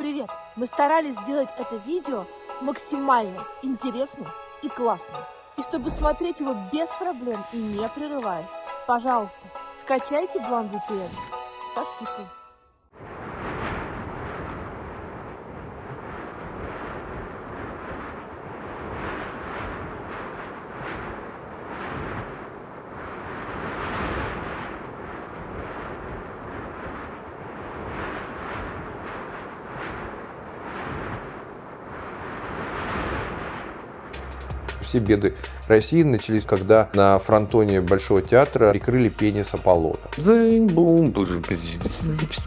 Привет! Мы старались сделать это видео максимально интересным и классным. И чтобы смотреть его без проблем и не прерываясь, пожалуйста, скачайте BlonVPN со скидкой. Все беды России начались, когда на фронтоне Большого театра прикрыли пенис Аполлона.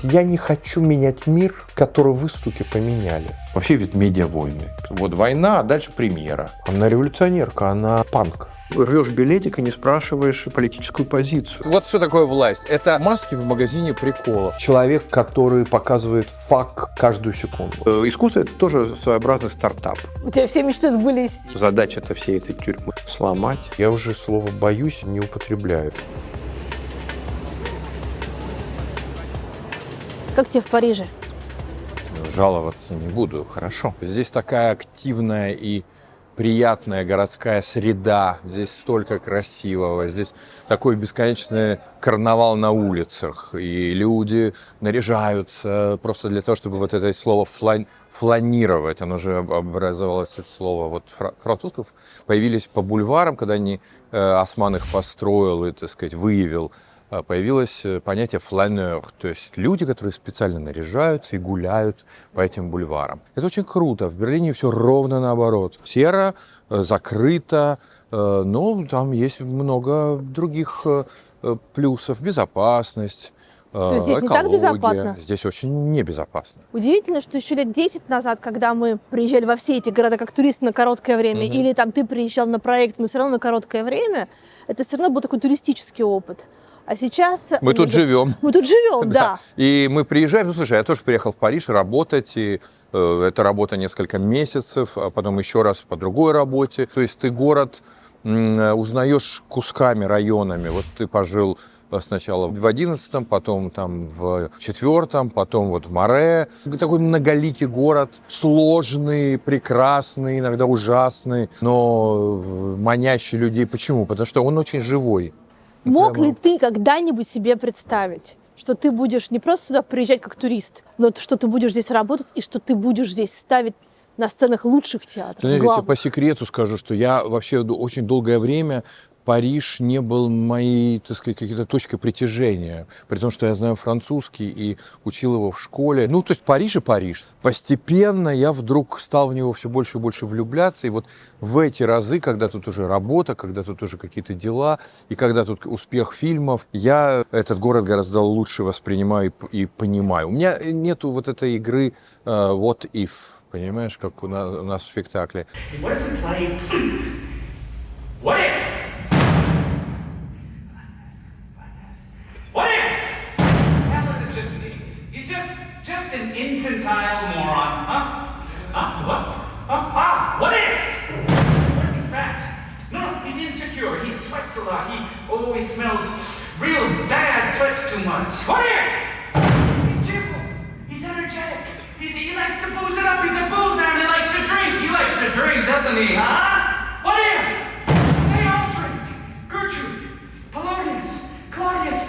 Я не хочу менять мир, который вы, суки, поменяли. Вообще ведь медиа-войны. Вот война, а дальше премьера. Она революционерка, она панк. Рвешь билетик и не спрашиваешь политическую позицию. Вот что такое власть? Это маски в магазине приколов. Человек, который показывает фак каждую секунду. Искусство — это тоже своеобразный стартап. У тебя все мечты сбылись. Задача-то всей этой тюрьмы — сломать. Я уже слово «боюсь» не употребляю. Как тебе в Париже? Жаловаться не буду, хорошо. Здесь такая активная и приятная городская среда, здесь столько красивого, здесь такой бесконечный карнавал на улицах, и люди наряжаются просто для того, чтобы вот это слово фланировать, оно же образовалось, это слово, вот французских появились по бульварам, когда Осман их построил и, так сказать, выявил, появилось понятие фланер, то есть люди, которые специально наряжаются и гуляют по этим бульварам. Это очень круто. В Берлине все ровно наоборот. Серо, закрыто, но там есть много других плюсов. Безопасность, есть здесь экология. не так безопасно? Здесь очень небезопасно. Удивительно, что еще лет 10 назад, когда мы приезжали во все эти города как туристы на короткое время, или там ты приезжал на проект, но все равно на короткое время, это все равно был такой туристический опыт. А сейчас... Мы тут живем. Мы тут живем, да. И мы приезжаем, ну, слушай, я тоже приехал в Париж работать, и эта работа несколько месяцев, а потом еще раз по другой работе. То есть ты город узнаешь кусками, районами. Вот ты пожил сначала в 11-м, потом там в 4-м, потом вот в Море. Такой многоликий город, сложный, прекрасный, иногда ужасный, но манящий людей. Почему? Потому что он очень живой. Мог ли ты когда-нибудь себе представить, что ты будешь не просто сюда приезжать как турист, но что ты будешь здесь работать и что ты будешь здесь ставить на сценах лучших театров? Я тебе по секрету скажу, что я вообще очень долгое время Париж не был моей, так сказать, какой-то точкой притяжения, при том, что я знаю французский и учил его в школе. Ну, то есть Париж и Париж. Постепенно я вдруг стал в него все больше и больше влюбляться, и вот в эти разы, когда тут уже работа, когда тут уже какие-то дела, и когда тут успех фильмов, я этот город гораздо лучше воспринимаю и понимаю. У меня нету вот этой игры what if, понимаешь, как у нас в спектакле. What if? What if? Alan is just me. He's just an infantile moron, huh? What? What if? What if he's fat? No, he's insecure. He sweats a lot. He smells real bad. Sweats too much. What if? He's cheerful. He's energetic. He likes to booze it up. He's a boozer and he likes to drink. He likes to drink, doesn't he? Huh? What if? Polonius, Claudius,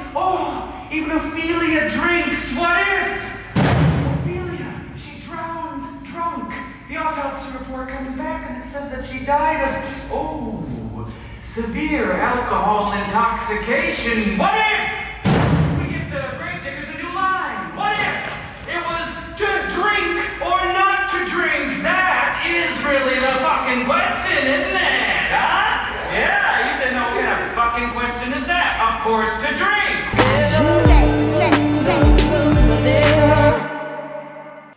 even Ophelia drinks. What if? Ophelia, she drowns drunk. The autopsy report comes back and it says that she died of, severe alcohol intoxication. What if? We give the grave diggers a new line. What if it was to drink or not to drink? That is really the fucking question, isn't it? Huh? Yeah, you didn't know what kind of fucking question is that? Of course, to drink.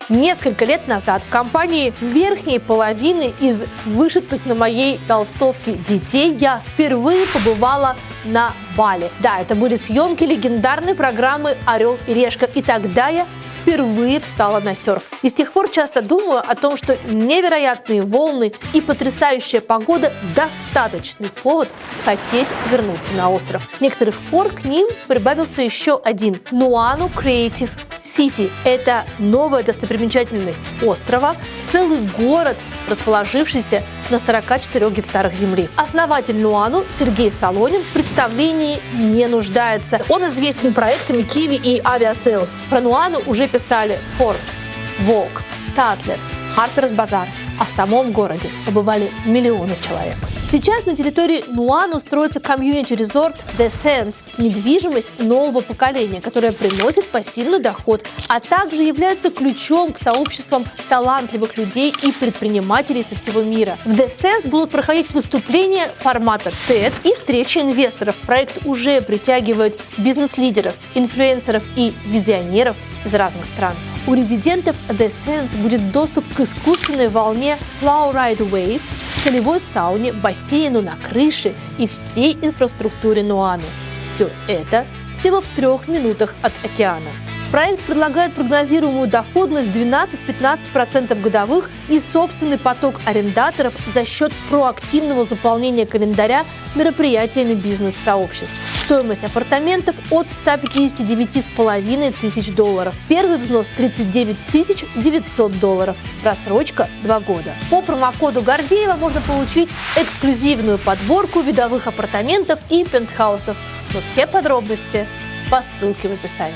Несколько лет назад в компании верхней половины из вышитых на моей толстовке детей я впервые побывала на Бали. Да, это были съемки легендарной программы «Орел и решка». И тогда я впервые встала на серф. И с тех пор часто думаю о том, что невероятные волны и потрясающая погода – достаточный повод хотеть вернуться на остров. С некоторых пор к ним прибавился еще один – Nuanu Creative City. Это новая достопримечательность острова, целый город, расположившийся на 44 гектарах земли. Основатель Nuanu Сергей Солонин в представлении не нуждается. Он известен проектами Kiwi и Aviasales. Про Nuanu уже писали Forbes, Vogue, Tatler, Harper's Bazaar, а в самом городе побывали миллионы человек. Сейчас на территории Nuanu строится комьюнити-резорт The Sands – недвижимость нового поколения, которая приносит пассивный доход, а также является ключом к сообществам талантливых людей и предпринимателей со всего мира. В The Sands будут проходить выступления формата TED и встречи инвесторов. Проект уже притягивает бизнес-лидеров, инфлюенсеров и визионеров из разных стран. У резидентов The Sands будет доступ к искусственной волне Flow Ride Wave, солевой сауне, бассейну на крыше и всей инфраструктуре Nuanu. Все это всего в 3 минутах от океана. Проект предлагает прогнозируемую доходность 12-15% годовых и собственный поток арендаторов за счет проактивного заполнения календаря мероприятиями бизнес-сообществ. Стоимость апартаментов от $159,5 тысяч. Первый взнос $39 900. Рассрочка 2 года. По промокоду Гордеева можно получить эксклюзивную подборку видовых апартаментов и пентхаусов. Но все подробности по ссылке в описании.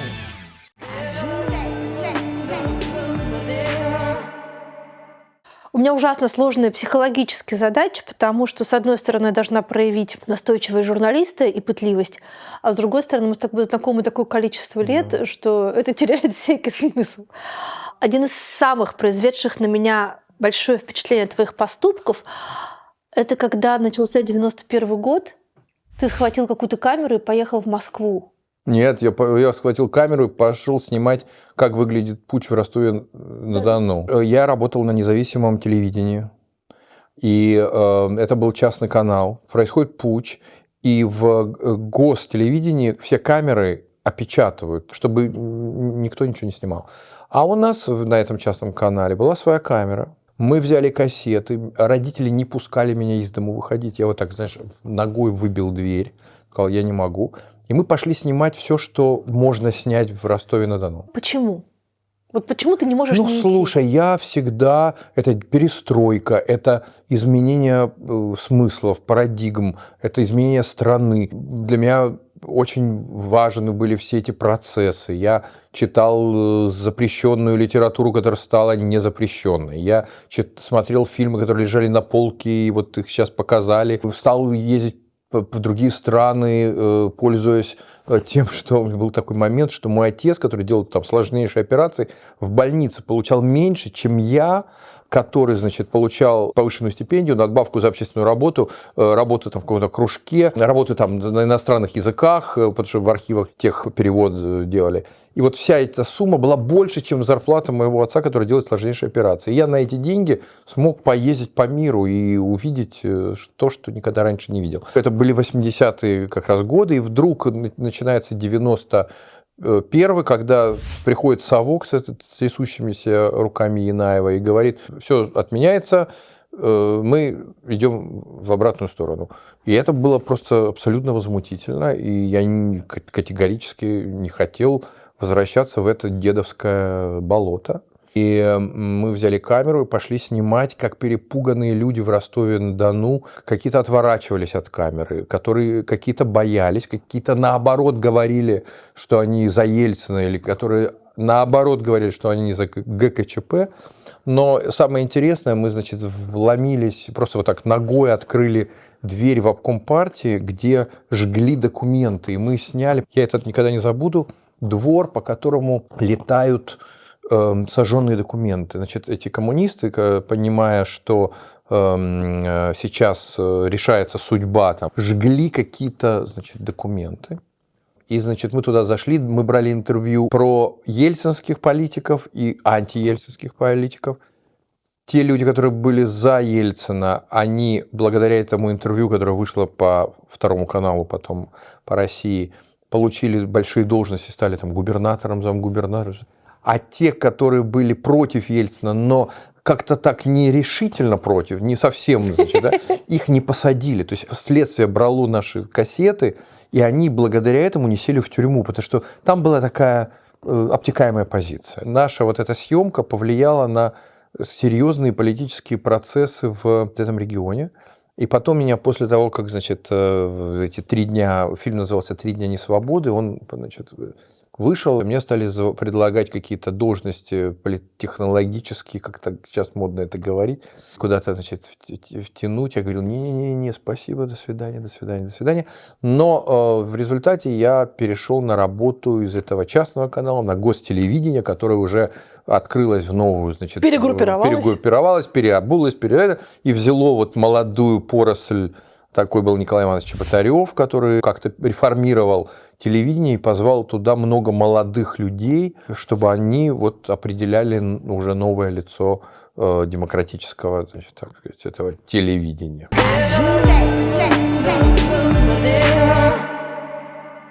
У меня ужасно сложная психологическая задача, потому что, с одной стороны, я должна проявить настойчивость журналиста и пытливость, а с другой стороны, мы с тобой знакомы такое количество лет, что это теряет всякий смысл. Один из самых произведших на меня большое впечатление твоих поступков — это когда начался 91 год, ты схватил какую-то камеру и поехал в Москву. Нет, я схватил камеру и пошел снимать, как выглядит путч в Ростове-на-Дону. Я работал на независимом телевидении, и это был частный канал. Происходит путч, и в гостелевидении все камеры опечатывают, чтобы никто ничего не снимал. А у нас на этом частном канале была своя камера. Мы взяли кассеты, родители не пускали меня из дома выходить. Я вот так, знаешь, ногой выбил дверь, сказал, я не могу. И мы пошли снимать все, что можно снять в Ростове-на-Дону. Почему? Вот почему ты не можешь не идти? Слушай, я всегда... Это перестройка, это изменение смыслов, парадигм, это изменение страны. Для меня очень важны были все эти процессы. Я читал запрещенную литературу, которая стала незапрещенной. Я смотрел фильмы, которые лежали на полке, и вот их сейчас показали. Стал ездить в другие страны, пользуясь тем, что был такой момент, что мой отец, который делал там сложнейшие операции, в больнице получал меньше, чем я, который, значит, получал повышенную стипендию, надбавку за общественную работу, работу там в каком-то кружке, работу там на иностранных языках, потому что в архивах техперевод делали. И вот вся эта сумма была больше, чем зарплата моего отца, который делает сложнейшие операции. И я на эти деньги смог поездить по миру и увидеть то, что никогда раньше не видел. Это были 80-е как раз годы, и вдруг начинается 91-й, когда приходит совок с трясущимися руками Янаева и говорит, все отменяется, мы идем в обратную сторону. И это было просто абсолютно возмутительно, и я категорически не хотел возвращаться в это дедовское болото. И мы взяли камеру и пошли снимать, как перепуганные люди в Ростове-на-Дону какие-то отворачивались от камеры, которые какие-то боялись, какие-то наоборот говорили, что они за Ельцина, или которые наоборот говорили, что они не за ГКЧП. Но самое интересное, мы, значит, вломились, просто вот так ногой открыли дверь в обком партии, где жгли документы. И мы сняли, я это никогда не забуду, двор, по которому летают сожженные документы. Значит, эти коммунисты, понимая, что сейчас решается судьба, там, жгли какие-то, значит, документы. И, значит, мы туда зашли, мы брали интервью про ельцинских политиков и антиельцинских политиков. Те люди, которые были за Ельцина, они, благодаря этому интервью, которое вышло по Второму каналу, потом по России, получили большие должности, стали там губернатором, замгубернатором. а те, которые были против Ельцина, но как-то так нерешительно против, не совсем, значит, да, их не посадили. То есть следствие брало наши кассеты, и они благодаря этому не сели в тюрьму, потому что там была такая обтекаемая позиция. Наша вот эта съемка повлияла на серьезные политические процессы в этом регионе. И потом меня после того, как, значит, эти 3 дня, фильм назывался «3 дня несвободы», он, значит, вышел, мне стали предлагать какие-то должности политтехнологические, как так сейчас модно это говорить, куда-то, значит, втянуть. Я говорил, не-не-не, спасибо, до свидания, до свидания, до свидания. Но в результате я перешел на работу из этого частного канала на гостелевидение, которое уже открылось в новую, значит, перегруппировалось, переобулось, и взяло вот молодую поросль. Такой был Николай Иванович Чеботарев, который как-то реформировал телевидение и позвал туда много молодых людей, чтобы они вот определяли уже новое лицо демократического, значит, так сказать, этого телевидения.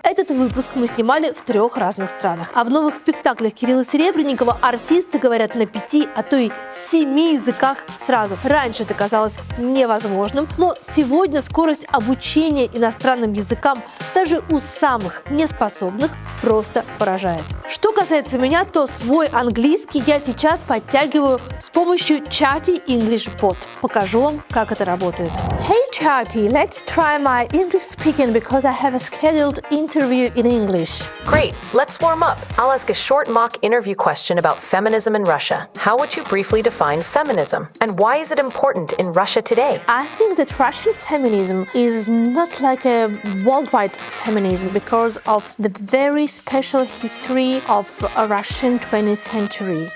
Этот выпуск мы снимали в 3 разных странах. А в новых спектаклях Кирилла Серебренникова артисты говорят на 5, а то и 7 языках сразу. Раньше это казалось невозможным, но сегодня скорость обучения иностранным языкам даже у самых неспособных просто поражает. Что касается меня, то свой английский я сейчас подтягиваю с помощью Chatty English Bot. Покажу вам, как это работает. Hey Chatty, let's try my English speaking because I have a scheduled interview in English. Great, let's warm up. I'll ask a short mock interview question about feminism in Russia. How would you briefly define feminism? And why is it important in Russia today? I think that Russian feminism is not like a worldwide feminism because of the very special history of a Russian 20th century.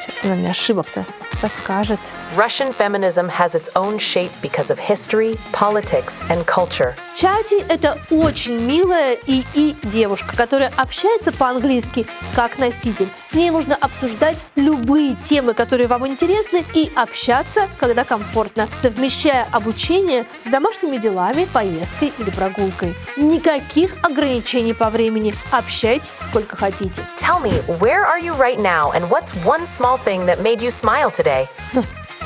Сейчас она мне ошибок-то расскажет. Russian feminism has its own shape because of history, politics, and culture. Чати – это очень милая девушка, которая общается по-английски как носитель. С ней можно обсуждать любые темы, которые вам интересны, и общаться, когда комфортно, совмещая обучение с домашними делами, поездкой или прогулкой. Никаких ограничений по времени. Общайтесь сколько хотите. Tell me, where are you right now, and what's one small thing that made you smile today?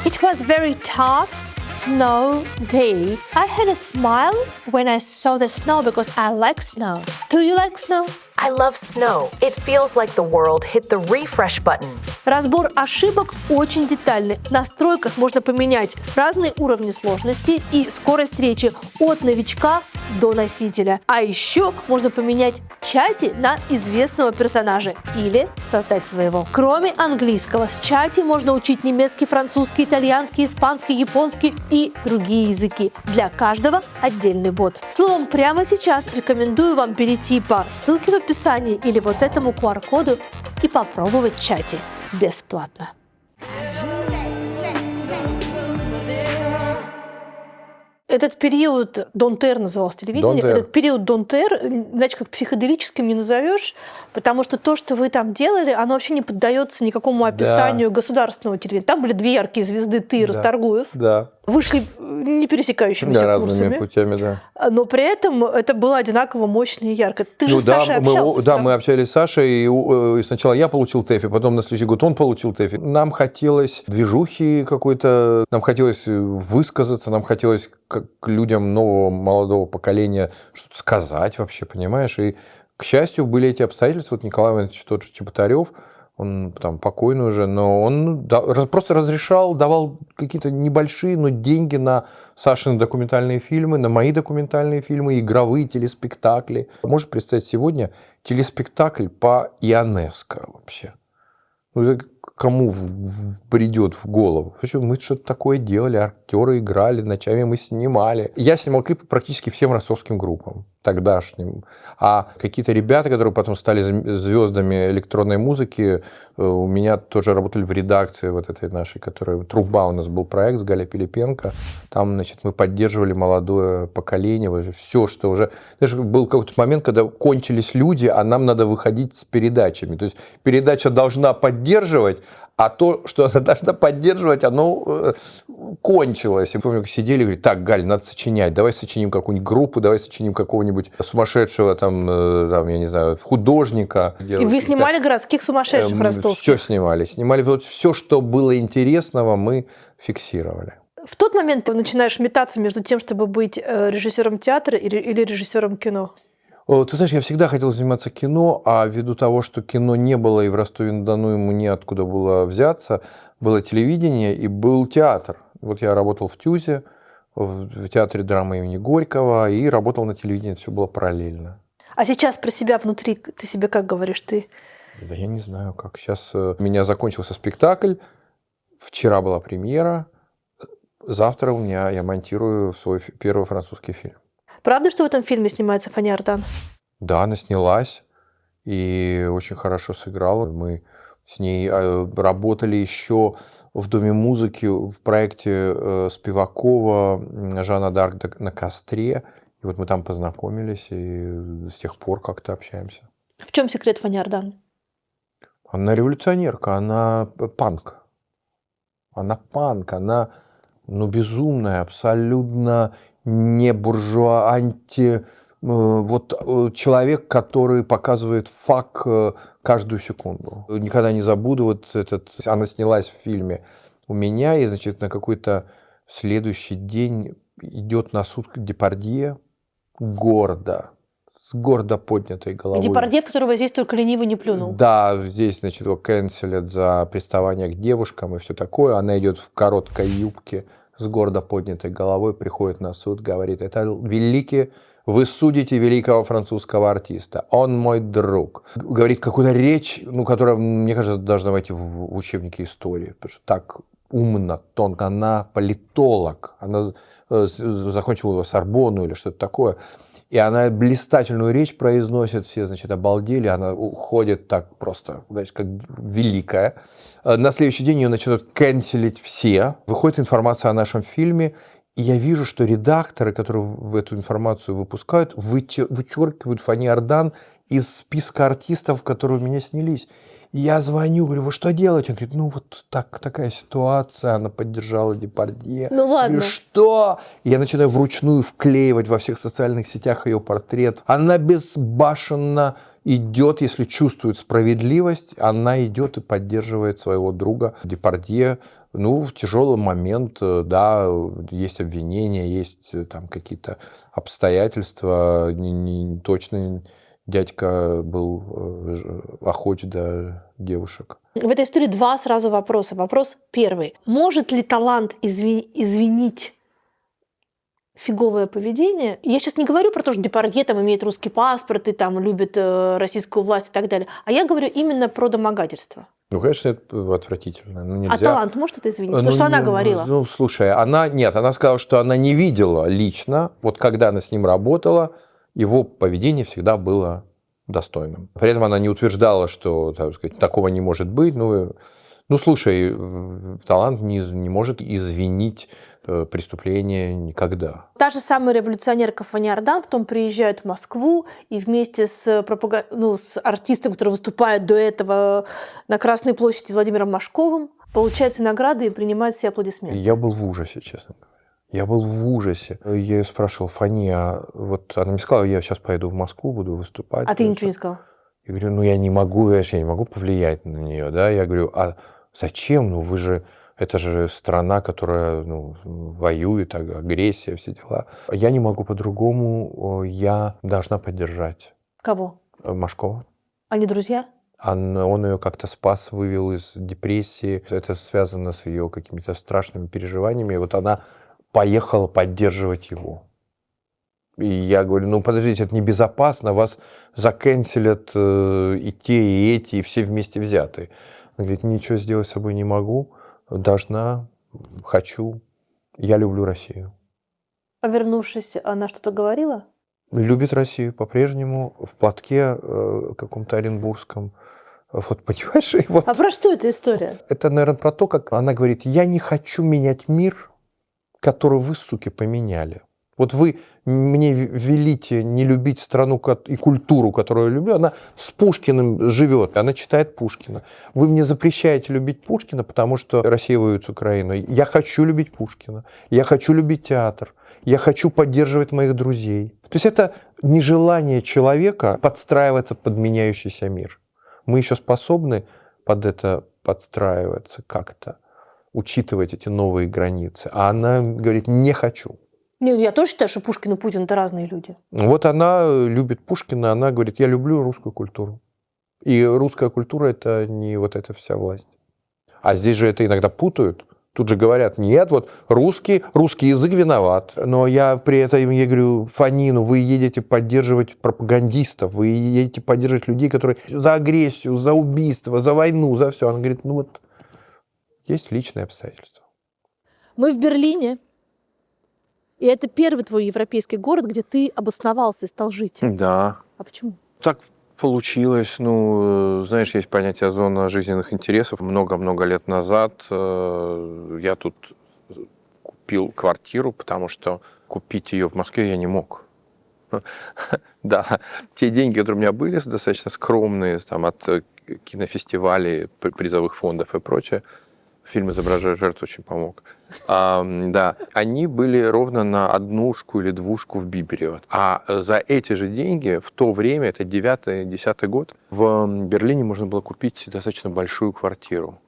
It was very tough snow day. I had a smile when I saw the snow because I like snow. Do you like snow? I love snow. It feels like the world hit the refresh button. Разбор ошибок очень детальный. В настройках можно поменять разные уровни сложности и скорость речи от новичка до носителя. А еще можно поменять Чати на известного персонажа или создать своего. Кроме английского, с Чати можно учить немецкий, французский, итальянский, испанский, японский и другие языки. Для каждого отдельный бот. Словом, прямо сейчас рекомендую вам перейти по ссылке в описании или вот этому QR-коду и попробовать Чати бесплатно. Этот период Донтер назывался телевидение. Донтер. Этот период Донтер, иначе как психоделическим не назовешь, потому что то, что вы там делали, оно вообще не поддается никакому описанию государственного телевидения. Там были 2 яркие звезды, ты и Расторгуев. Да. Вышли не пересекающимися разными курсами. путями, да. Но при этом это было одинаково мощно и ярко. Ты же с да, Сашей общался. мы общались с Сашей, и сначала я получил ТЭФИ, потом на следующий год он получил ТЭФИ. Нам хотелось движухи какой-то, нам хотелось высказаться, нам хотелось как людям нового молодого поколения что-то сказать вообще, понимаешь? И, к счастью, были эти обстоятельства. Вот Николай Иванович тот же Чеботарев, он там покойный уже, но он просто разрешал, давал какие-то небольшие, но деньги на Сашины документальные фильмы, на мои документальные фильмы, игровые телеспектакли. Можешь представить сегодня телеспектакль по Ионеско вообще? Кому придет в голову? Мы что-то такое делали, актеры играли, ночами мы снимали. Я снимал клипы практически всем ростовским группам тогдашним. А какие-то ребята, которые потом стали звездами электронной музыки, у меня тоже работали в редакции вот этой нашей, которая «Труба» у нас был проект с Галей Пилипенко. Там, значит, мы поддерживали молодое поколение, все, что уже... Знаешь, был какой-то момент, когда кончились люди, а нам надо выходить с передачами. То есть передача должна поддерживать, А то, что она должна поддерживать, оно кончилось. Я помню, как сидели и говорили: так, Галь, надо сочинять, давай сочиним какую-нибудь группу, давай сочиним какого-нибудь сумасшедшего, там, я не знаю, художника. И вы снимали городских сумасшедших ростовских? Все снимали. Снимали вот все, что было интересного, мы фиксировали. В тот момент ты начинаешь метаться между тем, чтобы быть режиссером театра или режиссером кино? Ты знаешь, я всегда хотел заниматься кино, а ввиду того, что кино не было, и в Ростове-на-Дону ему неоткуда было взяться, было телевидение и был театр. Вот я работал в ТЮЗе, в театре драмы имени Горького, и работал на телевидении, это все было параллельно. А сейчас про себя внутри ты себе как говоришь? Ты? Да я не знаю, как. Сейчас у меня закончился спектакль, вчера была премьера, завтра я монтирую свой первый французский фильм. Правда, что в этом фильме снимается Фани Ардан? Да, она снялась и очень хорошо сыграла. Мы с ней работали еще в Доме музыки в проекте Спивакова «Жанна Дарк на костре». И вот мы там познакомились и с тех пор как-то общаемся. В чем секрет Фани Ардан? Она революционерка, она панк. Она безумная, абсолютно не буржуа, человек, который показывает факт каждую секунду. Никогда не забуду она снялась в фильме у меня, и, значит, на какой-то следующий день идет на суд Депардье с гордо поднятой головой. Депардье, в которого здесь только ленивый не плюнул. Да, здесь, значит, его канцелят за приставание к девушкам и все такое. Она идет в короткой юбке с гордо поднятой головой, приходит на суд, говорит: это великий, вы судите великого французского артиста, он мой друг. Говорит какую-то речь, которая, мне кажется, должна войти в учебники истории, потому что так умно, тонко. Она политолог, она закончила Сорбонну или что-то такое. И она блистательную речь произносит, все, значит, обалдели, она уходит так просто, значит, как великая. На следующий день ее начинают канцелить все. Выходит информация о нашем фильме, и я вижу, что редакторы, которые эту информацию выпускают, вычеркивают Фани Ардан из списка артистов, которые у меня снялись. И я звоню, говорю: вы что делаете? Он говорит: такая ситуация, она поддержала Депардье. Ну ладно. Я говорю: что? И я начинаю вручную вклеивать во всех социальных сетях ее портрет. Она безбашенно идет, если чувствует справедливость, она идет и поддерживает своего друга Депардье. В тяжелый момент, да, есть обвинения, есть там какие-то обстоятельства, точно. Дядька был охоч до девушек. В этой истории два сразу вопроса. Вопрос первый. Может ли талант извинить фиговое поведение? Я сейчас не говорю про то, что Депардье там имеет русский паспорт и там любит российскую власть и так далее. А я говорю именно про домогательство. Конечно, это отвратительно. Нельзя. А талант может это извинить? Потому что она говорила. Слушай, она сказала, что она не видела лично, вот когда она с ним работала, его поведение всегда было достойным. При этом она не утверждала, что, так сказать, такого не может быть. Слушай, талант не может извинить преступление никогда. Та же самая революционерка Фани Ардан потом приезжает в Москву и вместе с артистом, который выступает до этого на Красной площади, Владимиром Машковым, получает награды и принимает все аплодисменты. Я был в ужасе, честно говоря. Я был в ужасе. Я ее спрашивал: Фани, она мне сказала: я сейчас поеду в Москву, буду выступать. А ты ничего не сказал? Я говорю: я не могу повлиять на нее, да? Я говорю: а зачем? Это же страна, которая воюет, агрессия, все дела. Я не могу по-другому, я должна поддержать. Кого? Машкова. Они друзья? Он ее как-то спас, вывел из депрессии. Это связано с ее какими-то страшными переживаниями. Вот она поехала поддерживать его. И я говорю: подождите, это небезопасно, вас заканцелят и те, и эти, и все вместе взятые. Она говорит: ничего сделать с собой не могу, хочу, я люблю Россию. А вернувшись, она что-то говорила? Любит Россию по-прежнему, в платке каком-то оренбургском. Понимаешь? А про что эта история? Это, наверное, про то, как она говорит: я не хочу менять мир, который вы, суки, поменяли. Вот вы мне велите не любить страну и культуру, которую я люблю. Она с Пушкиным живет, она читает Пушкина. Вы мне запрещаете любить Пушкина, потому что Россия воюет с Украиной. Я хочу любить Пушкина, я хочу любить театр, я хочу поддерживать моих друзей. То есть это нежелание человека подстраиваться под меняющийся мир. Мы еще способны под это подстраиваться как-то, учитывать эти новые границы. А она говорит, не хочу. Не, я тоже считаю, что Пушкин и Путин – это разные люди. Вот она любит Пушкина, она говорит, я люблю русскую культуру. И русская культура – это не вот эта вся власть. А здесь же это иногда путают. Тут же говорят, нет, вот русский язык виноват. Но я при этом ей говорю, Фанину, вы едете поддерживать пропагандистов, вы едете поддерживать людей, которые за агрессию, за убийство, за войну, за все. Она говорит, ну вот есть личные обстоятельства. Мы в Берлине, и это первый твой европейский город, где ты обосновался и стал жить. Да. А почему? Так получилось. Ну, знаешь, есть понятие зона жизненных интересов. Много-много лет назад я тут купил квартиру, потому что купить ее в Москве я не мог. Да, те деньги, которые у меня были, достаточно скромные, там, от кинофестивалей, призовых фондов и прочее. Фильм «Изображая жертву» очень помог. Да, они были ровно на однушку или двушку в Биберево. А за эти же деньги в то время, это 9-10 год, в Берлине можно было купить достаточно большую квартиру.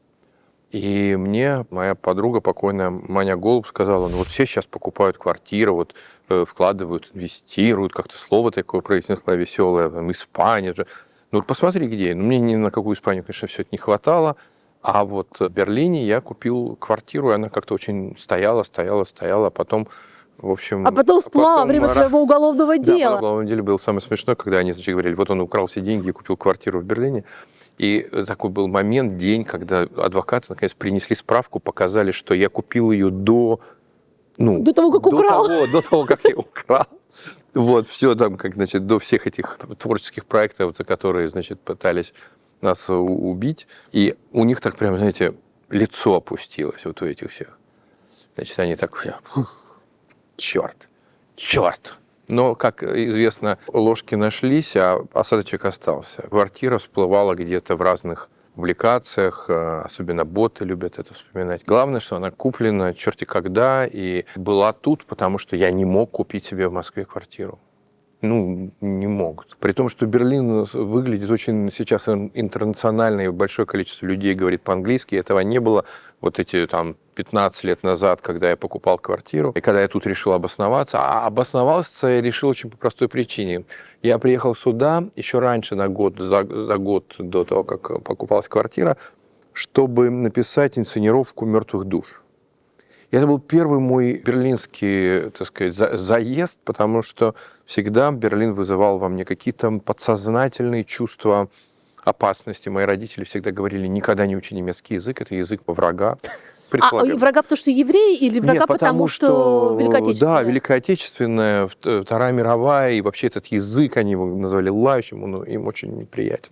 И мне моя подруга, покойная Маня Голуб, сказала, ну вот все сейчас покупают квартиры, вот вкладывают, инвестируют, как-то слово такое произнесла веселое, там, Испания же. Ну вот посмотри, где. Ну, мне ни на какую Испанию, конечно, все это не хватало. А вот в Берлине я купил квартиру, и она как-то очень стояла, а потом, в общем... А потом всплыла во время твоего уголовного дела. Да, в уголовном деле было самое смешное, когда они, значит, говорили, вот он украл все деньги и купил квартиру в Берлине. И такой был момент, день, когда адвокаты, наконец, принесли справку, показали, что я купил ее до того, как украл. До того, как я украл. Вот, все там, как, значит, до всех этих творческих проектов, за которые, значит, пытались нас убить. И у них так прям, знаете, лицо опустилось вот у этих всех. Значит, они так, черт. Но, как известно, ложки нашлись, а осадочек остался. Квартира всплывала где-то в разных публикациях, особенно боты любят это вспоминать. Главное, что она куплена черти когда и была тут, потому что я не мог купить себе в Москве квартиру. Ну, не могут. При том, что Берлин выглядит очень сейчас интернационально, и большое количество людей говорит по-английски. Этого не было вот эти там 15 лет назад, когда я покупал квартиру, и когда я тут решил обосноваться. А обосновался я решил очень по простой причине. Я приехал сюда еще раньше, за год до того, как покупалась квартира, чтобы написать инсценировку «Мертвых душ». И это был первый мой берлинский, так сказать, заезд, потому что всегда Берлин вызывал во мне какие-то подсознательные чувства опасности. Мои родители всегда говорили, никогда не учи немецкий язык, это язык врага. И врага, потому что евреи, или врага, Нет, потому что Великая Отечественная? Да, Великая Отечественная, Вторая мировая, и вообще этот язык, они его назвали лающим, он им очень неприятен.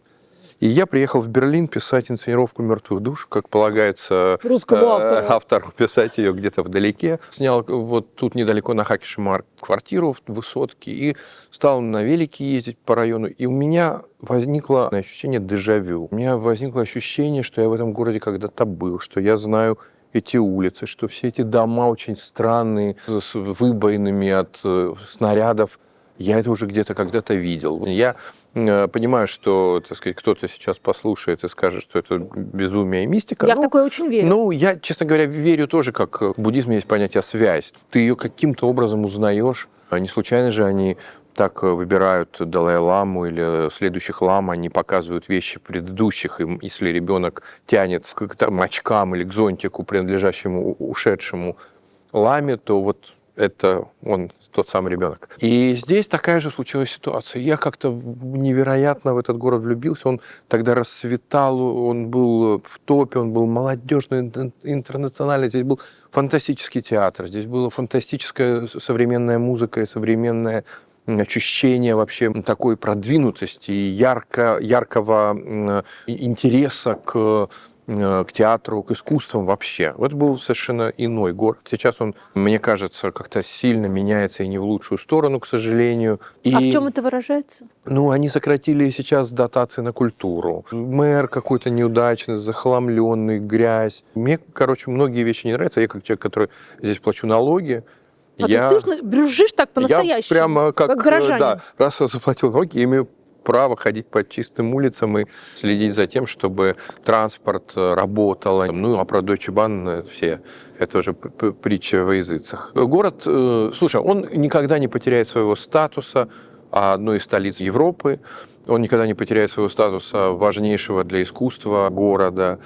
И я приехал в Берлин писать инсценировку «Мертвых душ», как полагается русскому автору писать ее где-то вдалеке. Снял вот тут недалеко на Хакешемарк квартиру в высотке и стал на велике ездить по району. И у меня возникло ощущение дежавю. У меня возникло ощущение, что я в этом городе когда-то был, что я знаю эти улицы, что все эти дома очень странные, с выбоинами от снарядов. Я это уже где-то когда-то видел. Я понимаю, что, так сказать, кто-то сейчас послушает и скажет, что это безумие и мистика. Я в такое очень верю. Ну, я, честно говоря, верю тоже, как в буддизме есть понятие связь. Ты ее каким-то образом узнаешь. Не случайно же они так выбирают Далай-ламу или следующих лам, они показывают вещи предыдущих. Им, если ребенок тянет к очкам или к зонтику, принадлежащему ушедшему ламе, то вот это он, тот самый ребенок. И здесь такая же случилась ситуация. Я как-то невероятно в этот город влюбился. Он тогда расцветал, он был в топе, он был молодежный, интернациональный. Здесь был фантастический театр, здесь была фантастическая современная музыка и современное ощущение вообще такой продвинутости и яркого интереса к к театру, к искусствам вообще. Вот был совершенно иной город. Сейчас он, мне кажется, как-то сильно меняется и не в лучшую сторону, к сожалению. И, А в чем это выражается? ну, они сократили сейчас дотации на культуру. Мэр какой-то неудачный, захламленный, грязь. Мне, короче, многие вещи не нравятся. Я как человек, который здесь плачу налоги, То есть ты уж брюзжишь так я по-настоящему, прямо как горожанин. да, раз я заплатил налоги, я имею право ходить по чистым улицам и следить за тем, чтобы транспорт работал. Ну, а про Deutsche Bahn все, это уже притча во языцах. Город, слушай, он никогда не потеряет своего статуса одной из столиц Европы, он никогда не потеряет своего статуса важнейшего для искусства города.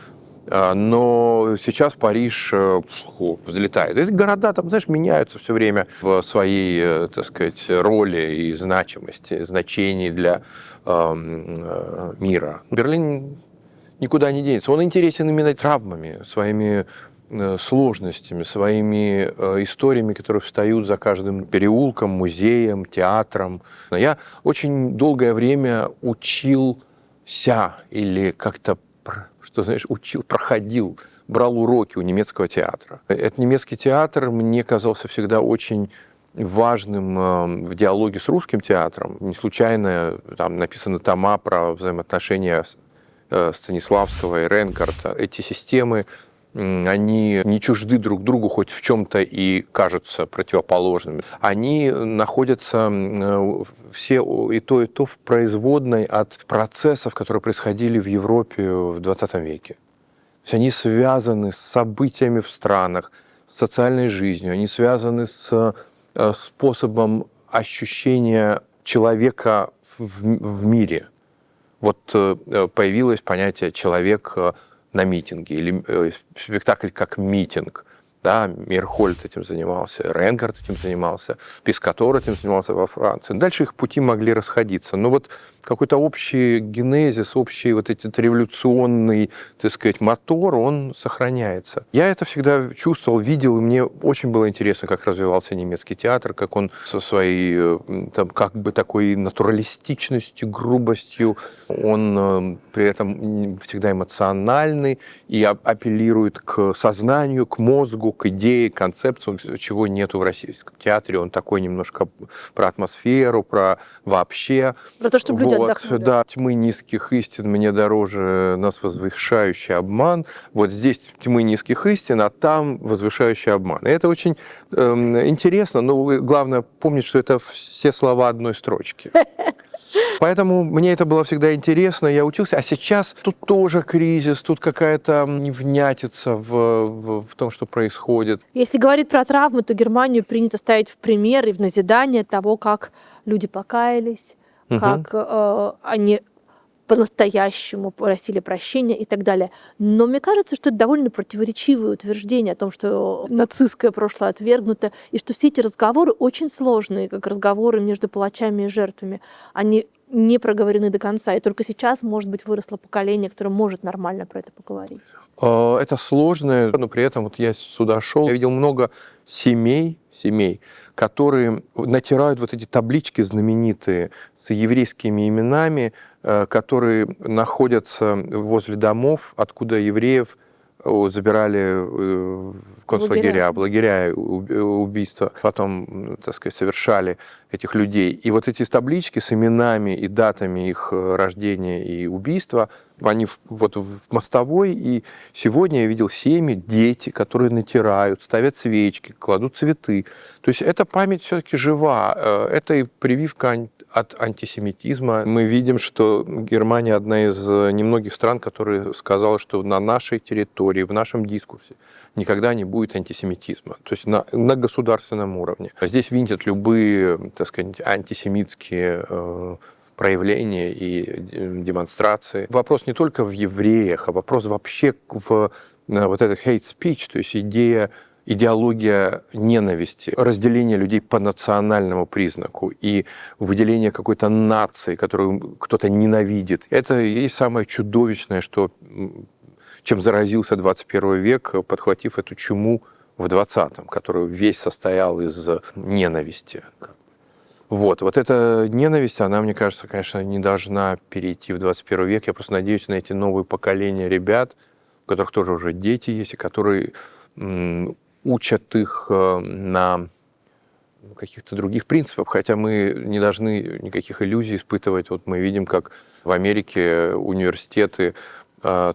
Но сейчас Париж взлетает. Эти города, там, знаешь, меняются все время в своей, так сказать, роли и значимости, значении для мира. Берлин никуда не денется. Он интересен именно травмами, своими сложностями, своими историями, которые встают за каждым переулком, музеем, театром. Я очень долгое время учился или как-то, что, знаешь, учил, проходил, брал уроки у немецкого театра. Этот немецкий театр мне казался всегда очень важным в диалоге с русским театром. Не случайно там написаны тома про взаимоотношения Станиславского и Рейнгарта. Эти системы, они не чужды друг другу, хоть в чем-то и кажутся противоположными. Они находятся все и то в производной от процессов, которые происходили в Европе в 20 веке. То есть они связаны с событиями в странах, с социальной жизнью, они связаны с способом ощущения человека в мире. Вот появилось понятие «человек на митинге» или спектакль как митинг. Да, Мейерхольд этим занимался, Рейнгард этим занимался, Пискатор этим занимался во Франции. Дальше их пути могли расходиться. Но вот какой-то общий генезис, общий вот этот революционный, так сказать, мотор, он сохраняется. Я это всегда чувствовал, видел, и мне очень было интересно, как развивался немецкий театр, как он со своей там, как бы такой натуралистичностью, грубостью, он при этом всегда эмоциональный и апеллирует к сознанию, к мозгу, к идее, к концепции, чего нету в российском театре. Он такой немножко про атмосферу, про вообще. Про то, чтобы люди отдохнули. Да, тьмы низких истин мне дороже нас возвышающий обман. Вот здесь тьмы низких истин, а там возвышающий обман. И это очень интересно, но главное помнить, что это все слова одной строчки. Поэтому мне это было всегда интересно, я учился. А сейчас тут тоже кризис, тут какая-то невнятица в том, что происходит. Если говорить про травмы, то Германию принято ставить в пример и в назидание того, как люди покаялись, как они по-настоящему просили прощения и так далее. Но мне кажется, что это довольно противоречивое утверждение о том, что нацистское прошлое отвергнуто, и что все эти разговоры очень сложные, как разговоры между палачами и жертвами. Они не проговорены до конца, и только сейчас, может быть, выросло поколение, которое может нормально про это поговорить. Это сложно, но при этом вот я сюда шел, я видел много семей, которые натирают вот эти таблички знаменитые с еврейскими именами, которые находятся возле домов, откуда евреев забирали в концлагеря, в лагеря убийства, потом, так сказать, совершали этих людей. И вот эти таблички с именами и датами их рождения и убийства, они вот в мостовой, и сегодня я видел семьи, дети, которые натирают, ставят свечки, кладут цветы. То есть эта память все-таки жива, это и прививка от антисемитизма. Мы видим, что Германия одна из немногих стран, которая сказала, что на нашей территории, в нашем дискурсе никогда не будет антисемитизма. То есть на государственном уровне. Здесь винтят любые, так сказать, антисемитские проявления и демонстрации. Вопрос не только в евреях, а вопрос вообще в вот этот hate speech, то есть идеология ненависти, разделение людей по национальному признаку и выделение какой-то нации, которую кто-то ненавидит. Это и есть самое чудовищное, чем заразился 21 век, подхватив эту чуму в 20-м, который весь состоял из ненависти. Вот эта ненависть, она, мне кажется, конечно, не должна перейти в 21 век. Я просто надеюсь на эти новые поколения ребят, у которых тоже уже дети есть, и которые учат их на каких-то других принципах, хотя мы не должны никаких иллюзий испытывать. Вот мы видим, как в Америке университеты,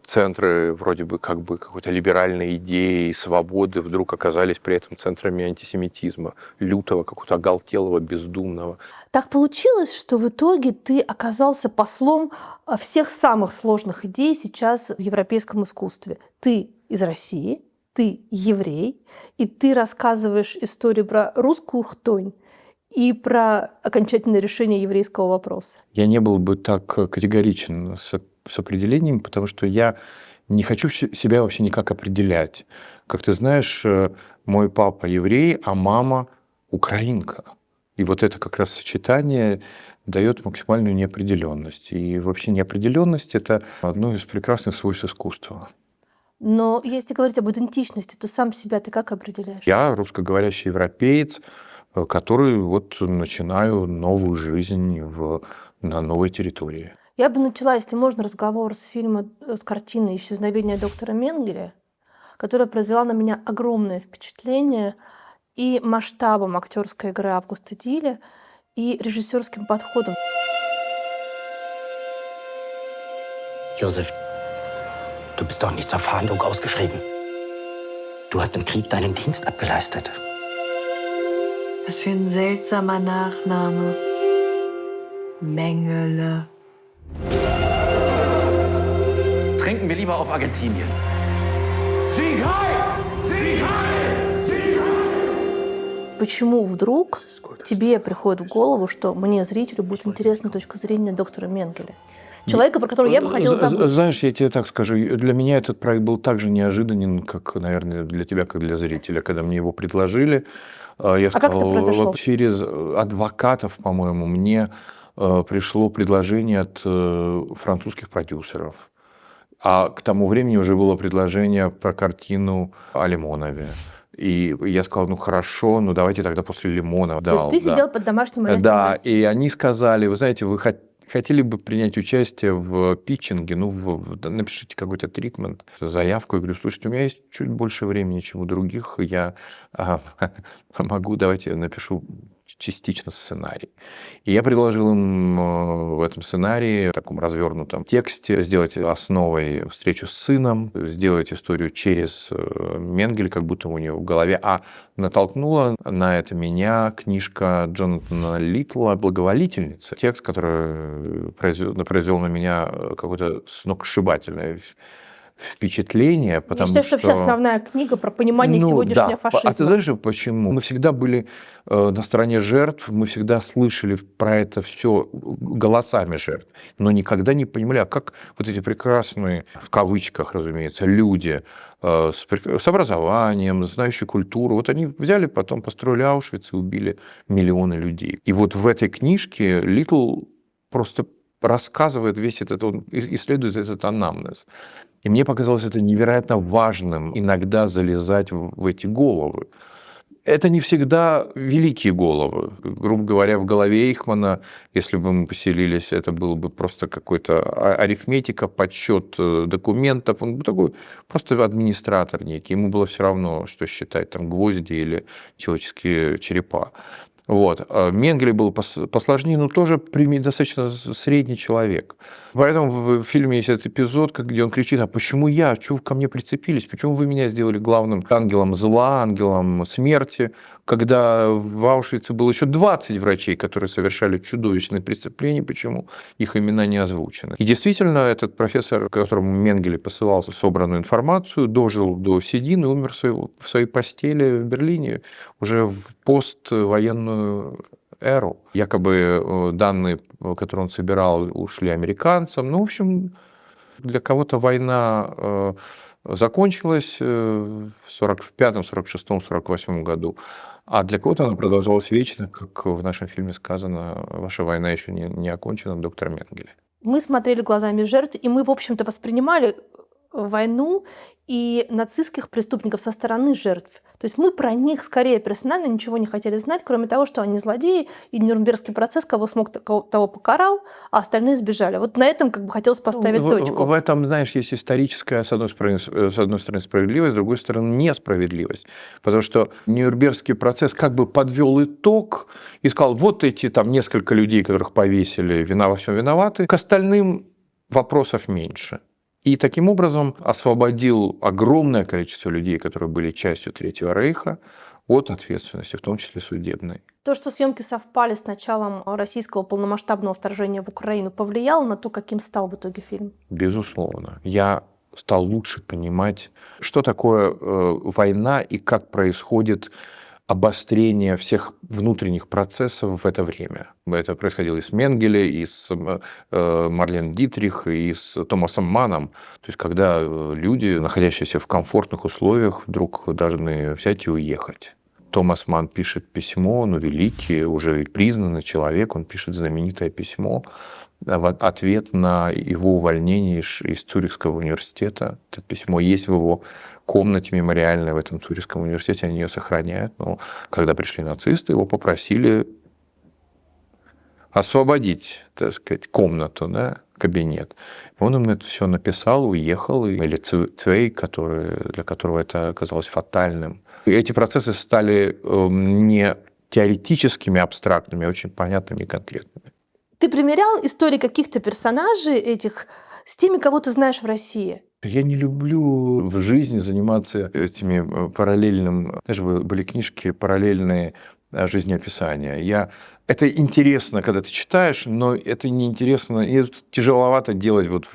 центры вроде бы как бы какой-то либеральной идеи, свободы вдруг оказались при этом центрами антисемитизма, лютого, какого-то оголтелого, бездумного. Так получилось, что в итоге ты оказался послом всех самых сложных идей сейчас в европейском искусстве. Ты из России, ты еврей, и ты рассказываешь историю про русскую хтонь и про окончательное решение еврейского вопроса. Я не был бы так категоричен с определением, потому что я не хочу себя вообще никак определять. Как ты знаешь, мой папа еврей, а мама украинка. И вот это как раз сочетание дает максимальную неопределенность. И вообще неопределенность – это одно из прекрасных свойств искусства. Но если говорить об идентичности, то сам себя ты как определяешь? Я русскоговорящий европеец, который вот начинаю новую жизнь на новой территории. Я бы начала, если можно, разговор с картины «Исчезновение доктора Менгеля», которая произвела на меня огромное впечатление и масштабом актерской игры Августа Диля, и режиссерским подходом. Josef, du bist doch nicht zur Fahndung ausgeschrieben. Du hast im Krieg deinen Dienst abgeleistet. Was für ein seltsamer Nachname. Mengele. Trinken wir lieber auf Argentinien. Sieg heil! Sieg heil! Sieg heil! Почему вдруг тебе приходит в голову, что мне, зрителю, будет интересна точка зрения доктора Менгеля? Человека, про которого я бы хотела забыть. Знаешь, я тебе так скажу, для меня этот проект был так же неожиданен, как, наверное, для тебя, как для зрителя. Когда мне его предложили, я сказал, как это произошло? Через адвокатов, по-моему, мне пришло предложение от французских продюсеров. А к тому времени уже было предложение про картину о Лимонове. И я сказал, ну хорошо, ну давайте тогда после Лимона. То есть ты сидел под домашним арестом? Да, и они сказали, вы знаете, вы хотели бы принять участие в питчинге, напишите какой-то тритмент, заявку. Я говорю, слушайте, у меня есть чуть больше времени, чем у других, я могу, давайте я напишу частично сценарий. И я предложил им в этом сценарии, в таком развернутом тексте, сделать основой встречу с сыном, сделать историю через Менгель, как будто у него в голове. А натолкнула на это меня книжка Джонатана Литла «Благоволительница». Текст, который произвел на меня какое-то сногсшибательное впечатление, потому Я считаю, что вообще основная книга про понимание сегодняшнего фашизма. А ты знаешь, почему? Мы всегда были на стороне жертв, мы всегда слышали про это все голосами жертв, но никогда не понимали, а как вот эти прекрасные, в кавычках, разумеется, люди с образованием, знающие культуру, вот они взяли, потом построили Аушвиц и убили миллионы людей. И вот в этой книжке Литл просто рассказывает весь этот, он исследует этот анамнез. И мне показалось это невероятно важным иногда залезать в эти головы. Это не всегда великие головы. Грубо говоря, в голове Эйхмана, если бы мы поселились, это было бы просто какой-то арифметика, подсчет документов. Он был такой просто администратор некий. Ему было все равно, что считать, там, гвозди или человеческие черепа. Вот. Менгель был посложнее, но тоже достаточно средний человек. Поэтому в фильме есть этот эпизод, где он кричит, а почему я? Чего вы ко мне прицепились? Почему вы меня сделали главным ангелом зла, ангелом смерти? Когда в Аушвице было еще 20 врачей, которые совершали чудовищные преступления, почему их имена не озвучены? И действительно, этот профессор, которому Менгель посылал собранную информацию, дожил до седин и умер в своей постели в Берлине уже в поствоенную эру. Якобы данные, которые он собирал, ушли американцам. Ну, в общем, для кого-то война закончилась в 45-м, 46-м, 48-м году, а для кого-то она продолжалась вечно, как в нашем фильме сказано, ваша война еще не окончена, доктор Менгель. Мы смотрели глазами жертв, и мы, в общем-то, воспринимали войну и нацистских преступников со стороны жертв. То есть мы про них скорее персонально ничего не хотели знать, кроме того, что они злодеи, и Нюрнбергский процесс, кого смог, того покарал, а остальные сбежали. Вот на этом как бы хотелось поставить точку. В этом, знаешь, есть историческая, с одной стороны, справедливость, с другой стороны, несправедливость. Потому что Нюрнбергский процесс как бы подвел итог и сказал, вот эти там несколько людей, которых повесили, во всем виноваты, к остальным вопросов меньше. И таким образом освободил огромное количество людей, которые были частью Третьего Рейха, от ответственности, в том числе судебной. То, что съемки совпали с началом российского полномасштабного вторжения в Украину, повлияло на то, каким стал в итоге фильм? Безусловно. Я стал лучше понимать, что такое война и как происходит обострение всех внутренних процессов в это время. Это происходило и с Менгеле, и с Марлен Дитрих, и с Томасом Манном. То есть, когда люди, находящиеся в комфортных условиях, вдруг должны взять и уехать. Томас Манн пишет письмо, великий, уже признанный человек, он пишет знаменитое письмо в ответ на его увольнение из Цюрихского университета. Это письмо есть в его комнате мемориальной в этом Цюрихском университете, они ее сохраняют. Но когда пришли нацисты, его попросили освободить, так сказать, комнату, да, кабинет. Он им это все написал, уехал, или Цвей, для которого это оказалось фатальным. И эти процессы стали не теоретическими, абстрактными, а очень понятными и конкретными. Ты примерял истории каких-то персонажей этих с теми, кого ты знаешь в России? Я не люблю в жизни заниматься этими параллельным... Даже были книжки параллельные жизнеописания. Это интересно, когда ты читаешь, но это неинтересно, и это тяжеловато делать вот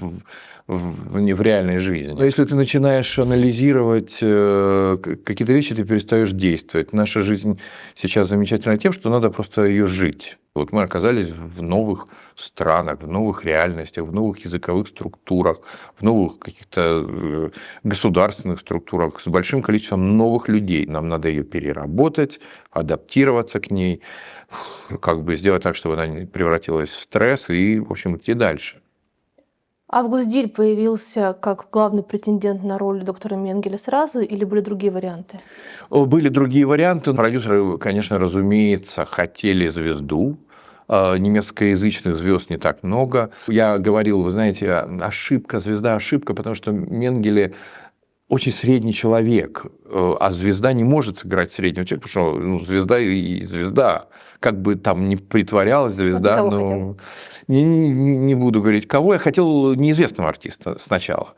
в реальной жизни. Но если ты начинаешь анализировать какие-то вещи, ты перестаешь действовать. Наша жизнь сейчас замечательна тем, что надо просто ее жить. Вот мы оказались в новых странах, в новых реальностях, в новых языковых структурах, в новых каких-то государственных структурах с большим количеством новых людей. Нам надо ее переработать, адаптироваться к ней, как бы сделать так, чтобы она не превратилась в стресс и, в общем, идти дальше. Август Диль появился как главный претендент на роль доктора Менгеля сразу или были другие варианты? Были другие варианты. Продюсеры, конечно, разумеется, хотели звезду. Немецкоязычных звезд не так много. Я говорил, вы знаете, ошибка, звезда, ошибка, потому что Менгеле очень средний человек, а звезда не может сыграть среднего человека, потому что звезда и звезда. Как бы там ни притворялась звезда, но не буду говорить кого. Я хотел неизвестного артиста сначала.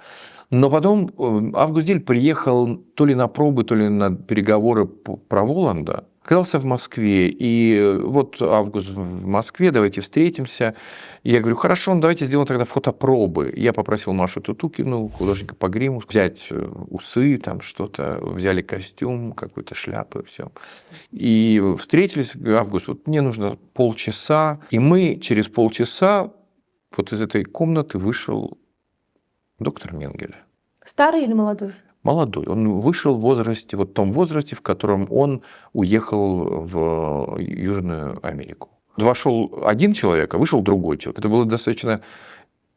Но потом Август Диль приехал то ли на пробы, то ли на переговоры про Воланда. Оказался в Москве, и вот Август в Москве, давайте встретимся. И я говорю, хорошо, давайте сделаем тогда фотопробы. Я попросил Машу Тутукину, художника по гриму, взять усы, там что-то, взяли костюм, какую-то шляпу, все. И встретились, Август, вот мне нужно полчаса, и мы через полчаса вот из этой комнаты вышел доктор Менгеле. Старый или молодой? Молодой. Он вышел в возрасте, вот в том возрасте, в котором он уехал в Южную Америку. Вошел один человек, а вышел другой человек. Это было достаточно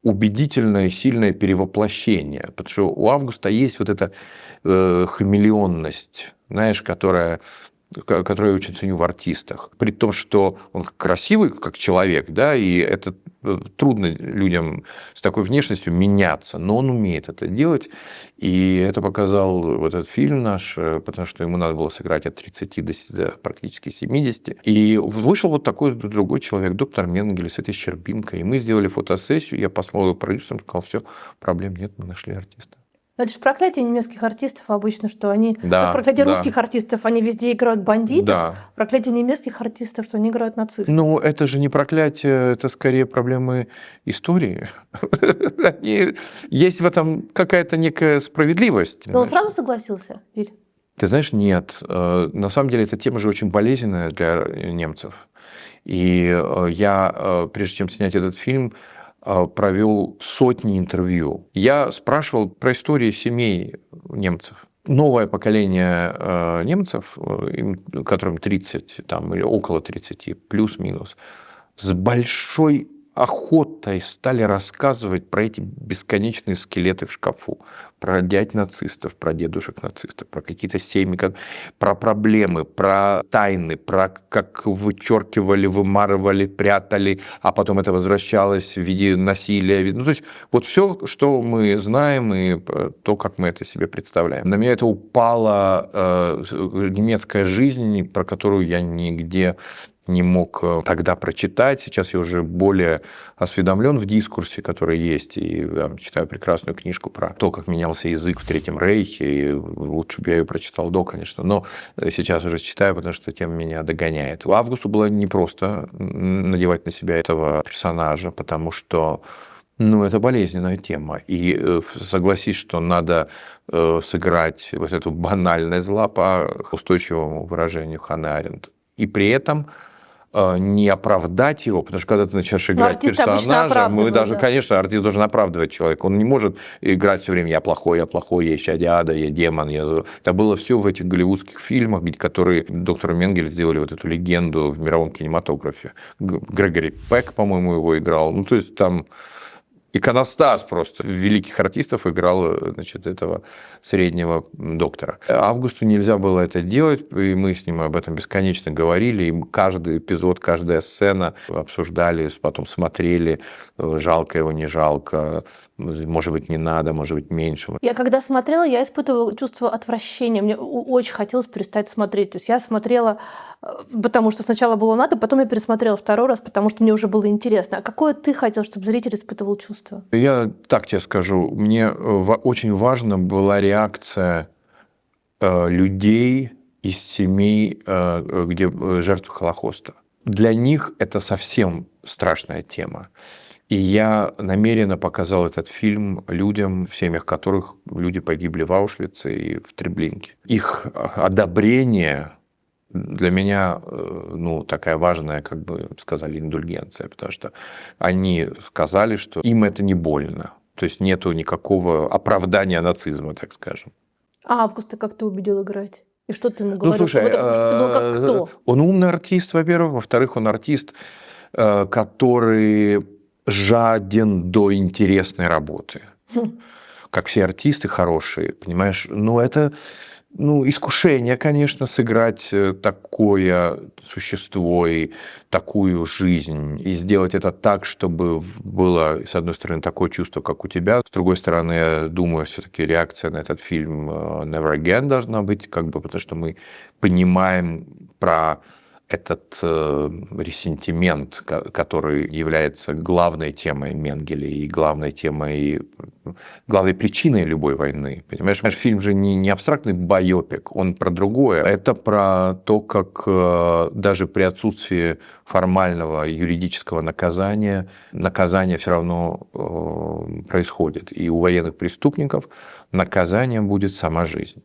убедительное, сильное перевоплощение. Потому что у Августа есть вот эта хамелеонность, знаешь, которую я очень ценю в артистах. При том, что он красивый как человек, да, и это трудно людям с такой внешностью меняться, но он умеет это делать, и это показал вот этот фильм наш, потому что ему надо было сыграть от 30 до практически 70, и вышел вот такой другой человек, доктор Менгеле с этой щербинкой, и мы сделали фотосессию, я послал его продюсерам, сказал, все, проблем нет, мы нашли артиста. Это же проклятие немецких артистов обычно, что они, как проклятие русских артистов, они везде играют бандитов, проклятие немецких артистов, что они играют нацистов. Ну, это же не проклятие, это скорее проблемы истории. Есть в этом какая-то некая справедливость. Но он сразу согласился, Диль? Ты знаешь, нет. На самом деле, эта тема же очень болезненная для немцев. И я, прежде чем снять этот фильм, провел сотни интервью. Я спрашивал про истории семей немцев. Новое поколение немцев, которым 30 там, или около 30, плюс-минус, с большой охотой стали рассказывать про эти бесконечные скелеты в шкафу, про дядь нацистов, про дедушек нацистов, про какие-то семьи, про проблемы, про тайны, про как вычеркивали, вымарывали, прятали, а потом это возвращалось в виде насилия. Ну, то есть вот все, что мы знаем, и то, как мы это себе представляем. На меня это упала немецкая жизнь, про которую я нигде не мог тогда прочитать. Сейчас я уже более осведомлен в дискурсе, который есть, и я читаю прекрасную книжку про то, как менялся язык в Третьем Рейхе, и лучше бы я ее прочитал до, конечно, но сейчас уже читаю, потому что тема меня догоняет. Августу было непросто надевать на себя этого персонажа, потому что это болезненная тема. И согласись, что надо сыграть вот эту банальность зла по устойчивому выражению Ханны Аренд. И при этом не оправдать его, потому что когда ты начинаешь играть персонажа, мы даже, да. Конечно, артист должен оправдывать человека. Он не может играть все время «я плохой, я исчадие, я демон». Это было все в этих голливудских фильмах, которые доктор Менгель сделали вот эту легенду в мировом кинематографе. Грегори Пек, по-моему, его играл. Ну, то есть там иконостас просто великих артистов играл, значит, этого среднего доктора. Августу нельзя было это делать, и мы с ним об этом бесконечно говорили, и каждый эпизод, каждая сцена обсуждали, потом смотрели, жалко его, не жалко, может быть, не надо, может быть, меньше. Я когда смотрела, я испытывала чувство отвращения, мне очень хотелось перестать смотреть. То есть я смотрела, потому что сначала было надо, потом я пересмотрела второй раз, потому что мне уже было интересно. А какое ты хотел, чтобы зритель испытывал чувство? Я так тебе скажу, мне очень важна была реакция людей из семей, где жертвы Холокоста. Для них это совсем страшная тема. И я намеренно показал этот фильм людям, в семьях которых люди погибли в Аушвице и в Треблинке. Их одобрение для меня, такая важная, как бы сказали, индульгенция, потому что они сказали, что им это не больно. То есть нету никакого оправдания нацизма, так скажем. А Августа как ты убедил играть? И что ты ему говорил? Слушай, как кто? Он умный артист, во-первых. Во-вторых, он артист, который жаден до интересной работы. Как все артисты хорошие, понимаешь? Это искушение, конечно, сыграть такое существо и такую жизнь, и сделать это так, чтобы было, с одной стороны, такое чувство, как у тебя, с другой стороны, я думаю, все-таки реакция на этот фильм Never Again должна быть, потому что мы понимаем про этот ресентимент, который является главной темой Менгеля и главной причиной любой войны. Понимаешь, фильм же не абстрактный байопик, он про другое. Это про то, как даже при отсутствии формального юридического наказание все равно происходит. И у военных преступников наказанием будет сама жизнь.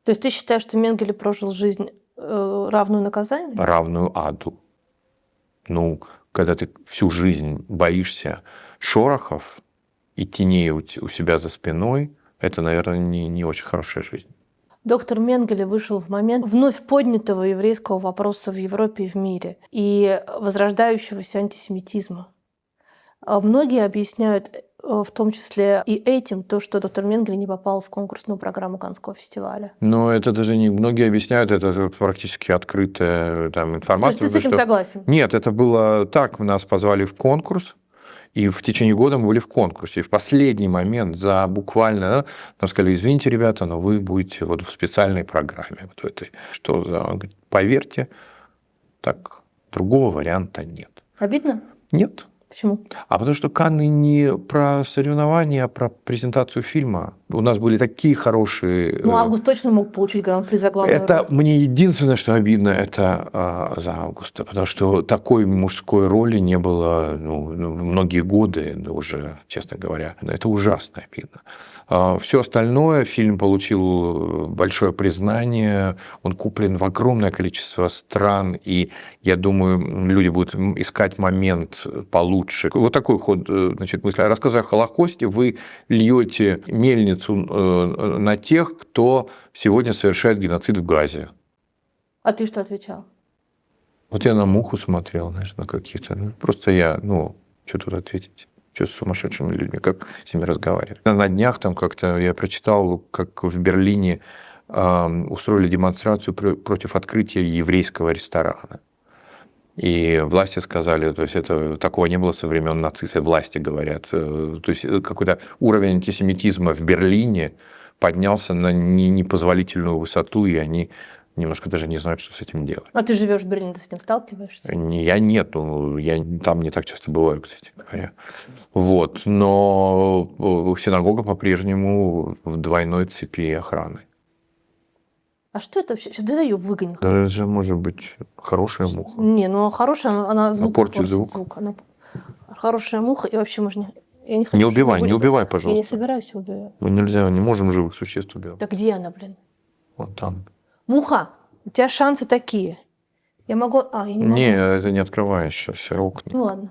То есть ты считаешь, что Менгеле прожил жизнь равную наказанию? Равную аду. Когда ты всю жизнь боишься шорохов и теней у себя за спиной, это, наверное, не очень хорошая жизнь. Доктор Менгеле вышел в момент вновь поднятого еврейского вопроса в Европе и в мире и возрождающегося антисемитизма. Многие объясняют, в том числе и этим, то, что доктор Менгеле не попал в конкурсную программу Каннского фестиваля. Но это даже не многие объясняют, это практически открытая информация. То есть ты с этим согласен? Нет, это было так, нас позвали в конкурс, и в течение года мы были в конкурсе. И в последний момент буквально нам сказали: извините, ребята, но вы будете в специальной программе. Что за... Он говорит: поверьте, так другого варианта нет. Обидно? Нет. Почему? Потому что Канны не про соревнования, а про презентацию фильма. У нас были такие хорошие... Август точно мог получить гран-при за главную роль. Мне единственное, что обидно, это за Августа. Потому что такой мужской роли не было многие годы уже, честно говоря. Это ужасно обидно. Все остальное, фильм получил большое признание, он куплен в огромное количество стран, и я думаю, люди будут искать момент получше. Вот такой ход мысли. Рассказывая о Холокосте, вы льете мельницу на тех, кто сегодня совершает геноцид в Газе. А ты что отвечал? Я на муху смотрел, на какие-то. Просто я, Что тут ответить? Что с сумасшедшими людьми, как с ними разговаривать? На днях там как-то я прочитал, как в Берлине устроили демонстрацию против открытия еврейского ресторана. И власти сказали, то есть это такого не было со времен нацистов, власти говорят. То есть какой-то уровень антисемитизма в Берлине поднялся на непозволительную высоту, и они немножко даже не знают, что с этим делать. А ты живешь в Берлине, ты с этим сталкиваешься? Я нет, я там не так часто бываю, кстати говоря. Вот. Но синагога по-прежнему в двойной цепи охраны. А что это вообще? Да ее выгони. Да, это же может быть хорошая муха. Не, ну хорошая, она звук портит звук. Она хорошая муха, и вообще можно... Я не хочу, Не чтобы убивай, были- не убивай, Я не пожалуйста. собираюсь ее убивать. Ну, нельзя, не можем живых существ убивать. Да где она, блин? Вот там. Муха, у тебя шансы такие. Я могу... я не могу. Не, это не открываешь сейчас окна. Ну ладно.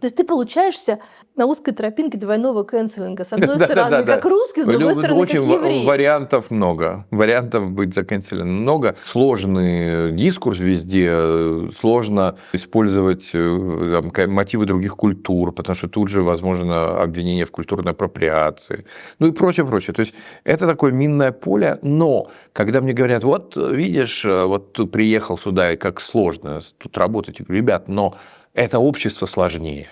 То есть ты получаешься на узкой тропинке двойного кэнселинга. С одной стороны, как русский, с другой стороны, Очень как еврей. вариантов много. Вариантов быть заканчиваем много. Сложный дискурс везде. Сложно использовать там, мотивы других культур, потому что тут же возможно обвинение в культурной апроприации. Ну и прочее, прочее. То есть это такое минное поле. Но когда мне говорят, вот видишь, вот ты приехал сюда, и как сложно тут работать. Я говорю, ребят, но это общество сложнее.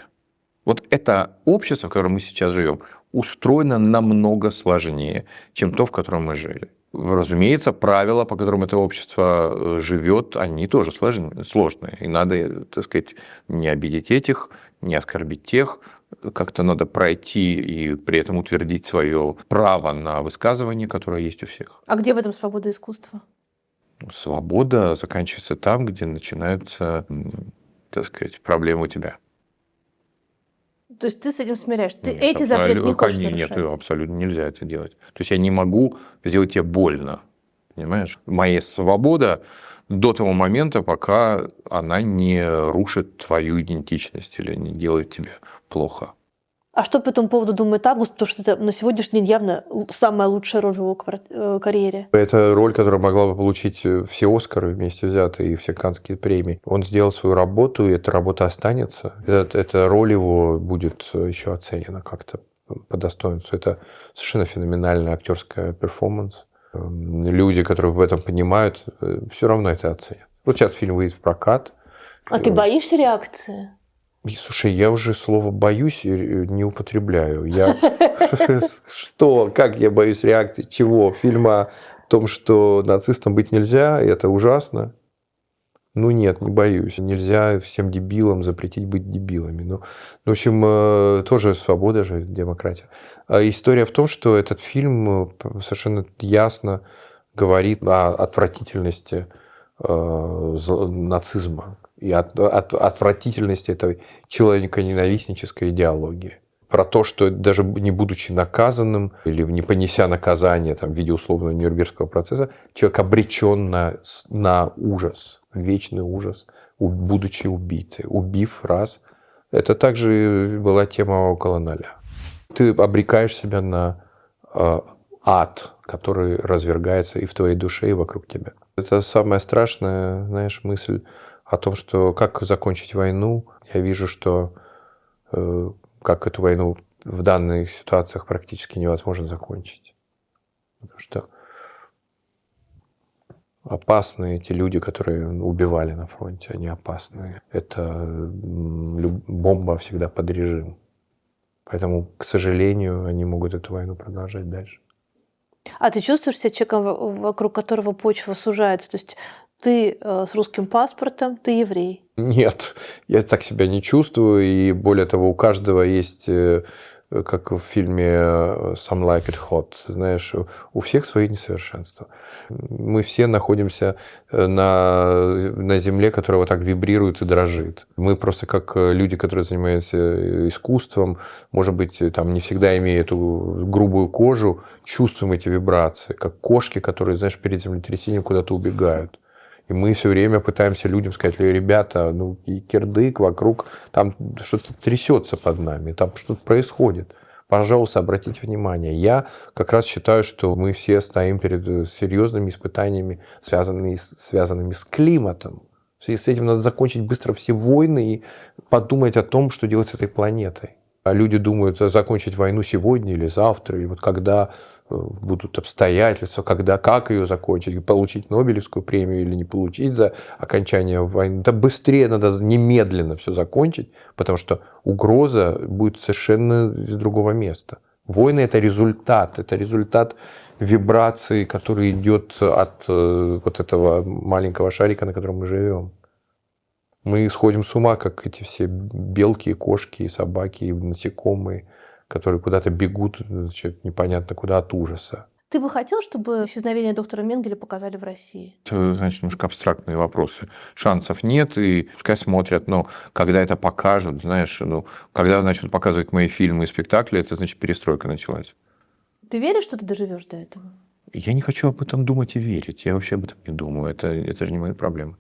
Вот это общество, в котором мы сейчас живем, устроено намного сложнее, чем то, в котором мы жили. Разумеется, правила, по которым это общество живет, они тоже сложные. И надо, так сказать, не обидеть этих, не оскорбить тех. Как-то надо пройти и при этом утвердить свое право на высказывание, которое есть у всех. А где в этом свобода искусства? Свобода заканчивается там, где начинаются, так сказать, проблемы у тебя. То есть ты с этим смиряешься? Ты Нет, эти запреты не хочешь Нет, нарушать? абсолютно нельзя это делать. То есть я не могу сделать тебе больно. Понимаешь? Моя свобода до того момента, пока она не рушит твою идентичность или не делает тебе плохо. А что по этому поводу думает Август? Потому что это на сегодняшний день явно самая лучшая роль в его карьере. Это роль, которая могла бы получить все «Оскары» вместе взятые и все Каннские премии. Он сделал свою работу, и эта работа останется. Эта роль его будет еще оценена как-то по достоинству. Это совершенно феноменальная актерская перформанс. Люди, которые в этом понимают, все равно это оценят. Вот сейчас фильм выйдет в прокат. А ты боишься реакции? Слушай, я уже слово «боюсь» не употребляю. Что? Как я боюсь реакции? Чего? Фильма о том, что нацистам быть нельзя, и это ужасно? Ну нет, не боюсь. Нельзя всем дебилам запретить быть дебилами. Ну, в общем, тоже свобода же, демократия. А история в том, что этот фильм совершенно ясно говорит о отвратительности нацизма и отвратительности этой человеконенавистнической идеологии. Про то, что даже не будучи наказанным или не понеся наказание там, в виде условного Нюрнбергского процесса, человек обречен на ужас, вечный ужас, будучи убийцей. Убив раз. Это также была тема около ноля. Ты обрекаешь себя на ад, который развергается и в твоей душе, и вокруг тебя. Это самая страшная, знаешь, мысль о том, что как закончить войну. Я вижу, что как эту войну в данных ситуациях практически невозможно закончить. Потому что опасны эти люди, которые убивали на фронте. Они опасны. Это бомба всегда под режим. Поэтому, к сожалению, они могут эту войну продолжать дальше. А ты чувствуешь себя человеком, вокруг которого почва сужается? То есть ты с русским паспортом, ты еврей? Нет, я так себя не чувствую. И более того, у каждого есть, как в фильме «Some Like It Hot», знаешь, у всех свои несовершенства. Мы все находимся на земле, которая вот так вибрирует и дрожит. Мы просто как люди, которые занимаются искусством, может быть, там не всегда имея эту грубую кожу, чувствуем эти вибрации, как кошки, которые, знаешь, перед землетрясением куда-то убегают. И мы все время пытаемся людям сказать: ребята, ну и кирдык вокруг, там что-то трясется под нами, там что-то происходит. Пожалуйста, обратите внимание. Я как раз считаю, что мы все стоим перед серьезными испытаниями, связанными с климатом, В связи с этим надо закончить быстро все войны и подумать о том, что делать с этой планетой. А люди думают закончить войну сегодня или завтра, или вот когда будут обстоятельства, когда, как ее закончить, получить Нобелевскую премию или не получить за окончание войны. Да быстрее надо немедленно все закончить, потому что угроза будет совершенно из другого места. Войны – это результат вибрации, который идет от вот этого маленького шарика, на котором мы живем. Мы сходим с ума, как эти все белки, и кошки, и собаки, и насекомые, которые куда-то бегут, значит, непонятно куда от ужаса. Ты бы хотел, чтобы исчезновение доктора Менгеля показали в России? Это, значит, немножко абстрактные вопросы. Шансов нет, и пускай смотрят, но когда это покажут, знаешь, когда начнут показывать мои фильмы и спектакли, это значит перестройка началась. Ты веришь, что ты доживешь до этого? Я не хочу об этом думать и верить. Я вообще об этом не думаю. Это же не мои проблемы.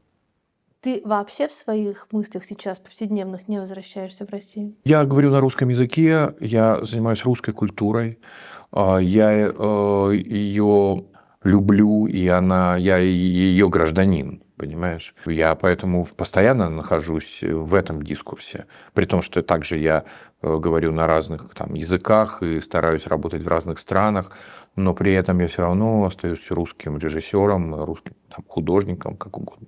Ты вообще в своих мыслях сейчас повседневных не возвращаешься в Россию? Я говорю на русском языке, я занимаюсь русской культурой, я ее люблю, и я ее гражданин, понимаешь? Я поэтому постоянно нахожусь в этом дискурсе, при том, что также я говорю на разных языках и стараюсь работать в разных странах, но при этом я все равно остаюсь русским режиссером, русским художником, как угодно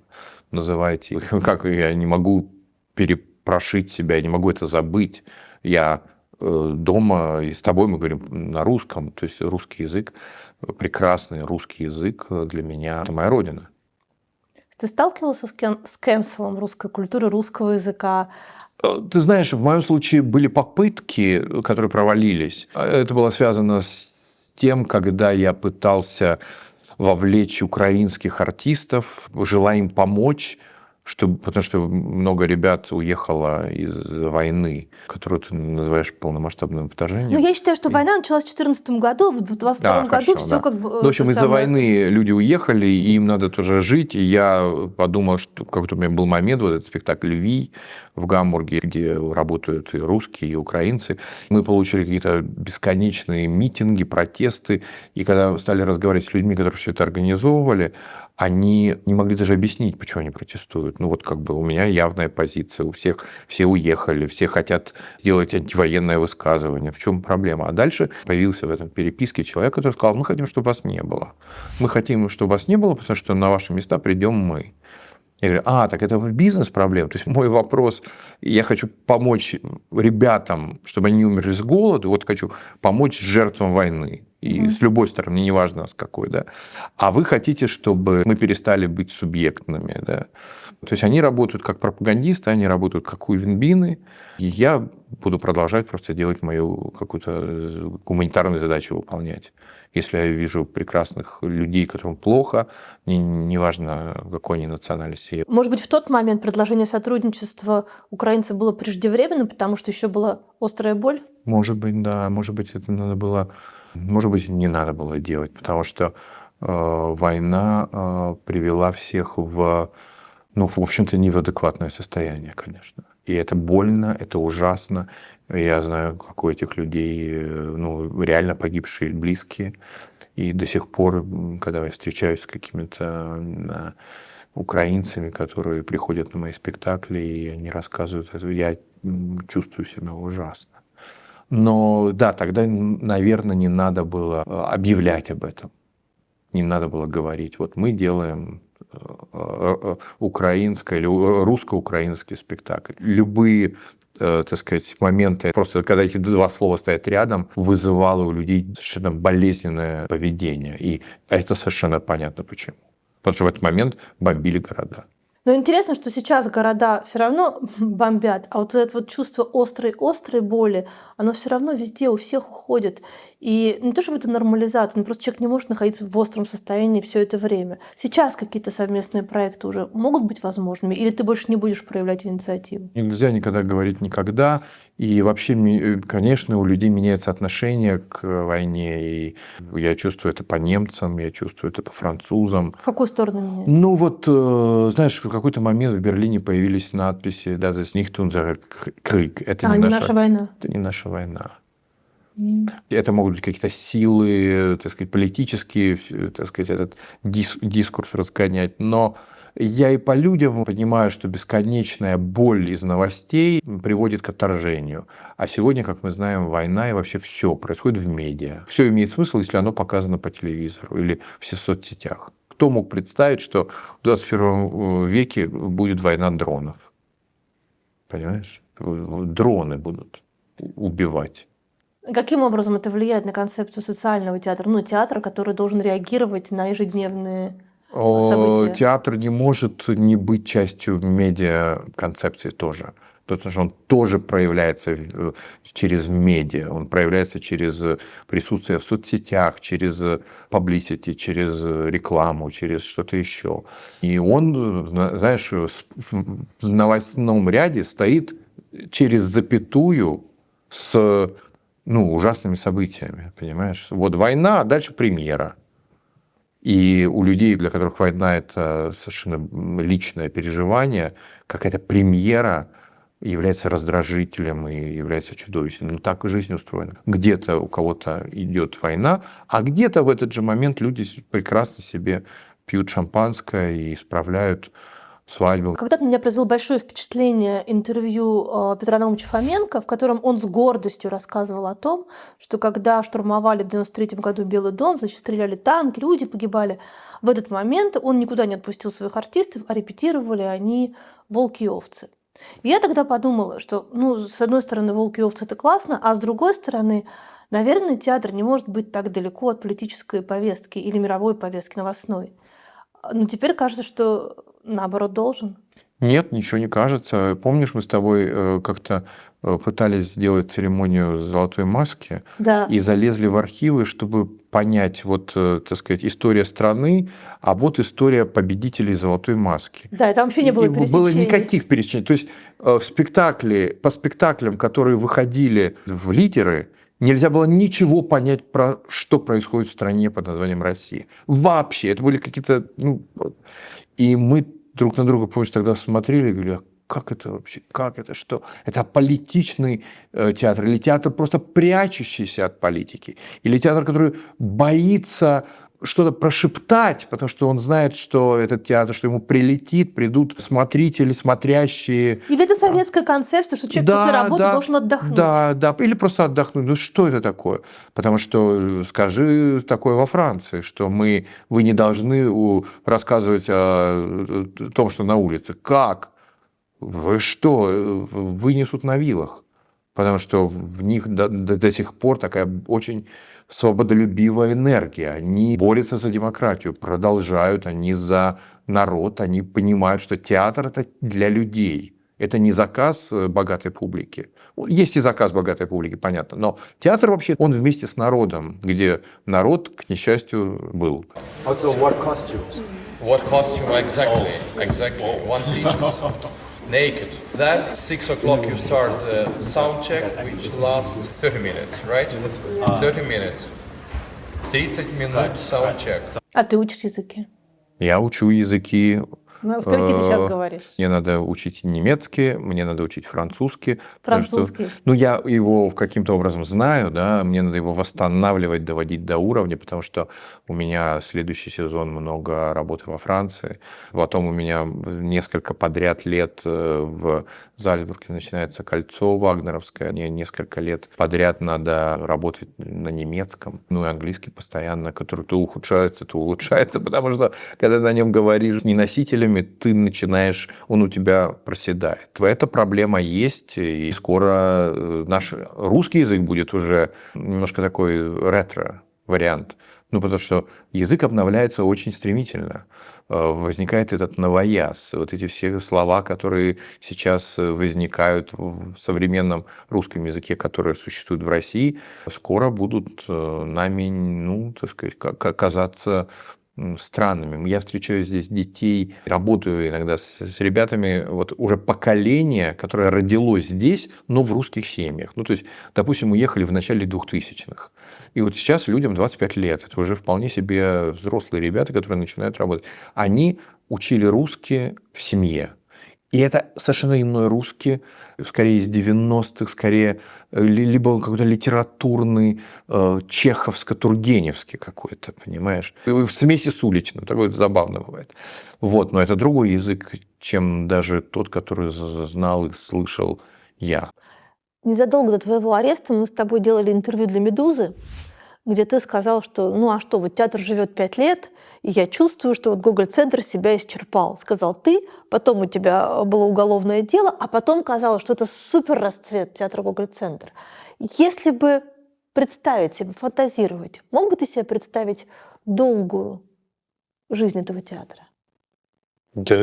называйте. Как я не могу перепрошить себя, я не могу это забыть. Я дома, и с тобой мы говорим на русском, то есть русский язык, прекрасный русский язык для меня – это моя родина. Ты сталкивался с кэнселом русской культуры, русского языка? Ты знаешь, в моем случае были попытки, которые провалились. Это было связано с тем, когда я вовлечь украинских артистов, желая им помочь, потому что много ребят уехало из войны, которую ты называешь полномасштабным вторжением. Ну, я считаю, что война началась в 2014 году, в 2022 году все как бы... В общем, из-за войны люди уехали, и им надо тоже жить. И я подумал, что какой-то у меня был момент, вот этот спектакль «Львий» в Гамбурге, где работают и русские, и украинцы. Мы получили какие-то бесконечные митинги, протесты. И когда стали разговаривать с людьми, которые все это организовывали, они не могли даже объяснить, почему они протестуют. Ну вот как бы у меня явная позиция, у всех все уехали, все хотят сделать антивоенное высказывание. В чем проблема? А дальше появился в этом переписке человек, который сказал: мы хотим, чтобы вас не было. Мы хотим, чтобы вас не было, потому что на ваши места придем мы. Я говорю: так это в бизнес-проблема. То есть мой вопрос, я хочу помочь ребятам, чтобы они не умерли с голоду, вот хочу помочь жертвам войны. И с любой стороны, неважно с какой, да. А вы хотите, чтобы мы перестали быть субъектными, да. То есть они работают как пропагандисты, они работают как уивенбины, и я буду продолжать просто делать мою какую-то гуманитарную задачу выполнять. Если я вижу прекрасных людей, которым плохо, неважно, какой они национальности. Может быть, в тот момент предложение сотрудничества украинцев было преждевременно, потому что еще была острая боль? Может быть, да. Может быть, это надо было... Может быть, не надо было делать, потому что война привела всех в общем-то, не в адекватное состояние, конечно. И это больно, это ужасно. Я знаю, как у этих людей реально погибшие близкие. И до сих пор, когда я встречаюсь с какими-то украинцами, которые приходят на мои спектакли, и они рассказывают это, я чувствую себя ужасно. Но да, тогда, наверное, не надо было объявлять об этом. Не надо было говорить: вот мы делаем украинский или русско-украинский спектакль. Любые, так сказать, моменты, просто когда эти два слова стоят рядом, вызывало у людей совершенно болезненное поведение. И это совершенно понятно почему. Потому что в этот момент бомбили города. Но интересно, что сейчас города все равно бомбят, а вот это вот чувство острой боли, оно все равно везде у всех уходит. И не то чтобы это нормализация, но просто человек не может находиться в остром состоянии все это время. Сейчас какие-то совместные проекты уже могут быть возможными, или ты больше не будешь проявлять инициативу? Нельзя никогда говорить никогда. И вообще, конечно, у людей меняется отношение к войне. И я чувствую это по немцам, я чувствую это по французам. В какую сторону меняется? Знаешь, в какой-то момент в Берлине появились надписи «Das ist nicht unser Krieg». Это не наша война. Это не наша война. Это могут быть какие-то силы, так сказать, политические, так сказать, этот дискурс разгонять. Но я и по людям понимаю, что бесконечная боль из новостей приводит к отторжению. А сегодня, как мы знаем, война и вообще все происходит в медиа. Все имеет смысл, если оно показано по телевизору или в соцсетях. Кто мог представить, что в 21 веке будет война дронов? Понимаешь? Дроны будут убивать. Каким образом это влияет на концепцию социального театра? Ну, театра, который должен реагировать на ежедневные события. Театр не может не быть частью медиа-концепции тоже. Потому что он тоже проявляется через медиа, он проявляется через присутствие в соцсетях, через publicity, через рекламу, через что-то еще. И он, знаешь, в новостном ряде стоит через запятую с ужасными событиями, понимаешь? Вот война, а дальше премьера. И у людей, для которых война – это совершенно личное переживание, какая-то премьера является раздражителем и является чудовищем. Ну, так и жизнь устроена. Где-то у кого-то идет война, а где-то в этот же момент люди прекрасно себе пьют шампанское и справляют свадьбу. Когда-то меня произвело большое впечатление интервью Петра Наумовича Фоменко, в котором он с гордостью рассказывал о том, что когда штурмовали в 1993 году Белый дом, значит, стреляли танки, люди погибали. В этот момент он никуда не отпустил своих артистов, а репетировали они «Волки и овцы». И я тогда подумала, что, с одной стороны, «Волки и овцы» — это классно, а с другой стороны, наверное, театр не может быть так далеко от политической повестки или мировой повестки новостной. Но теперь кажется, что наоборот должен. Нет, ничего не кажется. Помнишь, мы с тобой как-то пытались сделать церемонию золотой маски и залезли в архивы, чтобы понять, так сказать, история страны, а вот история победителей золотой маски. Да, и там вообще не было пересечений. Было никаких пересечений. То есть по спектаклям, которые выходили в лидеры, нельзя было ничего понять про что происходит в стране под названием Россия. Вообще. Это были какие-то... И мы друг на друга, помнишь, тогда смотрели и говорили, как это вообще, как это, что? Это аполитичный театр или театр, просто прячущийся от политики? Или театр, который боится что-то прошептать, потому что он знает, что этот театр, что ему придут смотрители, смотрящие. Или это советская концепция, что человек после работы должен отдохнуть. Да, или просто отдохнуть. Ну что это такое? Потому что скажи такое во Франции, что вы не должны рассказывать о том, что на улице. Как? Вы что? Вынесут на вилах. Потому что в них до сих пор такая очень свободолюбивая энергия. Они борются за демократию, продолжают, они за народ, они понимают, что театр – это для людей. Это не заказ богатой публики. Есть и заказ богатой публики, понятно. Но театр вообще, он вместе с народом, где народ, к несчастью, был. So what costumes? What costume exactly? Exactly. One piece. Naked. Then 6 o'clock you start the sound check, which lasts 30 minutes, right? 30 minutes. 30 минут sound check. А ты учишь языки? Я учу языки. Сколько ты сейчас говоришь? Мне надо учить немецкий, мне надо учить французский. Французский. Я его каким-то образом знаю, да, мне надо его восстанавливать, доводить до уровня, потому что у меня следующий сезон много работы во Франции. Потом у меня несколько подряд лет в Зальцбурге начинается кольцо вагнеровское. Мне несколько лет подряд надо работать на немецком. И английский постоянно, который то ухудшается, то улучшается, потому что, когда на нем говоришь с неносителями, ты начинаешь, он у тебя проседает. Эта проблема есть, и скоро наш русский язык будет уже немножко такой ретро-вариант. Потому что язык обновляется очень стремительно. Возникает этот новояз. Вот эти все слова, которые сейчас возникают в современном русском языке, которые существуют в России, скоро будут нами, так сказать, казаться странными. Я встречаю здесь детей, работаю иногда с ребятами, уже поколение, которое родилось здесь, но в русских семьях. То есть, допустим, уехали в начале 2000-х. И сейчас людям 25 лет. Это уже вполне себе взрослые ребята, которые начинают работать. Они учили русский в семье. И это совершенно иной русский, скорее из 90-х, скорее либо какой-то литературный, чеховско-тургеневский какой-то, понимаешь? В смеси с уличным, такое забавно бывает. Вот, но это другой язык, чем даже тот, который знал и слышал я. Незадолго до твоего ареста мы с тобой делали интервью для «Медузы», где ты сказал, что ну а что, вот театр живет 5 лет, и я чувствую, что вот Гоголь-центр себя исчерпал. Сказал ты, потом у тебя было уголовное дело, а потом казалось, что это супер расцвет театра Гоголь-центр. Если бы представить себе, фантазировать, мог бы ты себе представить долгую жизнь этого театра? Да,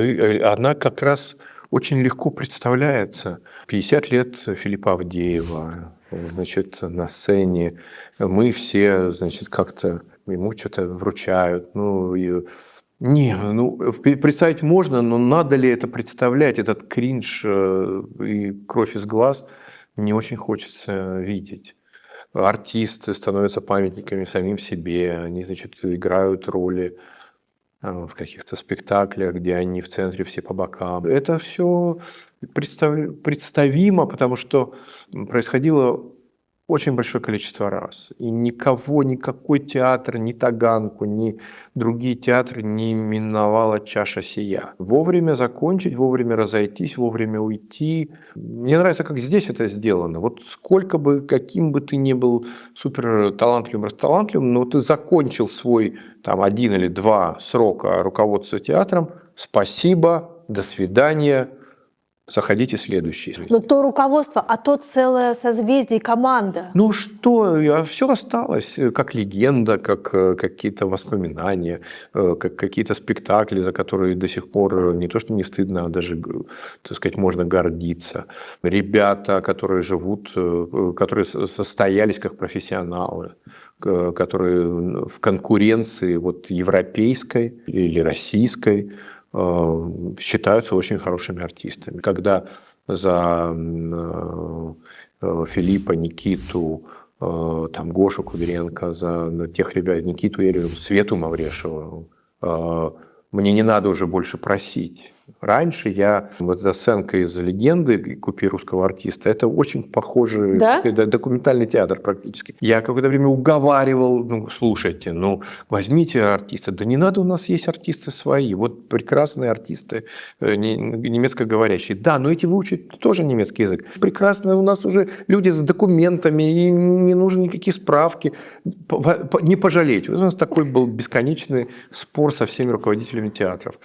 она как раз очень легко представляется. 50 лет Филиппа Авдеева, значит, на сцене. Мы все, значит, как-то ему что-то вручают. Представить можно, но надо ли это представлять? Этот кринж и кровь из глаз не очень хочется видеть. Артисты становятся памятниками самим себе. Они, значит, играют роли в каких-то спектаклях, где они в центре, все по бокам. Это все представимо, потому что происходило очень большое количество раз. И никакой театр, ни Таганку, ни другие театры не миновала чаша сия. Вовремя закончить, вовремя разойтись, вовремя уйти. Мне нравится, как здесь это сделано. Вот сколько бы, каким бы ты ни был супер талантливым, расталантливым, но ты закончил свой 1 или 2 срока руководства театром. Спасибо, до свидания. Заходите следующий. Но то руководство, а то целое созвездие, команда. Ну что, все осталось, как легенда, как какие-то воспоминания, как какие-то спектакли, за которые до сих пор не то что не стыдно, а даже, так сказать, можно гордиться. Ребята, которые живут, которые состоялись как профессионалы, которые в конкуренции вот европейской или российской считаются очень хорошими артистами. Когда за Филиппа, Никиту, Гошу Кудренко, за тех ребят, Никиту Ерину, Свету Маврешеву, мне не надо уже больше просить. Раньше вот эта сценка из «Легенды» «Купи русского артиста», это очень похожий, да? Так сказать, документальный театр практически. Я какое-то время уговаривал, слушайте, возьмите артиста. Да не надо, у нас есть артисты свои. Вот прекрасные артисты немецкоговорящие. Да, но эти выучат тоже немецкий язык. Прекрасно, у нас уже люди с документами, и не нужны никакие справки. Не пожалеть. У нас такой был бесконечный спор со всеми руководителями театров.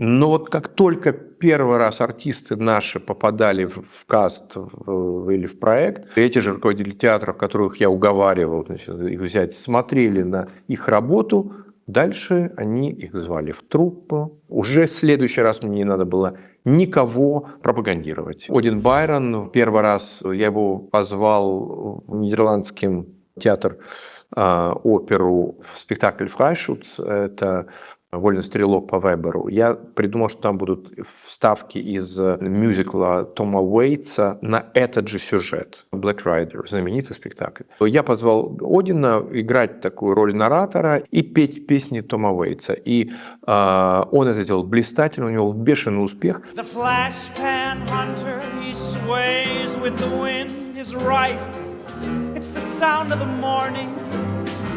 Но вот как только первый раз артисты наши попадали в каст или в проект, эти же руководители театров, которых я уговаривал их взять, смотрели на их работу, дальше они их звали в труппу. Уже в следующий раз мне не надо было никого пропагандировать. Один Байрон, первый раз я его позвал в нидерландский театр оперу в спектакль «Фрайшутц». Это «Вольный стрелок» по Веберу. Я придумал, что там будут вставки из мюзикла Тома Уэйтса на этот же сюжет. «Black Rider», знаменитый спектакль. Я позвал Одина играть такую роль наратора и петь песни Тома Уэйтса. И он это сделал блистательно, у него бешеный успех. The flash pan hunter, he sways with the wind, his rifle. It's the sound of the morning.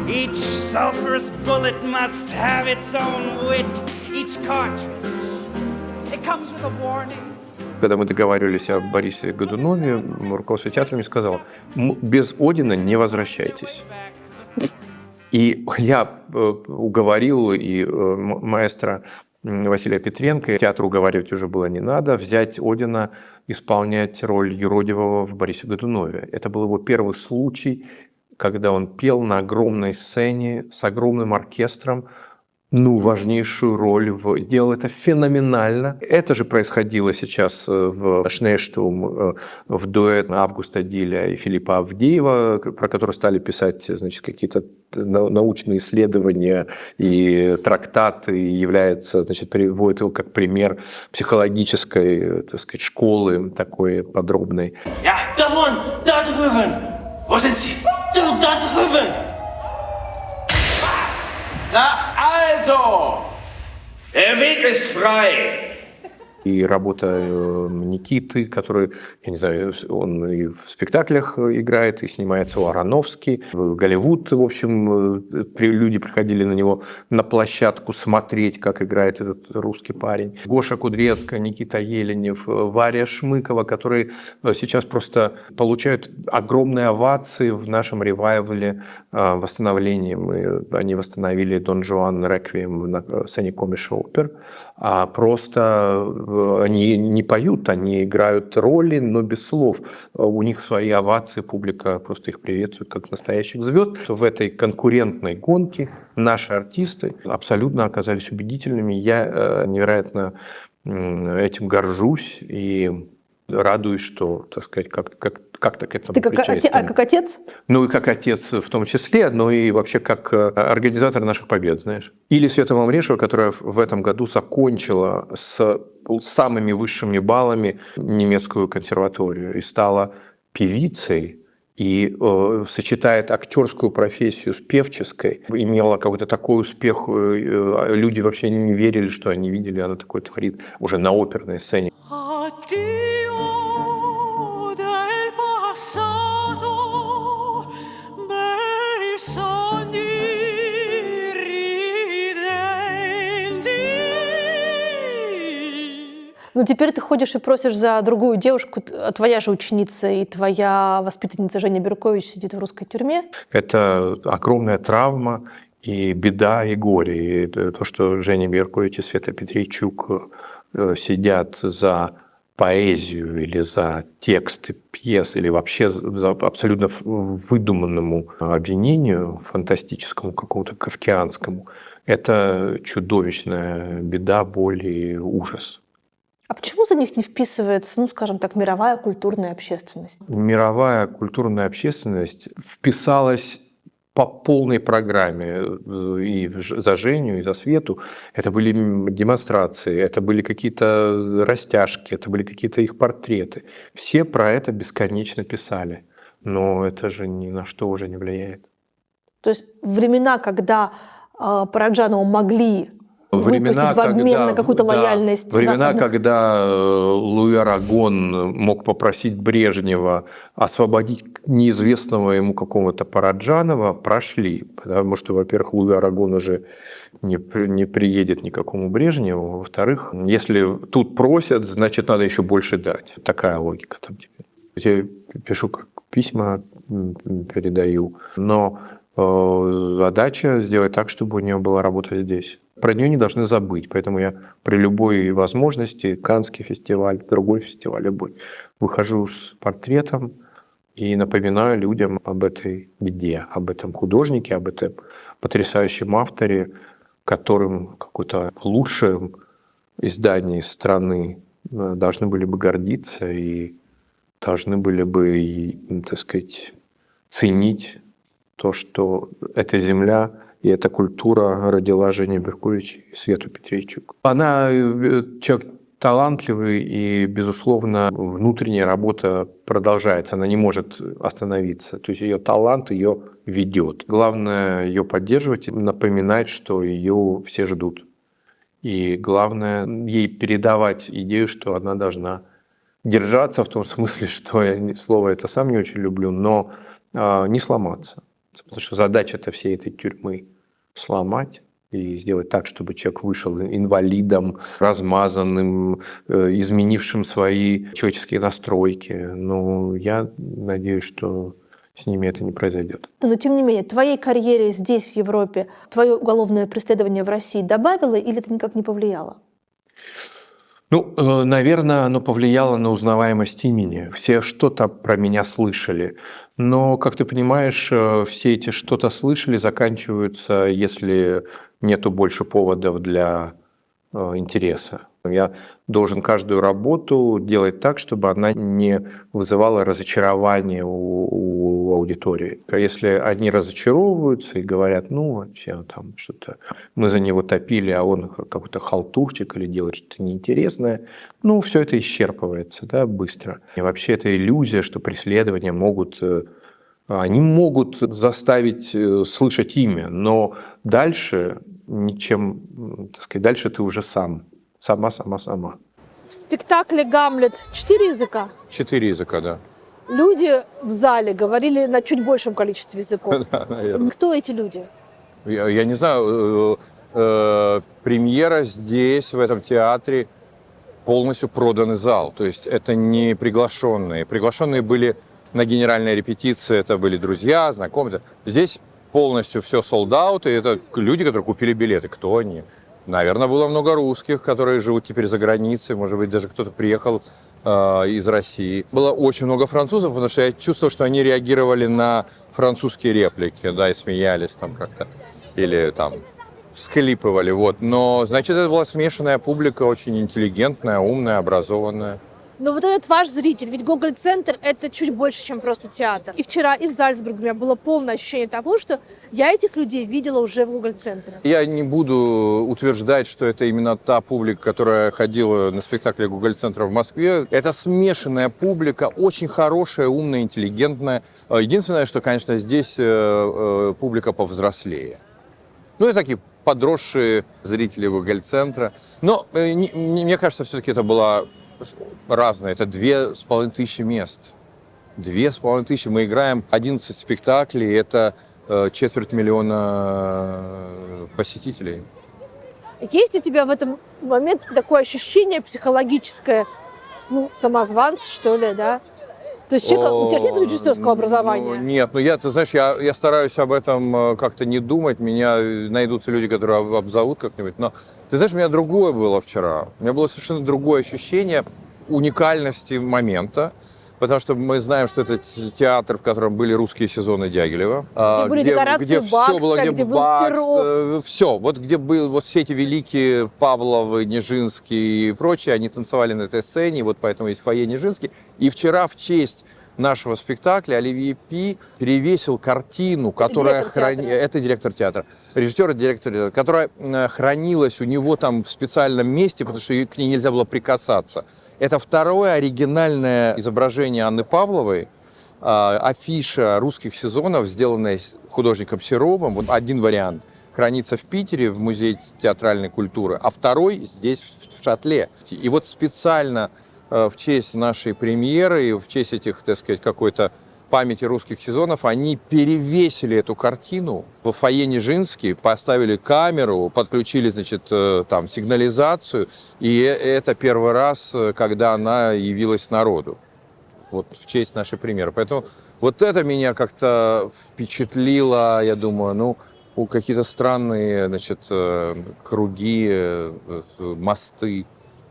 Each sulphurous bullet must have its own wit. Each cartridge, it comes with a warning. Когда мы договаривались о Борисе Годунове, руководство театра мне сказало: без Одина не возвращайтесь. И я уговорил и маэстро Василия Петренко, театру уговаривать уже было не надо, взять Одина исполнять роль юродивого в Борисе Годунове. Это был его первый случай, когда он пел на огромной сцене с огромным оркестром, важнейшую роль. Делал это феноменально. Это же происходило сейчас в Шнейштум, в дуэт Августа Диля и Филиппа Авдеева, про который стали писать, какие-то научные исследования и трактаты, и является, приводит его как пример психологической, школы такой подробной. Ja, da vorne, da drüben. Wo sind Sie? Du, da drüben! Na also! Der Weg ist frei! И работа Никиты, который, я не знаю, он и в спектаклях играет, и снимается у Аронофски. В Голливуд, в общем, люди приходили на него на площадку смотреть, как играет этот русский парень. Гоша Кудренко, Никита Еленев, Варя Шмыкова, которые сейчас просто получают огромные овации в нашем ревайвале, восстановлении. Они восстановили «Дон Жуан Реквием» на сцене Комиша Опер. А просто они не поют, они играют роли, но без слов. У них свои овации, публика просто их приветствует как настоящих звезд. В этой конкурентной гонке наши артисты абсолютно оказались убедительными. Я невероятно этим горжусь и радуюсь, что, так сказать, как-то к этому причастен. Как отец? Ну и как отец в том числе, но и вообще как организатор наших побед, знаешь. Или Света Мамрешева, которая в этом году закончила с самыми высшими баллами немецкую консерваторию и стала певицей, и сочетает актерскую профессию с певческой. Имела какой-то такой успех, люди вообще не верили, что они видели, она такое творит уже на оперной сцене. Ну, теперь ты ходишь и просишь за другую девушку. Твоя же ученица и твоя воспитанница Женя Беркович сидит в русской тюрьме. Это огромная травма и беда, и горе. И то, что Женя Беркович и Света Петрейчук сидят за поэзию или за тексты пьес, или вообще за абсолютно выдуманному обвинению, фантастическому, какому-то кафкианскому, это чудовищная беда, боль и ужас. А почему за них не вписывается, ну, скажем так, мировая культурная общественность? Мировая культурная общественность вписалась по полной программе и за Женю, и за Свету. Это были демонстрации, это были какие-то растяжки, это были какие-то их портреты. Все про это бесконечно писали, но это же ни на что уже не влияет. То есть времена, когда Параджанову могли выпустить в обмен на какую-то лояльность. Времена, когда Луи Арагон мог попросить Брежнева освободить неизвестного ему какого-то Параджанова, прошли. Потому что, во-первых, Луи Арагон уже не приедет ни к какому Брежневу. Во-вторых, если тут просят, значит, надо еще больше дать. Такая логика там теперь. Я пишу как письма, передаю. Но задача сделать так, чтобы у нее была работа здесь. Про нее не должны забыть, поэтому я при любой возможности, Каннский фестиваль, другой фестиваль, любой, выхожу с портретом и напоминаю людям об этой беде, об этом художнике, об этом потрясающем авторе, которым какое-то лучшее издание страны должны были бы гордиться и должны были бы, так сказать, ценить то, что эта земля и эта культура родила Женю Беркович и Свету Петрейчук. Она человек талантливый, и, безусловно, внутренняя работа продолжается, она не может остановиться. То есть ее талант ее ведет. Главное ее поддерживать, напоминать, что ее все ждут. И главное ей передавать идею, что она должна держаться, в том смысле, что я слово это сам не очень люблю, но не сломаться. Потому что задача-то всей этой тюрьмы сломать и сделать так, чтобы человек вышел инвалидом, размазанным, изменившим свои человеческие настройки. Но я надеюсь, что с ними это не произойдет. Но тем не менее, твоей карьере здесь, в Европе, твое уголовное преследование в России добавило или это никак не повлияло? Ну, наверное, оно повлияло на узнаваемость имени. Все что-то про меня слышали. Но, как ты понимаешь, все эти что-то слышали заканчиваются, если нету больше поводов для интереса. Я должен каждую работу делать так, чтобы она не вызывала разочарования у аудитории. Если они разочаровываются и говорят, ну, вообще там что-то, мы за него топили, а он какой-то халтурчик или делает что-то неинтересное, ну, все это исчерпывается, да, быстро. И вообще это иллюзия, что преследования могут заставить слышать имя, но дальше ничем, так сказать, дальше ты уже сама. в спектакле «Гамлет» 4 языка. 4 языка, да. Люди в зале говорили на чуть большем количестве языков. Да, наверное. Кто эти люди? Я не знаю, премьера здесь, в этом театре, полностью проданный зал. То есть это не приглашенные. Приглашенные были на генеральной репетиции, это были друзья, знакомые. Здесь полностью все sold out, и это люди, которые купили билеты. Кто они? Наверное, было много русских, которые живут теперь за границей. Может быть, даже кто-то приехал из России. Было очень много французов, потому что я чувствовал, что они реагировали на французские реплики, да, и смеялись там как-то. Или там всхлипывали, вот. Но, значит, это была смешанная публика, очень интеллигентная, умная, образованная. Но вот этот ваш зритель, ведь Гоголь-центр — это чуть больше, чем просто театр. И вчера, и в Зальцбурге у меня было полное ощущение того, что я этих людей видела уже в Гоголь-центре. Я не буду утверждать, что это именно та публика, которая ходила на спектакле Гоголь-центра в Москве. Это смешанная публика, очень хорошая, умная, интеллигентная. Единственное, что, конечно, здесь публика повзрослее. Ну, это такие подросшие зрители Гоголь-центра. Но мне кажется, все-таки это была разное. Это 2500 мест. 2500. Мы играем 11 спектаклей. Это 250 000 посетителей. Есть у тебя в этом момент такое ощущение психологическое, самозванца, что ли, да? То есть у тебя же нет режиссерского образования? Нет, ты знаешь, я стараюсь об этом как-то не думать. Меня найдутся люди, которые обзовут как-нибудь. Но ты знаешь, у меня другое было вчера. У меня было совершенно другое ощущение уникальности момента. Потому что мы знаем, что это театр, в котором были русские сезоны Дягилева. Где были декорации Бакста, где был Серов. Все, вот где были вот все эти великие Павловы, Нижинские и прочие, они танцевали на этой сцене, вот поэтому есть фойе Нижинский. И вчера в честь нашего спектакля Оливье Пи перевесил картину, которая это директор театра, режиссер и директор театра, которая хранилась у него там в специальном месте, потому что к ней нельзя было прикасаться. Это второе оригинальное изображение Анны Павловой, афиша русских сезонов, сделанная художником Серовым. Вот один вариант хранится в Питере, в Музее театральной культуры, а второй здесь, в Шатле. И вот специально в честь нашей премьеры и в честь этих, так сказать, какой-то памяти русских сезонов, они перевесили эту картину в фойе Нижинский, поставили камеру, подключили, значит, там сигнализацию, и это первый раз, когда она явилась народу. Вот в честь нашей премьеры. Поэтому вот это меня как-то впечатлило, я думаю, какие-то странные, значит, круги, мосты.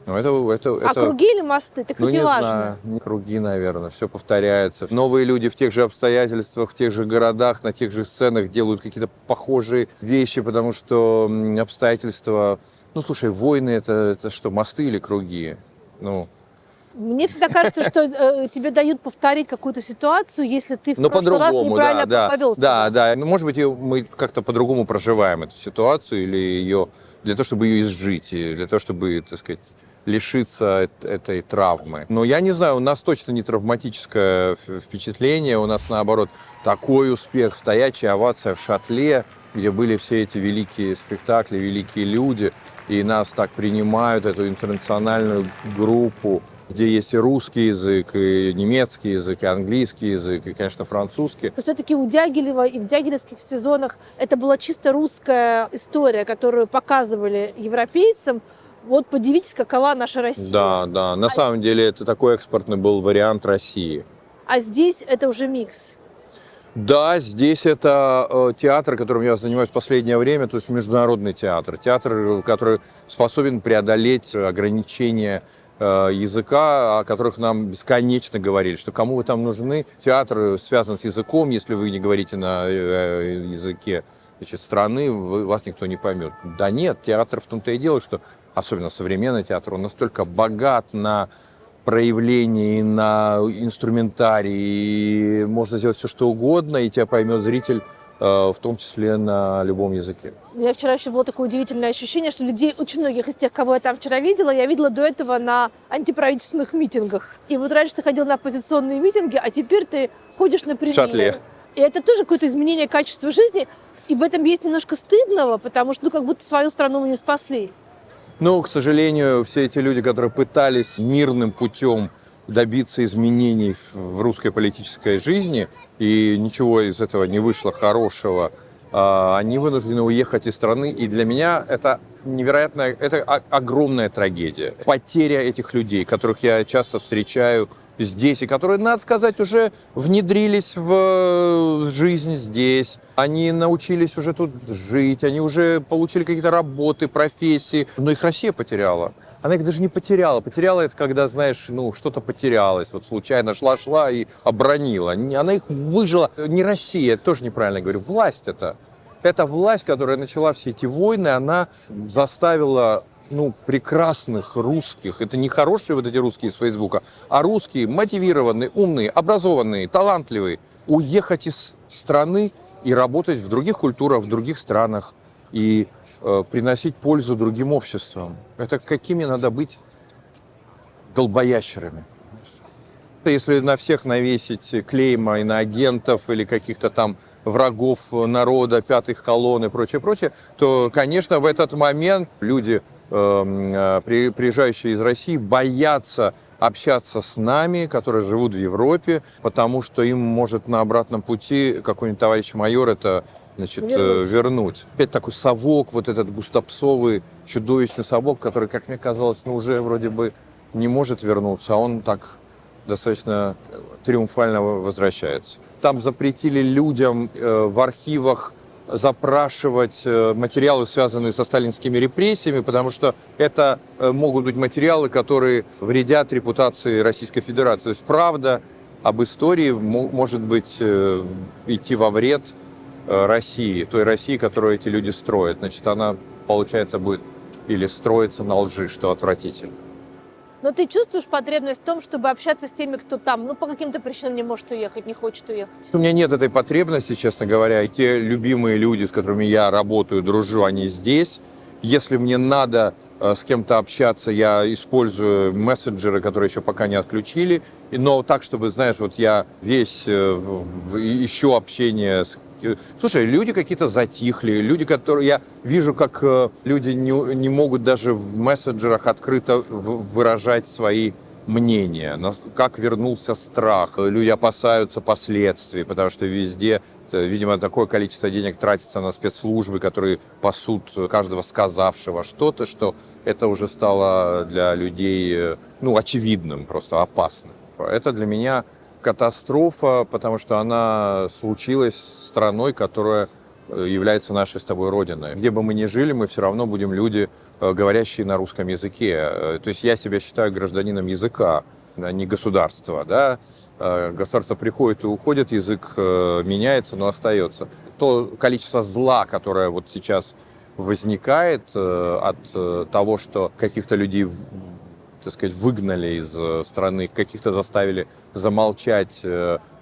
А круги или мосты? Это, кстати, не важно. знаю, круги, наверное, все повторяется. Новые люди в тех же обстоятельствах, в тех же городах, на тех же сценах делают какие-то похожие вещи, потому что обстоятельства... слушай, войны это что, мосты или круги? Мне всегда кажется, что тебе дают повторить какую-то ситуацию, если ты в прошлый раз неправильно повел себя. Да. Может быть, мы как-то по-другому проживаем эту ситуацию или ее для того, чтобы ее изжить, и для того, чтобы, так сказать, лишиться этой травмы. Но я не знаю, у нас точно не травматическое впечатление, у нас, наоборот, такой успех, стоячая овация в Шатле, где были все эти великие спектакли, великие люди, и нас так принимают, эту интернациональную группу, где есть и русский язык, и немецкий язык, и английский язык, и, конечно, французский. Но все-таки у Дягилева и в дягилевских сезонах это была чисто русская история, которую показывали европейцам. Вот подивитесь, какова наша Россия. Да. На самом деле это такой экспортный был вариант России. А здесь это уже микс. Да, здесь это театр, которым я занимаюсь в последнее время, то есть международный театр. Театр, который способен преодолеть ограничения языка, о которых нам бесконечно говорили, что кому вы там нужны. Театр связан с языком, если вы не говорите на языке, значит, страны, вас никто не поймет. Да нет, театр в том-то и дело, что особенно современный театр, он настолько богат на проявление, на инструментарий, и можно сделать все, что угодно, и тебя поймет зритель, в том числе на любом языке. У меня вчера еще было такое удивительное ощущение, что людей, очень многих из тех, кого я там вчера видела, я видела до этого на антиправительственных митингах. И вот раньше ты ходил на оппозиционные митинги, а теперь ты ходишь на премьеры. В Шатле. И это тоже какое-то изменение качества жизни. И в этом есть немножко стыдного, потому что как будто свою страну мы не спасли. Но, к сожалению, все эти люди, которые пытались мирным путем добиться изменений в русской политической жизни, и ничего из этого не вышло хорошего, они вынуждены уехать из страны, и для меня это невероятная, это огромная трагедия. Потеря этих людей, которых я часто встречаю здесь, и которые, надо сказать, уже внедрились в жизнь здесь. Они научились уже тут жить, они уже получили какие-то работы, профессии. Но их Россия потеряла. Она их даже не потеряла. Потеряла это, когда, знаешь, что-то потерялось. Вот случайно шла и обронила. Она их выжила. Не Россия, это тоже неправильно говорю. Власть это. Эта власть, которая начала все эти войны, она заставила прекрасных русских, это не хорошие вот эти русские из Фейсбука, а русские, мотивированные, умные, образованные, талантливые, уехать из страны и работать в других культурах, в других странах и приносить пользу другим обществам. Это какими надо быть долбоящерами. Если на всех навесить клейма иноагентов или каких-то там врагов народа, пятых колонн и прочее, то, конечно, в этот момент люди, приезжающие из России, боятся общаться с нами, которые живут в Европе, потому что им может на обратном пути какой-нибудь товарищ майор это вернуть. Опять такой совок, вот этот густопсовый, чудовищный совок, который, как мне казалось, уже вроде бы не может вернуться, а он так достаточно триумфально возвращается. Там запретили людям в архивах запрашивать материалы, связанные со сталинскими репрессиями, потому что это могут быть материалы, которые вредят репутации Российской Федерации. То есть правда об истории может быть идти во вред России, той России, которую эти люди строят. Значит, она, получается, будет или строится на лжи, что отвратительно. Но ты чувствуешь потребность в том, чтобы общаться с теми, кто там, по каким-то причинам не может уехать, не хочет уехать? У меня нет этой потребности, честно говоря. И те любимые люди, с которыми я работаю, дружу, они здесь. Если мне надо с кем-то общаться, я использую мессенджеры, которые еще пока не отключили. Но так, чтобы, знаешь, вот я весь ищу общение с... Слушай, люди какие-то затихли, люди, которые я вижу, как люди не могут даже в мессенджерах открыто выражать свои мнения, как вернулся страх. Люди опасаются последствий, потому что везде, видимо, такое количество денег тратится на спецслужбы, которые пасут каждого сказавшего что-то, что это уже стало для людей, очевидным, просто опасным. Это для меня катастрофа, потому что она случилась с страной, которая является нашей с тобой родиной. Где бы мы ни жили, мы все равно будем люди, говорящие на русском языке. То есть я себя считаю гражданином языка, а не государства. Да? Государство приходит и уходит, язык меняется, но остается. То количество зла, которое вот сейчас возникает от того, что каких-то людей выгнали из страны, каких-то заставили замолчать,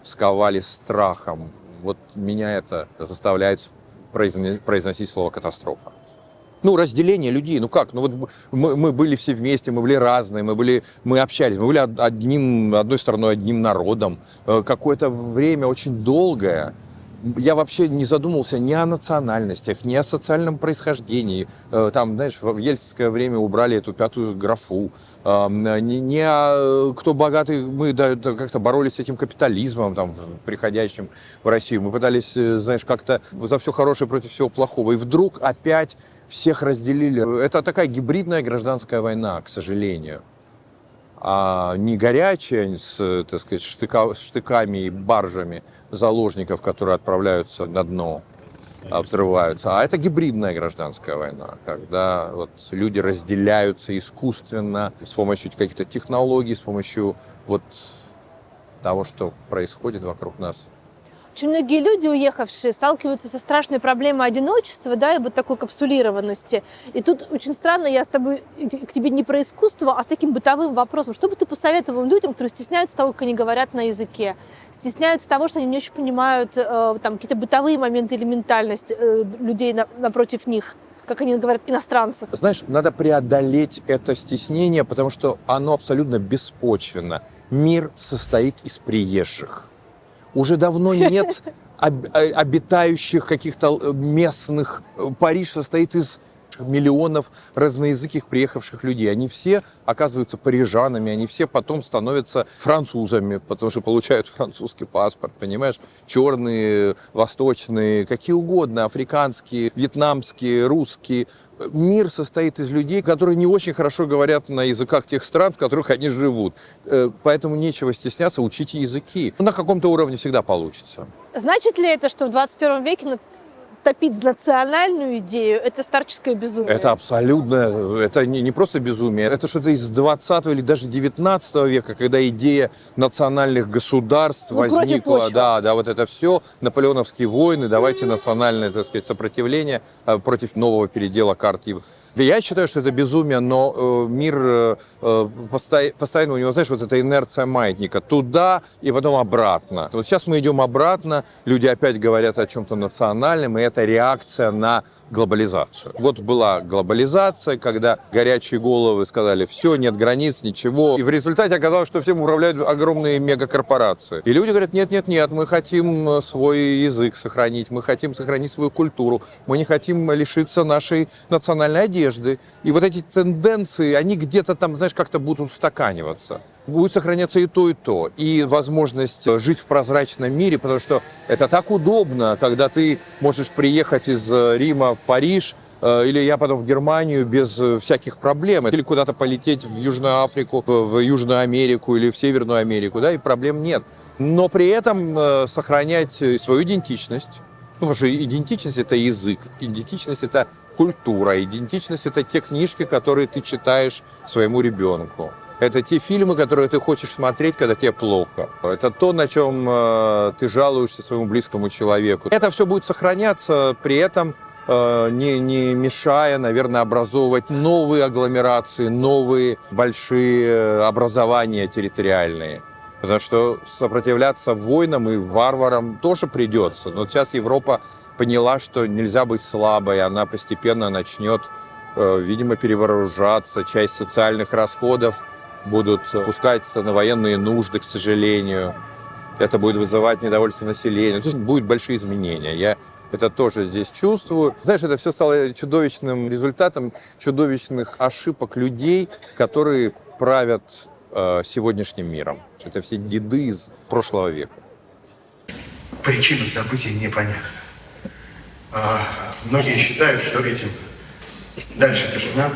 сковали страхом. Вот меня это заставляет произносить слово «катастрофа». Разделение людей, мы были все вместе, мы были разные, мы общались, мы были одной страной, одним народом. Какое-то время очень долгое. Я вообще не задумывался ни о национальностях, ни о социальном происхождении. Там, знаешь, в ельцинское время убрали эту пятую графу. Не о кто богатый. Мы как-то боролись с этим капитализмом, приходящим в Россию. Мы пытались, знаешь, как-то за все хорошее против всего плохого. И вдруг опять всех разделили. Это такая гибридная гражданская война, к сожалению. А не горячая с, штыками и баржами заложников, которые отправляются на дно, взрываются. А это гибридная гражданская война, когда люди разделяются искусственно с помощью каких-то технологий, с помощью того, что происходит вокруг нас. Очень многие люди, уехавшие, сталкиваются со страшной проблемой одиночества, и такой капсулированности. И тут очень странно, я к тебе не про искусство, а с таким бытовым вопросом. Что бы ты посоветовал людям, которые стесняются того, как они говорят на языке, стесняются того, что они не очень понимают какие-то бытовые моменты или ментальность людей напротив них, как они говорят, иностранцев? Знаешь, надо преодолеть это стеснение, потому что оно абсолютно беспочвенно. Мир состоит из приезжих. Уже давно нет обитающих каких-то местных. Париж состоит из миллионов разноязыких приехавших людей. Они все оказываются парижанами, они все потом становятся французами, потому что получают французский паспорт, понимаешь? Черные, восточные, какие угодно, африканские, вьетнамские, русские. Мир состоит из людей, которые не очень хорошо говорят на языках тех стран, в которых они живут. Поэтому нечего стесняться, учите языки. На каком-то уровне всегда получится. Значит ли это, что в 21 веке топить национальную идею – это старческое безумие? Это абсолютно, это не просто безумие, это что-то из 20 или даже 19 века, когда идея национальных государств возникла. Да, вот это все, наполеоновские войны, давайте национальное, так сказать, сопротивление против нового передела карт. Я считаю, что это безумие, но мир постоянно, у него, знаешь, вот эта инерция маятника, туда и потом обратно. Вот сейчас мы идем обратно, люди опять говорят о чем-то национальном, и это реакция на глобализацию. Вот была глобализация, когда горячие головы сказали, все, нет границ, ничего. И в результате оказалось, что всем управляют огромные мегакорпорации. И люди говорят, нет, мы хотим свой язык сохранить, мы хотим сохранить свою культуру, мы не хотим лишиться нашей национальной одежды. И вот эти тенденции, они где-то там, знаешь, как-то будут устаканиваться. Будет сохраняться и то, и то. И возможность жить в прозрачном мире, потому что это так удобно, когда ты можешь приехать из Рима в Париж, или я потом в Германию без всяких проблем, или куда-то полететь в Южную Африку, в Южную Америку или в Северную Америку, да, и проблем нет. Но при этом сохранять свою идентичность. Потому что идентичность – это язык, идентичность – это культура, идентичность – это те книжки, которые ты читаешь своему ребенку. Это те фильмы, которые ты хочешь смотреть, когда тебе плохо. Это то, на чем ты жалуешься своему близкому человеку. Это все будет сохраняться, при этом не мешая, наверное, образовывать новые агломерации, новые большие образования территориальные. Потому что сопротивляться войнам и варварам тоже придется. Но сейчас Европа поняла, что нельзя быть слабой. Она постепенно начнет, видимо, перевооружаться. Часть социальных расходов будут пускаться на военные нужды, к сожалению. Это будет вызывать недовольство населения. То есть будут большие изменения. Я это тоже здесь чувствую. Знаешь, это все стало чудовищным результатом чудовищных ошибок людей, которые правят сегодняшним миром. Это все деды из прошлого века. Причина событий непонятна. Многие считают, что этим дальше тишина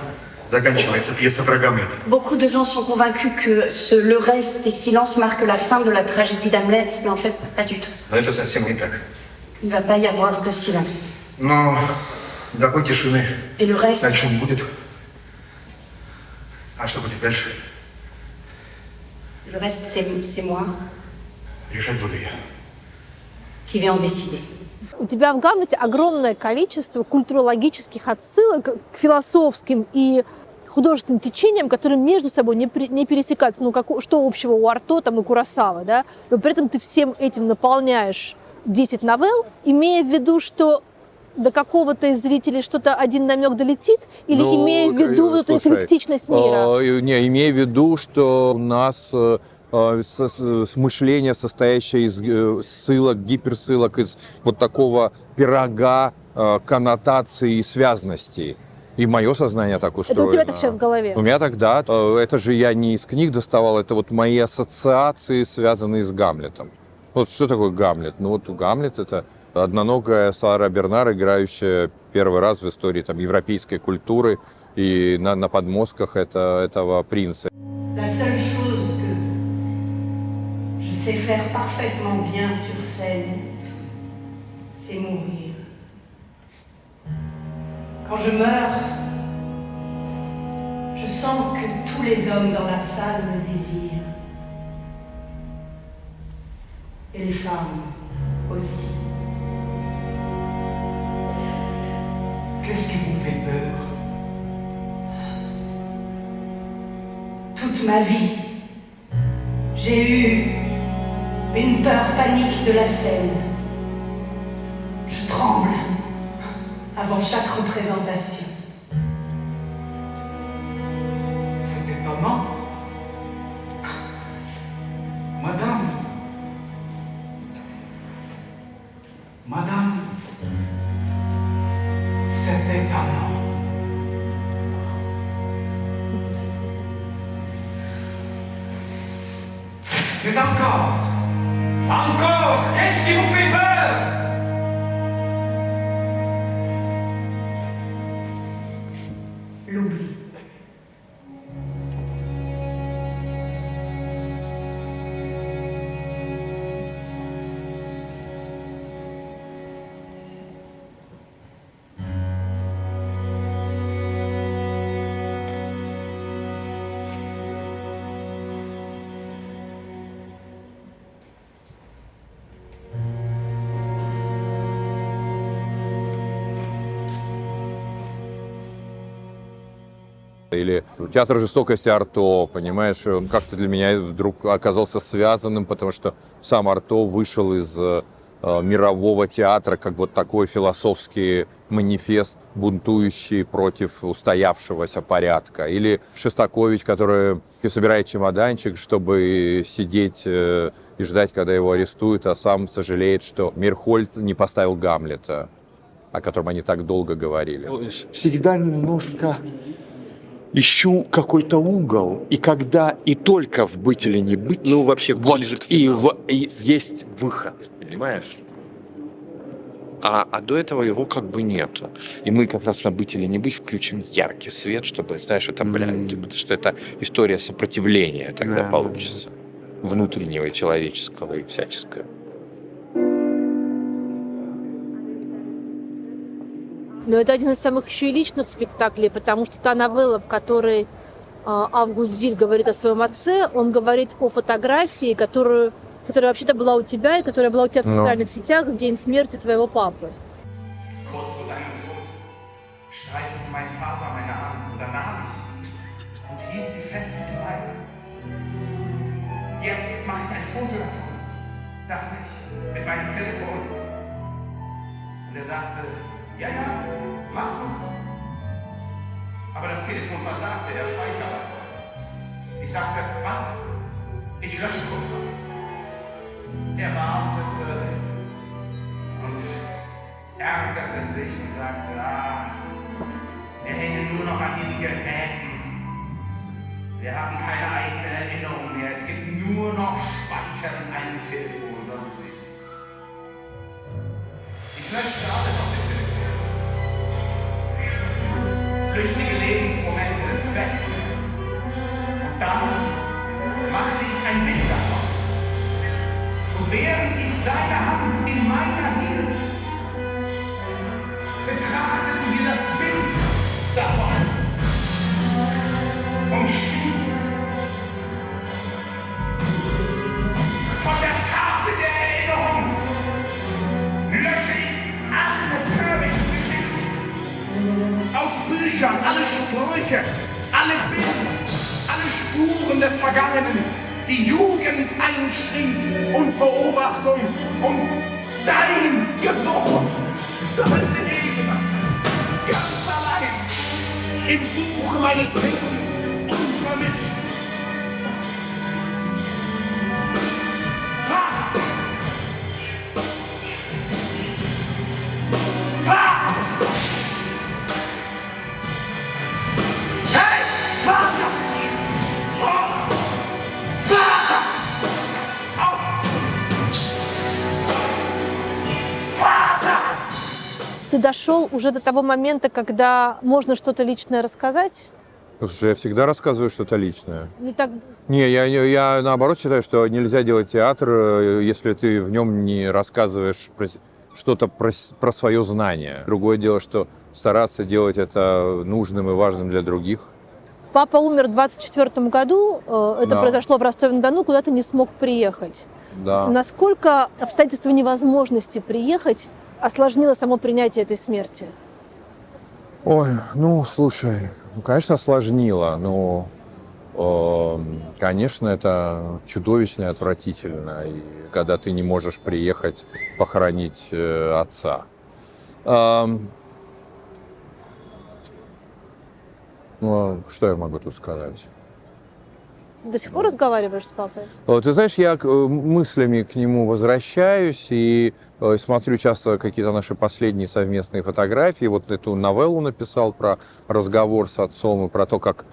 заканчивается пьеса про Гамлета. Beaucoup de gens sont convaincus que le reste des silences marque la fin de la tragédie d'Hamlet, mais en fait, pas du tout. Но это совсем не так. Il ne va pas y avoir de silence. Но такой тишины Et le reste... дальше не будет. А что будет дальше? Le reste, c'est moi Решать буду я. qui vais en décider. У тебя в Гамлете огромное количество культурологических отсылок к философским и художественным течениям, которые между собой не пересекаются. Ну, что общего у Арто там, и Куросавы, да? Но при этом ты всем этим наполняешь 10 новелл, имея в виду, что до какого-то из зрителей что-то один намек долетит, или имея в виду вот эту эклектичность мира? Не, имея в виду, что у нас мышление, состоящее из ссылок, гиперссылок, из вот такого пирога коннотаций и связностей. И мое сознание так устроено. Это у тебя так сейчас в голове? У меня так, да. Это же я не из книг доставал, это вот мои ассоциации, связанные с Гамлетом. Вот что такое Гамлет? Ну вот Гамлет — это одноногая Сара Бернар, играющая первый раз в истории там, европейской культуры и на подмостках этого принца. La seule chose que je sais faire parfaitement bien sur scène, c'est mourir. Quand je meurs, je sens que tous les hommes dans la salle me désirent. Et les femmes aussi. Qu'est-ce qui vous fait peur? Toute ma vie, j'ai eu une peur panique de la scène. Je tremble avant chaque représentation. C'est étonnant. Madame, c'est étonnant. Mais encore. Encore. Qu'est-ce qui vous fait peur? L'oubli. Или театр жестокости Арто, понимаешь, он как-то для меня вдруг оказался связанным, потому что сам Арто вышел из мирового театра как вот такой философский манифест, бунтующий против устоявшегося порядка. Или Шостакович, который собирает чемоданчик, чтобы сидеть и ждать, когда его арестуют, а сам сожалеет, что Мирхольд не поставил Гамлета, о котором они так долго говорили. Всегда немножко ищу какой-то угол, и когда и только в быть или не быть, Ну, вообще, вот, ближе к и есть выход, понимаешь? А до этого его как бы нету. И мы как раз на быть или не быть включим яркий свет, чтобы, знаешь, это, что это история сопротивления тогда получится. Внутреннего, человеческого и всяческого. Но это один из самых еще и личных спектаклей, потому что та новелла, в которой Август Диль говорит о своем отце, он говорит о фотографии, которая вообще-то была у тебя и которая была у тебя в социальных сетях в день смерти твоего папы. Kurz vor seinem Tod streichelte mein Vater meine Hand und dann nahm ich sie und hielt sie fest in meine. Jetzt mache ich ein Foto davon, dachte ich, mit meinem Telefon. Und er sagte, ja, mach doch. Aber das Telefon versagte, der Speicher war voll. Ich sagte, warte, ich lösche kurz was. Er wartete und ärgerte sich und sagte, ach, wir hängen nur noch an diesen Geräten. Wir haben keine eigene Erinnerung mehr. Es gibt nur noch Speicher in einem Telefon, sonst nichts. Ich löschte alles auf dem Telefon. Flüchtige Lebensmomente weg. Und dann machte ich ein Bild davon. Und während ich seine Hand in meiner hielt, betrachteten wir das Bild davon und schwiegen. Von der Tafel der Erinnerung lösche ich alle Törichten aus Büchern, alle Sprüche, alle Bilder, alle Spuren des Vergangenen. Die Jugend einschrieb und Beobachtung und dein Gebot soll leben, ganz allein, im Buch meines Lebens, unvermischt. Hey, Vater! Ты дошел уже до того момента, когда можно что-то личное рассказать? Слушай, я всегда рассказываю что-то личное. Не так... Не, я наоборот считаю, что нельзя делать театр, если ты в нем не рассказываешь что-то про свое знание. Другое дело, что стараться делать это нужным и важным для других. Папа умер в 24 году, это произошло в Ростове-на-Дону, куда ты не смог приехать. Да. Насколько обстоятельства невозможности приехать осложнило само принятие этой смерти? Ой, ну, слушай, конечно, осложнило, но, конечно, это чудовищно и отвратительно, и когда ты не можешь приехать похоронить отца. Ну, что я могу тут сказать? До сих пор разговариваешь с папой? Ты знаешь, я мыслями к нему возвращаюсь и смотрю часто какие-то наши последние совместные фотографии. Вот эту новеллу написал про разговор с отцом и про то, как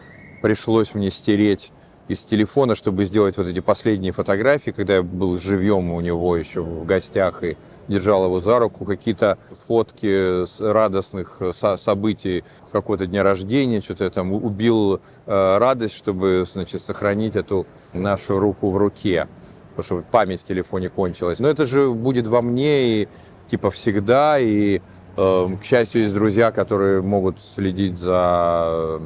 пришлось мне стереть из телефона, чтобы сделать вот эти последние фотографии, когда я был живьем у него еще в гостях и держал его за руку, какие-то фотки с радостных событий, какого-то дня рождения, что-то я там убил радость, чтобы, значит, сохранить эту нашу руку в руке, потому что память в телефоне кончилась. Но это же будет во мне и типа всегда, и к счастью, есть друзья, которые могут следить за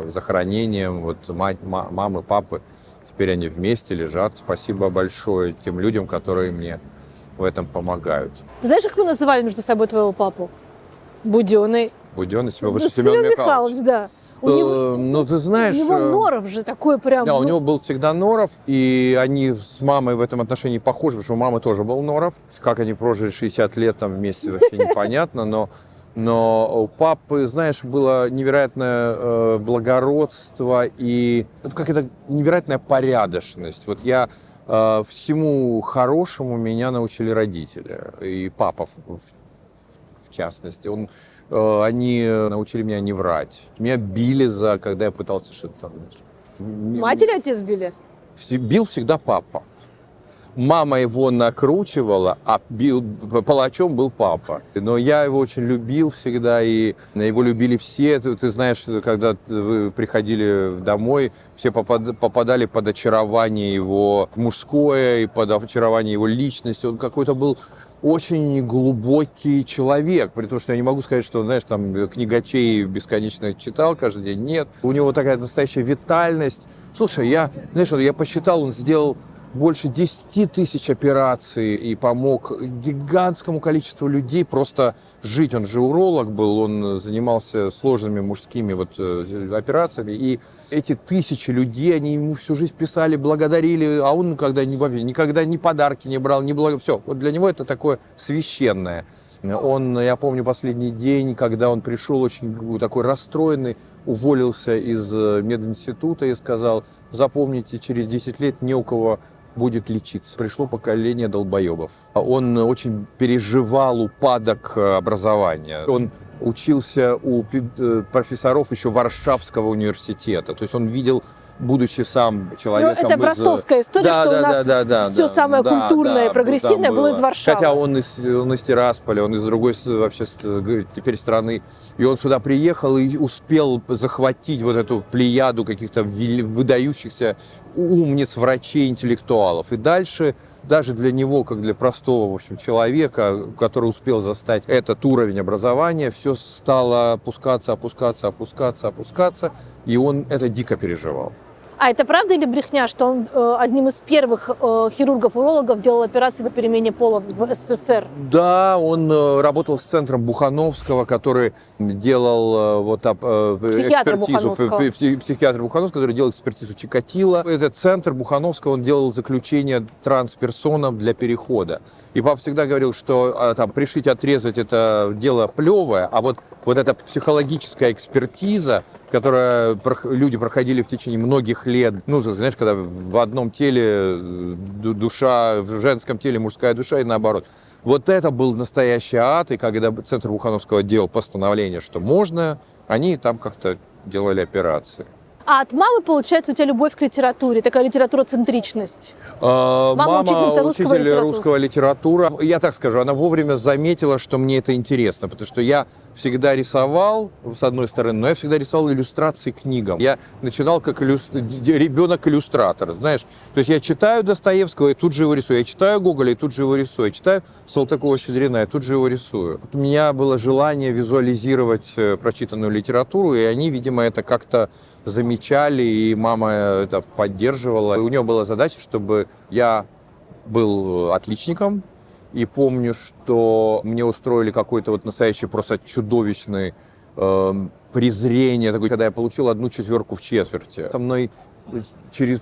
захоронением. Вот мамы, папы, теперь они вместе лежат. Спасибо большое тем людям, которые мне в этом помогают. Ты знаешь, как мы называли между собой твоего папу? Будённый. Будённый, Семен Михайлович, да. Ну, ты знаешь... У него норов же такой прям... Да, у него был всегда норов, и они с мамой в этом отношении похожи, потому что у мамы тоже был норов. Как они прожили 60 лет там вместе, вообще непонятно, но у папы, знаешь, было невероятное благородство и какая-то невероятная порядочность. Вот я всему хорошему меня научили родители, и папа в частности. Они научили меня не врать. Меня били когда я пытался что-то там... Мать или отец били? Бил всегда папа. Мама его накручивала, а палачом был папа. Но я его очень любил всегда, и его любили все. Ты знаешь, когда вы приходили домой, все попадали под очарование его мужское и под очарование его личности. Он какой-то был очень глубокий человек, при том, что я не могу сказать, что, знаешь, там книгачей бесконечно читал каждый день. Нет. У него такая настоящая витальность. Слушай, я посчитал, он сделал больше 10 тысяч операций и помог гигантскому количеству людей просто жить. Он же уролог был, он занимался сложными мужскими операциями. И эти тысячи людей, они ему всю жизнь писали, благодарили, а он никогда ни подарки не брал, все. Вот для него это такое священное. Я помню последний день, когда он пришел очень такой расстроенный, уволился из мединститута и сказал: запомните, через 10 лет не у кого будет лечиться. Пришло поколение долбоебов. Он очень переживал упадок образования. Он учился у профессоров еще Варшавского университета. То есть он видел, будучи сам человеком... Это ростовская история, что у нас все самое культурное и прогрессивное было из Варшавы. Хотя он из Тирасполя, он из другой вообще теперь страны. И он сюда приехал и успел захватить вот эту плеяду каких-то выдающихся умниц, врачей, интеллектуалов. И дальше даже для него, как для простого, в общем, человека, который успел застать этот уровень образования, все стало опускаться, и он это дико переживал. А это правда или брехня, что он одним из первых хирургов-урологов делал операции по перемене пола в СССР? Да, он работал с центром Бухановского, который делал экспертизу. Психиатр Бухановского, который делал экспертизу Чикатило. Этот центр Бухановского, он делал заключение трансперсонам для перехода. И папа всегда говорил, что пришить, отрезать — это дело плевое, а вот эта психологическая экспертиза, которую люди проходили в течение многих лет, ты знаешь, когда в одном теле душа, в женском теле мужская душа и наоборот. Вот это был настоящий ад, и когда центр Бухановского делал постановление, что можно, они там как-то делали операции. А от мамы, получается, у тебя любовь к литературе, такая литературоцентричность. Мама учитель русского литературы. Я так скажу, она вовремя заметила, что мне это интересно, потому что я всегда рисовал, с одной стороны, но я всегда рисовал иллюстрации к книгам. Я начинал как ребенок-иллюстратор, знаешь. То есть я читаю Достоевского и тут же его рисую. Я читаю Гоголя и тут же его рисую. Я читаю Салтыкова-Щедрина и тут же его рисую. У меня было желание визуализировать прочитанную литературу, и они, видимо, это как-то замечали, и мама это поддерживала. У нее была задача, чтобы я был отличником. И помню, что мне устроили какой-то настоящий просто чудовищный презрение, когда я получил 1/4 в четверти. Со мной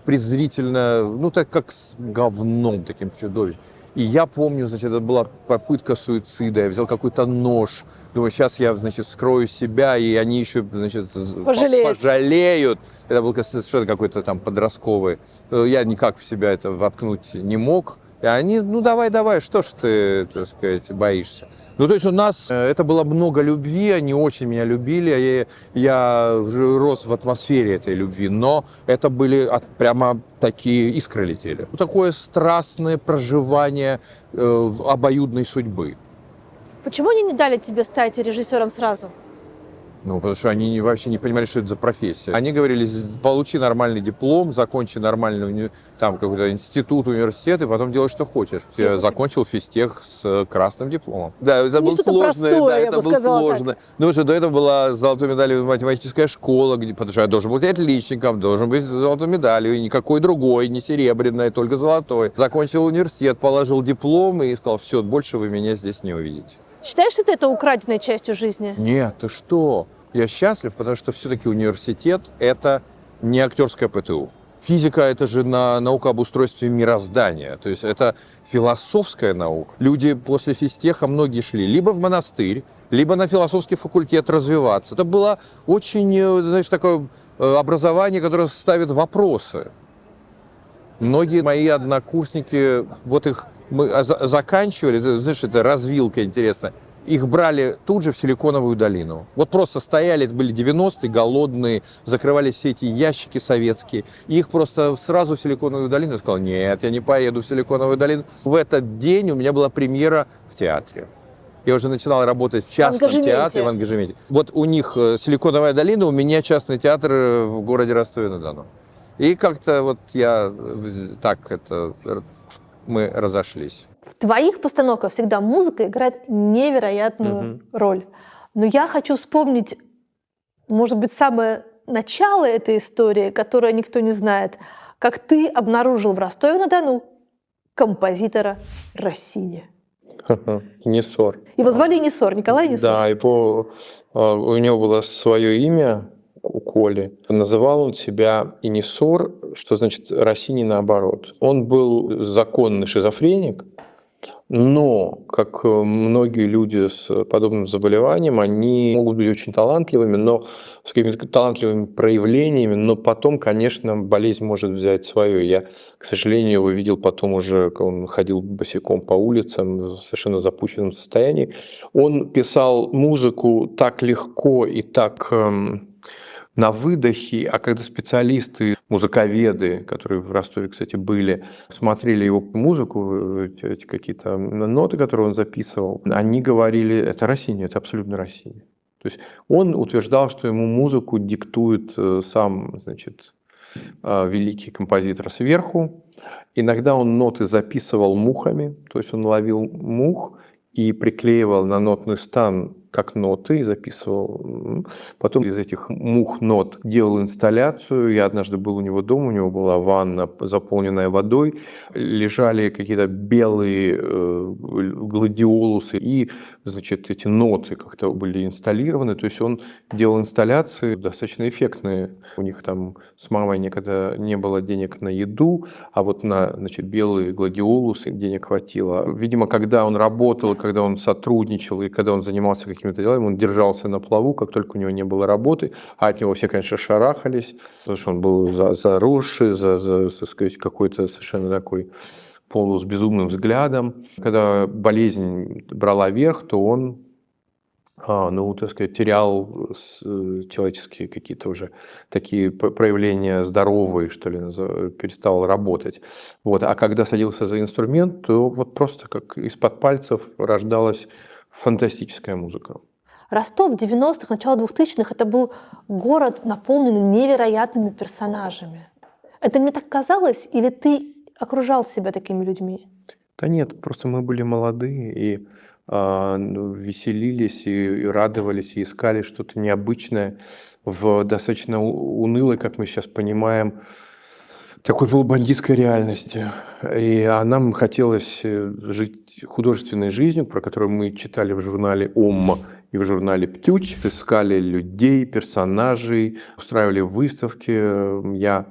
презрительно, так как с говном таким чудовищным. И я помню, это была попытка суицида. Я взял какой-то нож. Думаю, сейчас я, вскрою себя, и они еще, пожалеют. Это был совершенно какой-то подростковый. Я никак в себя это воткнуть не мог. И они, ну давай, что ж ты, так сказать, боишься? Ну, то есть у нас это было много любви, они очень меня любили, я рос в атмосфере этой любви, но это были прямо такие искры летели. Такое страстное проживание обоюдной судьбы. Почему они не дали тебе стать режиссером сразу? Ну, потому что они вообще не понимали, что это за профессия. Они говорили, получи нормальный диплом, закончи нормальный там какой-то институт, университет, и потом делай, что хочешь. Я закончил физтех с красным дипломом. Да, это было сложно. Да, это было сложно. Ну, что до этого была золотой медалью математическая школа, потому что я должен быть отличником, должен быть золотой медалью, и никакой другой, не серебряной, только золотой. Закончил университет, положил диплом и сказал, все, больше вы меня здесь не увидите. Считаешь ли ты это украденной частью жизни? Нет, ты что? Я счастлив, потому что все-таки университет – это не актерская ПТУ. Физика – это же наука об устройстве мироздания. То есть это философская наука. Люди после физтеха многие шли либо в монастырь, либо на философский факультет развиваться. Это было очень, знаешь, такое образование, которое ставит вопросы. Многие мои однокурсники, вот их мы заканчивали, знаешь, это развилка интересная, их брали тут же в Силиконовую долину. Вот просто стояли, это были 90-е, голодные, закрывали все эти ящики советские, и их просто сразу в Силиконовую долину. Я сказал, нет, я не поеду в Силиконовую долину. В этот день у меня была премьера в театре. Я уже начинал работать в частном театре в Ангажементе. Вот у них Силиконовая долина, у меня частный театр в городе Ростове-на-Дону. И как-то вот мы разошлись. В твоих постановках всегда музыка играет невероятную роль. Но я хочу вспомнить, может быть, самое начало этой истории, которое никто не знает, как ты обнаружил в Ростове-на-Дону композитора Россини. Инисор. Его звали Инисор, Николай Инисор. Да, у него было свое имя, у Коли. Называл он себя Инисор, что значит Россини наоборот. Он был законный шизофреник, но, как многие люди с подобным заболеванием, они могут быть очень талантливыми, но с какими-то талантливыми проявлениями, но потом, конечно, болезнь может взять свое. Я, к сожалению, его видел потом уже, когда он ходил босиком по улицам в совершенно запущенном состоянии. Он писал музыку так легко и так на выдохе, а когда специалисты, музыковеды, которые в Ростове, кстати, были, смотрели его музыку, эти какие-то ноты, которые он записывал, они говорили, это Россини, это абсолютно Россини. То есть он утверждал, что ему музыку диктует сам, значит, великий композитор сверху. Иногда он ноты записывал мухами, то есть он ловил мух и приклеивал на нотный стан как ноты и записывал. Потом из этих мух-нот делал инсталляцию. Я однажды был у него дома, у него была ванна, заполненная водой. Лежали какие-то белые гладиолусы, и, значит, эти ноты как-то были инсталлированы. То есть он делал инсталляции достаточно эффектные. У них там с мамой никогда не было денег на еду, а вот на, значит, белые гладиолусы денег хватило. Видимо, когда он работал, когда он сотрудничал и когда он занимался какими-то делами, он держался на плаву, как только у него не было работы, а от него все, конечно, шарахались, потому что он был заросший, так сказать, какой-то совершенно такой полу с безумным взглядом. Когда болезнь брала верх, то он, так сказать, терял человеческие какие-то уже такие проявления здоровые, что ли, перестал работать. Вот. А когда садился за инструмент, то вот просто как из-под пальцев рождалась фантастическая музыка. Ростов 90-х, начало 2000-х – это был город, наполненный невероятными персонажами. Это мне так казалось, или ты окружал себя такими людьми? Да нет, просто мы были молодые и веселились, и радовались, и искали что-то необычное в достаточно унылой, как мы сейчас понимаем, такой полубандитской реальности. И нам хотелось жить художественной жизнью, про которую мы читали в журнале «Ом» и в журнале «Птюч». Искали людей, персонажей, устраивали выставки. Я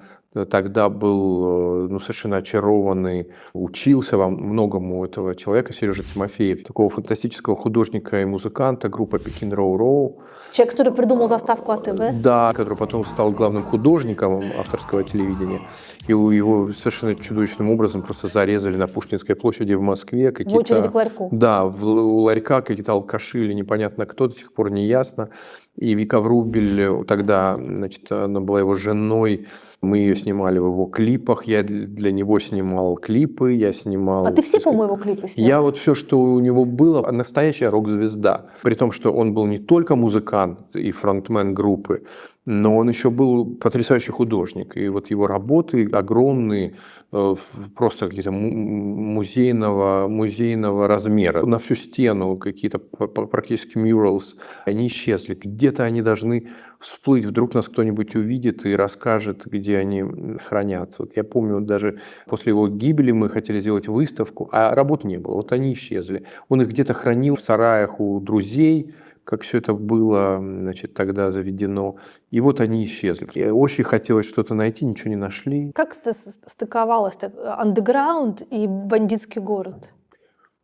Тогда был совершенно очарованный, учился во многому этого человека, Сережа Тимофеев, такого фантастического художника и музыканта, группа Пекин Роу-Роу. Человек, который придумал заставку АТВ. Да, который потом стал главным художником авторского телевидения. И его совершенно чудовищным образом просто зарезали на Пушкинской площади в Москве. В очереди к ларьку. Да, у ларька какие-то алкаши или непонятно кто, до сих пор не ясно. И Вика Врубель тогда, значит, она была его женой, мы ее снимали в его клипах, я для него снимал клипы, я снимал... А ты все, по-моему, его клипы снял? Я вот все, что у него было, настоящая рок-звезда. При том, что он был не только музыкант и фронтмен группы, но он еще был потрясающий художник. И вот его работы огромные, просто какие-то музейного размера. На всю стену какие-то практически murals, они исчезли. Где-то они должны всплыть, вдруг нас кто-нибудь увидит и расскажет, где они хранятся. Вот я помню, даже после его гибели мы хотели сделать выставку, а работ не было. Вот они исчезли. Он их где-то хранил в сараях у друзей, как все это было, значит, тогда заведено. И вот они исчезли. Я очень хотелось что-то найти, ничего не нашли. Как это стыковалось? Андеграунд и бандитский город?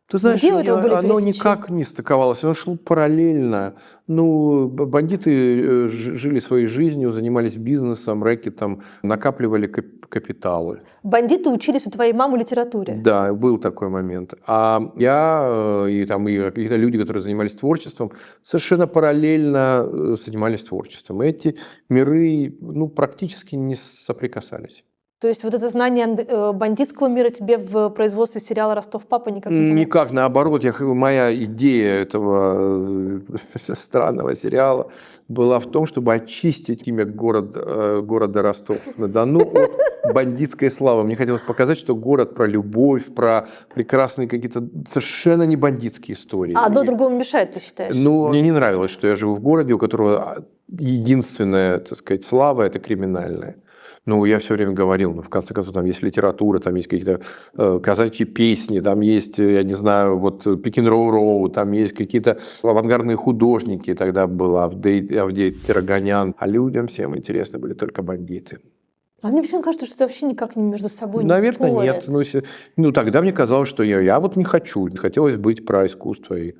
Ты знаешь, Где у этого были оно пересечения? никак не стыковалось, оно шло параллельно. Ну, бандиты жили своей жизнью, занимались бизнесом, рэкетом, накапливали капиталы. Бандиты учились у твоей мамы литературе? Да, был такой момент. А я и какие-то люди, которые занимались творчеством, совершенно параллельно занимались творчеством. Эти миры практически не соприкасались. То есть вот это знание бандитского мира тебе в производстве сериала «Ростов папа» никак не помогло? Никак, наоборот. Моя идея этого странного сериала была в том, чтобы очистить имя города Ростов-на-Дону от бандитской славы. Мне хотелось показать, что город про любовь, про прекрасные какие-то совершенно не бандитские истории. А одно другому мешает, ты считаешь? Мне не нравилось, что я живу в городе, у которого единственная, так сказать, слава – это криминальная. Я все время говорил, в конце концов, там есть литература, там есть какие-то казачьи песни, там есть, я не знаю, вот Пекин Роу-Роу, там есть какие-то авангардные художники, тогда был Авдей Тироганян, а людям всем интересны были только бандиты. А мне почему кажется, что это вообще никак не между собой не Наверное, спорят. нет. Тогда мне казалось, что я вот не хочу. Хотелось быть про искусство и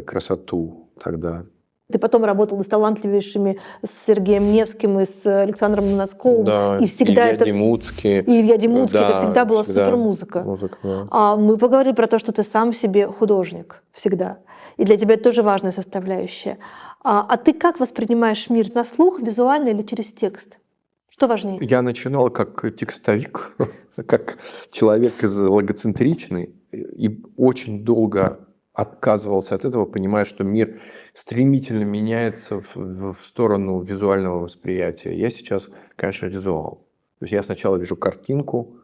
красоту тогда. Ты потом работал с талантливейшими, с Сергеем Невским и с Александром Лунацковым. Да, и всегда Илья Демуцкий. И Илья Демуцкий. Да, это всегда была всегда супермузыка. Да. А мы поговорили про то, что ты сам себе художник всегда. И для тебя это тоже важная составляющая. А ты как воспринимаешь мир? На слух, визуально или через текст? Что важнее? Я начинал как текстовик, как человек логоцентричный, и очень долго отказывался от этого, понимая, что мир стремительно меняется в сторону визуального восприятия. Я сейчас, конечно, визуал. То есть я сначала вижу картинку,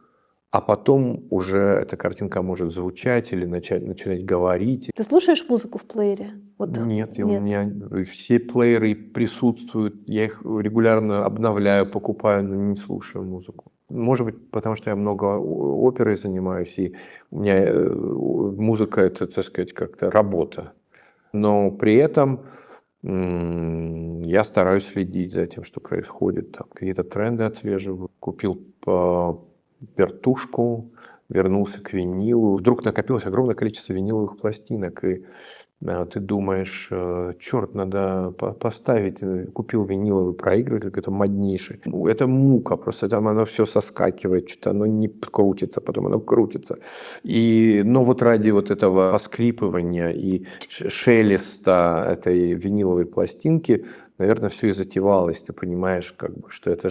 а потом уже эта картинка может звучать или начинать говорить. Ты слушаешь музыку в плеере? Нет, у меня все плееры присутствуют, я их регулярно обновляю, покупаю, но не слушаю музыку. Может быть, потому что я много оперой занимаюсь, и у меня музыка – это, так сказать, как-то работа. Но при этом я стараюсь следить за тем, что происходит. Там какие-то тренды отслеживаю. Купил вертушку, вернулся к винилу. Вдруг накопилось огромное количество виниловых пластинок, и ты думаешь, черт, надо поставить. Купил виниловый проигрыватель, какой-то моднейший. Это мука, просто там оно все соскакивает, что-то оно не крутится, потом оно крутится. Но вот ради вот этого поскрипывания и шелеста этой виниловой пластинки, наверное, все и затевалось. Ты понимаешь, что это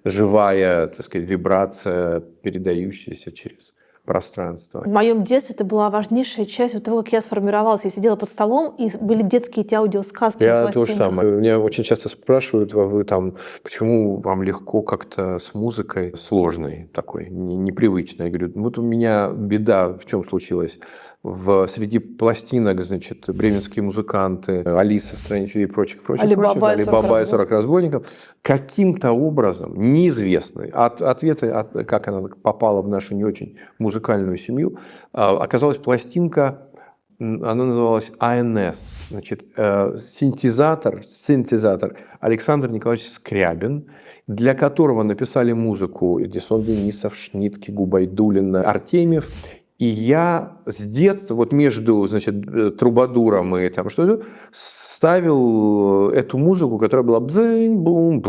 живая, так сказать, вибрация, передающаяся через пространство. В моем детстве это была важнейшая часть того, как я сформировалась. Я сидела под столом, и были детские эти аудиосказки. Я то же самое. Меня очень часто спрашивают, почему вам легко как-то с музыкой сложной такой, непривычной. Я говорю, вот у меня беда в чем случилась. Среди пластинок, значит, бременские музыканты, Алиса в стране чудес и прочих, Алибаба и 40 разбойников, каким-то образом, неизвестный, ответы, как она попала в нашу не очень музыкальную семью, оказалась пластинка, она называлась АНС, значит, синтезатор Александр Николаевич Скрябин, для которого написали музыку Эдисон Денисов, Шнитке, Губайдуллина, Артемьев. И я с детства, вот между, значит, Трубадуром и там что-то, ставил эту музыку, которая была бзынь-бум.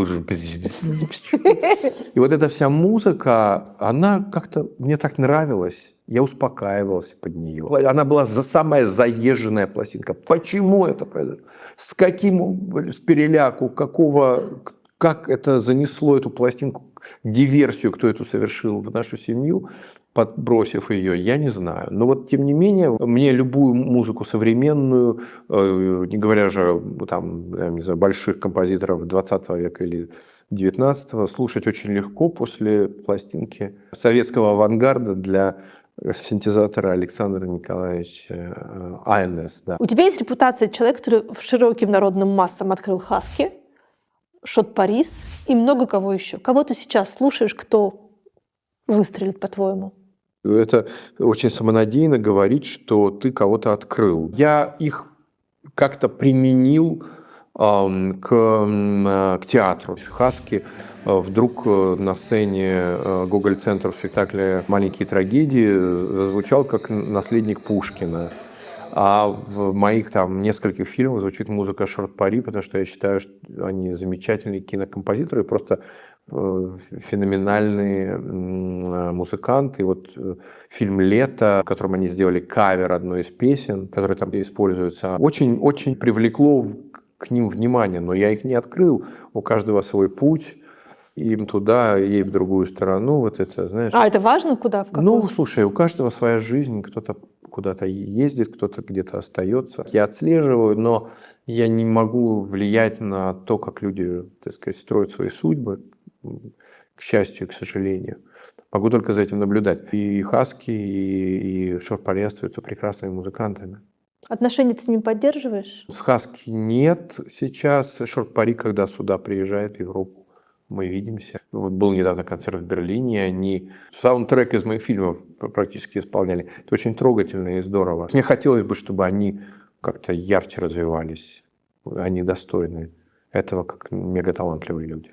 И вот эта вся музыка, она как-то мне так нравилась. Я успокаивался под нее. Она была самая заезженная пластинка. Почему это произошло? С каким, с переляку, как это занесло эту пластинку, диверсию, кто эту совершил в нашу семью, подбросив ее, я не знаю. Но вот, тем не менее, мне любую музыку современную, не говоря же там, я не знаю, больших композиторов 20 века или 19-го, слушать очень легко после пластинки советского авангарда для синтезатора Александра Николаевича Айнес. Да. У тебя есть репутация человека, который широким народным массам открыл Хаски, Шот Парис и много кого еще. Кого ты сейчас слушаешь, кто выстрелит, по-твоему? Это очень самонадеянно говорить, что ты кого-то открыл. Я их как-то применил к театру. Хаски вдруг на сцене Гоголь-центра в спектакле «Маленькие трагедии» зазвучал как наследник Пушкина. А в моих там нескольких фильмах звучит музыка Шот Пари, потому что я считаю, что они замечательные кинокомпозиторы, просто феноменальные музыканты. И вот фильм «Лето», в котором они сделали кавер одной из песен, которые там используются, очень привлекло к ним внимание, но я их не открыл. У каждого свой путь. Им туда, ей в другую сторону. Вот это, знаешь. А это важно, куда? В какую? Ну, слушай, у каждого своя жизнь. Кто-то куда-то ездит, кто-то где-то остается. Я отслеживаю, но я не могу влиять на то, как люди, так сказать, строят свои судьбы. К счастью и к сожалению. Могу только за этим наблюдать. И Хаски, и Шот Пари остаются прекрасными музыкантами. Отношения ты с ними поддерживаешь? С Хаски нет сейчас. Шот Пари, когда сюда приезжает в Европу, мы видимся. Вот был недавно концерт в Берлине, они саундтрек из моих фильмов практически исполняли. Это очень трогательно и здорово. Мне хотелось бы, чтобы они как-то ярче развивались. Они достойны этого, как мегаталантливые люди.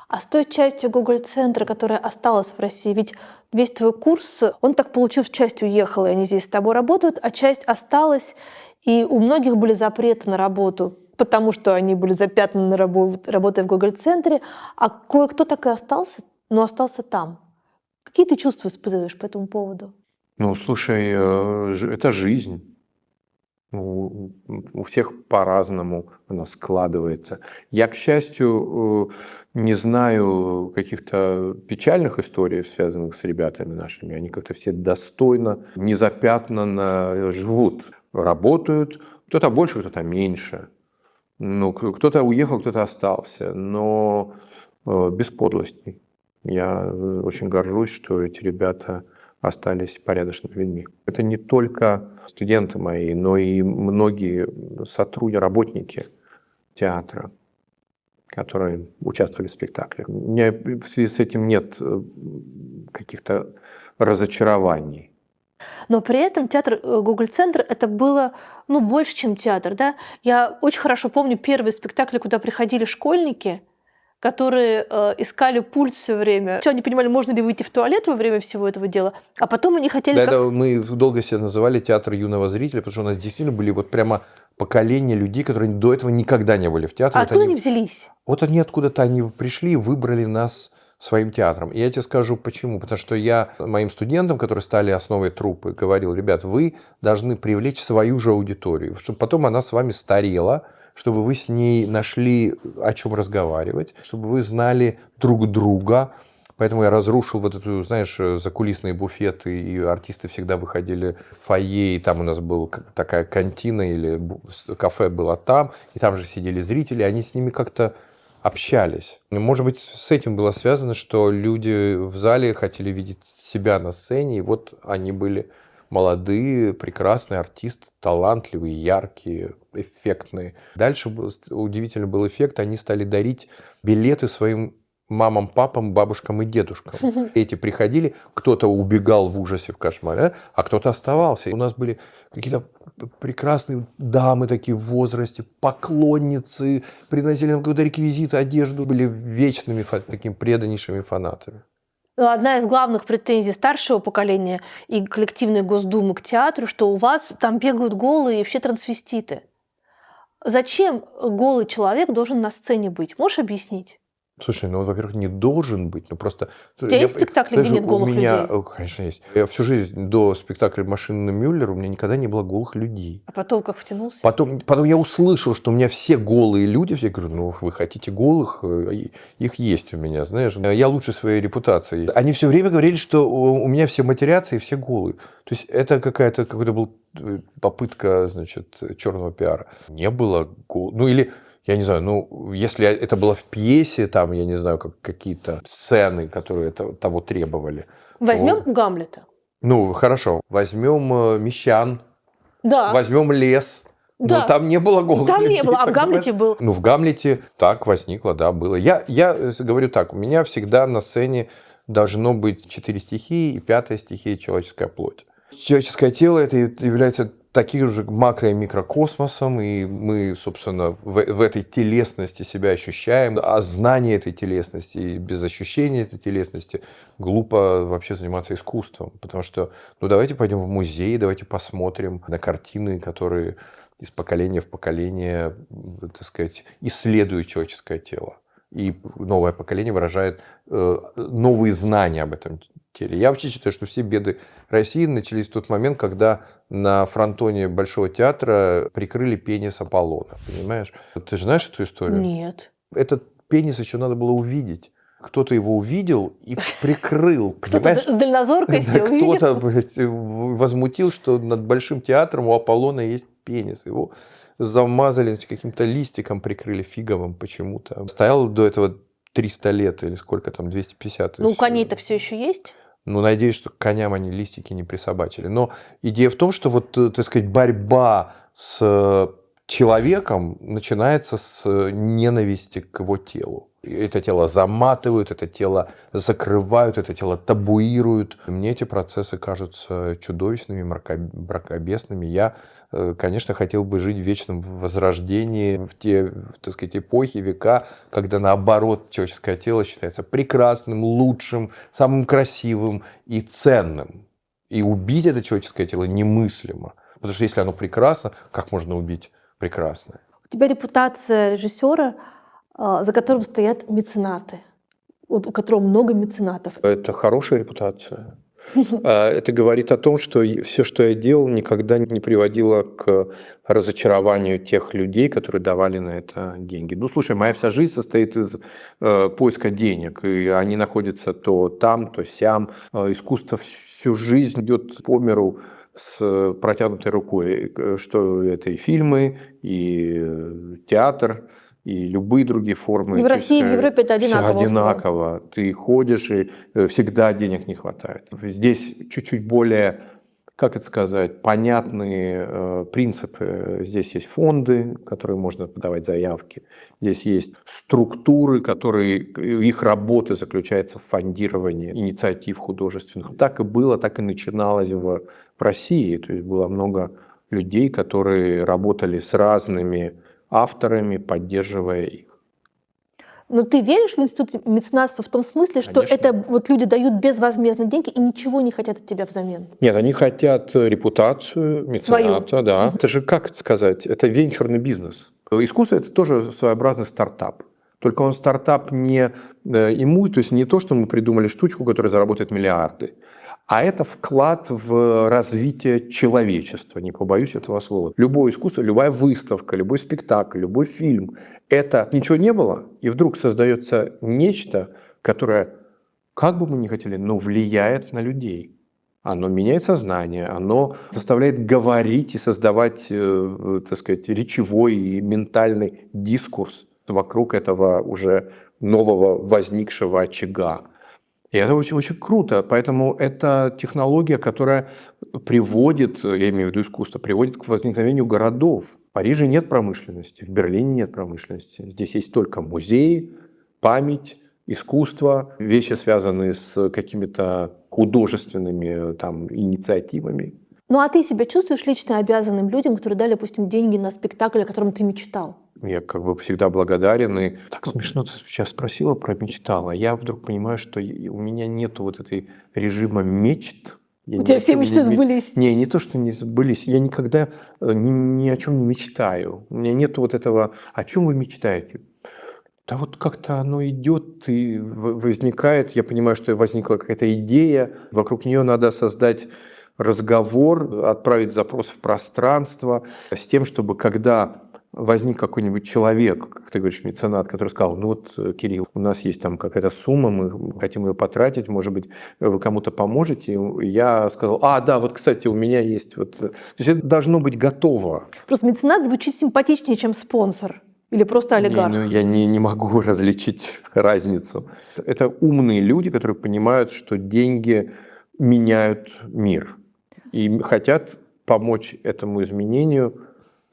А с той частью Гоголь-центра, которая осталась в России, ведь весь твой курс, он так получился, часть уехала, и они здесь с тобой работают, а часть осталась, и у многих были запреты на работу, потому что они были запятнаны работой в Гоголь-центре, а кое-кто так и остался, но остался там. Какие ты чувства испытываешь по этому поводу? Ну, слушай, это жизнь. У всех по-разному она складывается. Я, к счастью, не знаю каких-то печальных историй, связанных с ребятами нашими. Они как-то все достойно, незапятнанно живут, работают. Кто-то больше, кто-то меньше. Ну, кто-то уехал, кто-то остался, но без подлостей. Я очень горжусь, что эти ребята остались порядочными людьми. Это не только студенты мои, но и многие работники театра, которые участвовали в спектаклях. У меня в связи с этим нет каких-то разочарований. Но при этом театр Гоголь-центр это было больше, чем театр. Да? Я очень хорошо помню первые спектакли, куда приходили школьники, которые искали пульт все время. Они понимали, можно ли выйти в туалет во время всего этого дела, а потом они хотели... Да, это мы долго себя называли театр юного зрителя, потому что у нас действительно были вот прямо поколения людей, которые до этого никогда не были в театре. А откуда они взялись? Вот они откуда-то пришли и выбрали нас своим театром. И я тебе скажу почему. Потому что я моим студентам, которые стали основой труппы, говорил: ребят, вы должны привлечь свою же аудиторию, чтобы потом она с вами старела, чтобы вы с ней нашли о чем разговаривать, чтобы вы знали друг друга. Поэтому я разрушил вот эту, знаешь, закулисные буфеты, и артисты всегда выходили в фойе, и там у нас была такая кантина или кафе было там, и там же сидели зрители, они с ними как-то общались. Может быть, с этим было связано, что люди в зале хотели видеть себя на сцене, и вот они были молодые, прекрасные артисты, талантливые, яркие, эффектные. Дальше удивительный был эффект, они стали дарить билеты своим мамам, папам, бабушкам и дедушкам. Эти приходили, кто-то убегал в ужасе, в кошмаре, а кто-то оставался. У нас были какие-то прекрасные дамы такие в возрасте, поклонницы, приносили нам какой-то реквизит, одежду, были вечными такими преданнейшими фанатами. Одна из главных претензий старшего поколения и коллективной Госдумы к театру, что у вас там бегают голые и все трансвеститы. Зачем голый человек должен на сцене быть? Можешь объяснить? Слушай, ну, во-первых, не должен быть, ну просто... У тебя есть спектакли, где нет голых людей? Конечно, есть. Я всю жизнь до спектакля «Машина Мюллер» у меня никогда не было голых людей. А потом как втянулся? Потом я услышал, что у меня все голые люди, все говорю, ну, вы хотите голых? Их есть у меня, знаешь. Я лучше своей репутации. Они все время говорили, что у меня все матерятся и все голые. То есть это какая-то был попытка, значит, черного пиара. Не было голых. Ну, или... Я не знаю, ну, если это было в пьесе, там, я не знаю, как какие-то сцены, которые того требовали. Возьмем Гамлета. Ну, хорошо. Возьмем Мещан. Да. Возьмем Лес. Да. Но там не было голых Там людей, не было, а в Гамлете был. Ну, в Гамлете так возникло, да, было. Я говорю так, у меня всегда на сцене должно быть 4 стихии, и 5-я стихия — человеческая плоть. Человеческое тело — это является таким же макро- и микрокосмосом, и мы, собственно, в этой телесности себя ощущаем. А знание этой телесности и без ощущения этой телесности глупо вообще заниматься искусством. Потому что, ну, давайте пойдем в музей, давайте посмотрим на картины, которые из поколения в поколение, так сказать, исследуют человеческое тело. И новое поколение выражает новые знания об этом теле. Я вообще считаю, что все беды России начались в тот момент, когда на фронтоне Большого театра прикрыли пенис Аполлона. Понимаешь? Ты же знаешь эту историю? Нет. Этот пенис еще надо было увидеть. Кто-то его увидел и прикрыл. Кто-то с дальнозоркостью увидел. Кто-то возмутил, что над Большим театром у Аполлона есть пенис. Его замазали, значит, каким-то листиком, прикрыли фиговым почему-то. Стоял до этого 300 лет или сколько там, 250. Ну, у коней-то все еще есть? Ну, надеюсь, что к коням они листики не присобачили. Но идея в том, что вот, так сказать, борьба с человеком начинается с ненависти к его телу. Это тело заматывают, это тело закрывают, это тело табуируют. Мне эти процессы кажутся чудовищными, мракобесными. Я, конечно, хотел бы жить в вечном возрождении, в те, так сказать, эпохи, века, когда, наоборот, человеческое тело считается прекрасным, лучшим, самым красивым и ценным. И убить это человеческое тело немыслимо. Потому что если оно прекрасно, как можно убить прекрасное? У тебя репутация режиссера, за которым стоят меценаты, вот у которого много меценатов. Это хорошая репутация. Это говорит о том, что все, что я делал, никогда не приводило к разочарованию тех людей, которые давали на это деньги. Ну, слушай, моя вся жизнь состоит из поиска денег, и они находятся то там, то сям. Искусство всю жизнь идет по миру с протянутой рукой, что это и фильмы, и театр, и любые другие формы. И в России, и в Европе это одинаково. Все одинаково. Ты ходишь, и всегда денег не хватает. Здесь чуть-чуть более, как это сказать, понятные принципы. Здесь есть фонды, которые можно подавать заявки. Здесь есть структуры, которые, их работа заключается в фондировании инициатив художественных. Так и было, так и начиналось в России. То есть было много людей, которые работали с разными авторами, поддерживая их. Но ты веришь в институт меценатства в том смысле, что Конечно. это вот люди дают безвозмездно деньги и ничего не хотят от тебя взамен? Нет, они хотят репутацию мецената, Свою. да. Это же, как это сказать, это венчурный бизнес. Искусство – это тоже своеобразный стартап. Только он стартап не ему, то есть не то, что мы придумали штучку, которая заработает миллиарды, а это вклад в развитие человечества, не побоюсь этого слова. Любое искусство, любая выставка, любой спектакль, любой фильм – это ничего не было, и вдруг создается нечто, которое, как бы мы ни хотели, но влияет на людей. Оно меняет сознание, оно заставляет говорить и создавать, так сказать, речевой и ментальный дискурс вокруг этого уже нового возникшего очага. И это очень-очень круто. Поэтому это технология, которая приводит, я имею в виду искусство, приводит к возникновению городов. В Париже нет промышленности, в Берлине нет промышленности. Здесь есть только музеи, память искусства, вещи, связанные с какими-то художественными там инициативами. Ну а ты себя чувствуешь лично обязанным людям, которые дали, допустим, деньги на спектакль, о котором ты мечтал? Я как бы всегда благодарен. И так смешно ты сейчас спросила про мечтал, а я вдруг понимаю, что у меня нету вот этой режима мечт. У тебя все мечты сбылись? Не то, что не сбылись. Я никогда ни о чем не мечтаю. У меня нету вот этого, о чем вы мечтаете? Да вот как-то оно идет и возникает. Я понимаю, что возникла какая-то идея. Вокруг нее надо создать разговор, отправить запрос в пространство с тем, чтобы когда возник какой-нибудь человек, как ты говоришь, меценат, который сказал, ну вот, Кирилл, у нас есть там какая-то сумма, мы хотим ее потратить, может быть, вы кому-то поможете. И я сказал, да, вот, кстати, у меня есть вот... То есть это должно быть готово. Просто меценат звучит симпатичнее, чем спонсор. Или просто олигарх. Я не могу различить разницу. Это умные люди, которые понимают, что деньги меняют мир. И хотят помочь этому изменению,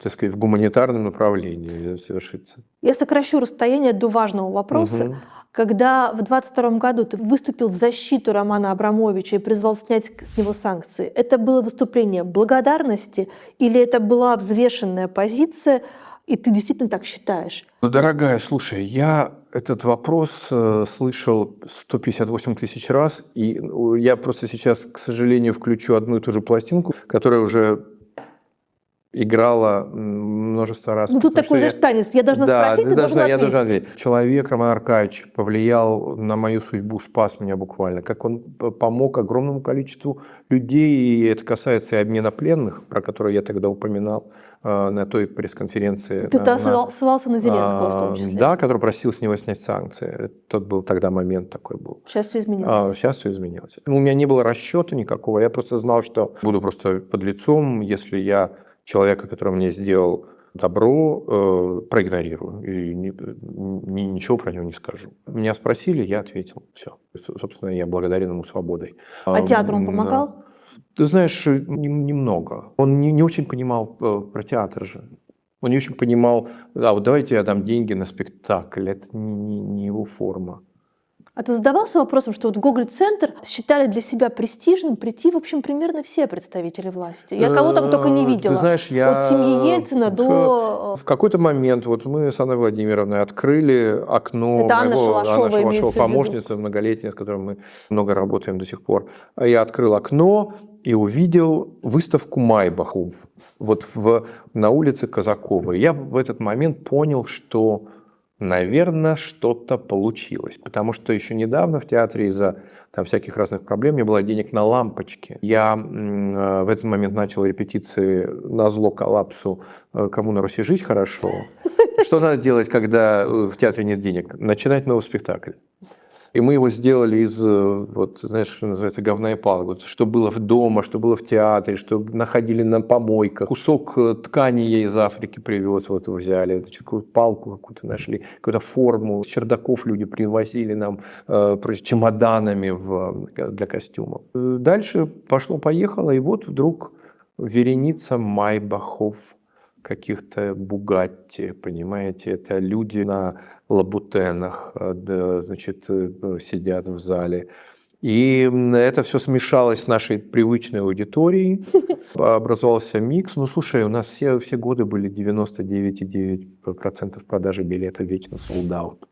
так сказать, в гуманитарном направлении совершиться. Я сокращу расстояние до важного вопроса. Когда в 2022 году ты выступил в защиту Романа Абрамовича и призвал снять с него санкции, это было выступление благодарности или это была взвешенная позиция, и ты действительно так считаешь? Ну, дорогая, слушай, я этот вопрос слышал 158 тысяч раз, и я просто сейчас, к сожалению, включу одну и ту же пластинку, которая уже играла множество раз. Ну тут такой же танец. Я должна спросить, ты должен ответить. Я должен ответить. Человек, Роман Аркадьевич, повлиял на мою судьбу, спас меня буквально. Как он помог огромному количеству людей, и это касается и обмена пленных, про который я тогда упоминал на той пресс-конференции. Ты ссылался на Зеленского в том числе. Да, который просил с него снять санкции. Тот был тогда момент такой был. Сейчас все изменилось. Сейчас все изменилось. У меня не было расчета никакого. Я просто знал, что буду просто под лицом, если я человека, который мне сделал добро, проигнорирую и ничего про него не скажу. Меня спросили, я ответил. Все. Собственно, я благодарен ему свободой. А театр он помогал? Ты знаешь, немного. Он не очень понимал про театр же. Он не очень понимал, вот давайте я дам деньги на спектакль. Это не его форма. А ты задавался вопросом, что вот в Гоголь-центр считали для себя престижным прийти, в общем, примерно все представители власти? Я кого там только не видела. Ты знаешь, от семьи Ельцина до... В какой-то момент вот мы с Анной Владимировной открыли окно. Это Анна Шалашова, помощница многолетняя, с которой мы много работаем до сих пор. Я открыл окно и увидел выставку Майбахов вот на улице Казакова. Я в этот момент понял, что наверное, что-то получилось. Потому что еще недавно в театре из-за всяких разных проблем не было денег на лампочки. Я в этот момент начал репетиции назло коллапсу «Кому на Руси жить хорошо». Что надо делать, когда в театре нет денег? Начинать новый спектакль. И мы его сделали из, вот, знаешь, что называется, говна и палок. Вот, что было дома, что было в театре, что находили на помойках. Кусок ткани я из Африки привез, вот взяли, какую-то палку какую-то нашли, какую-то форму. С чердаков люди привозили нам чемоданами для костюмов. Дальше пошло-поехало, и вот вдруг вереница Майбахов, каких-то Бугатти, понимаете, это люди на лабутенах, значит, сидят в зале. И это все смешалось с нашей привычной аудиторией, образовался микс. Ну, слушай, у нас все годы были 99,9% продажи билетов вечно sold out.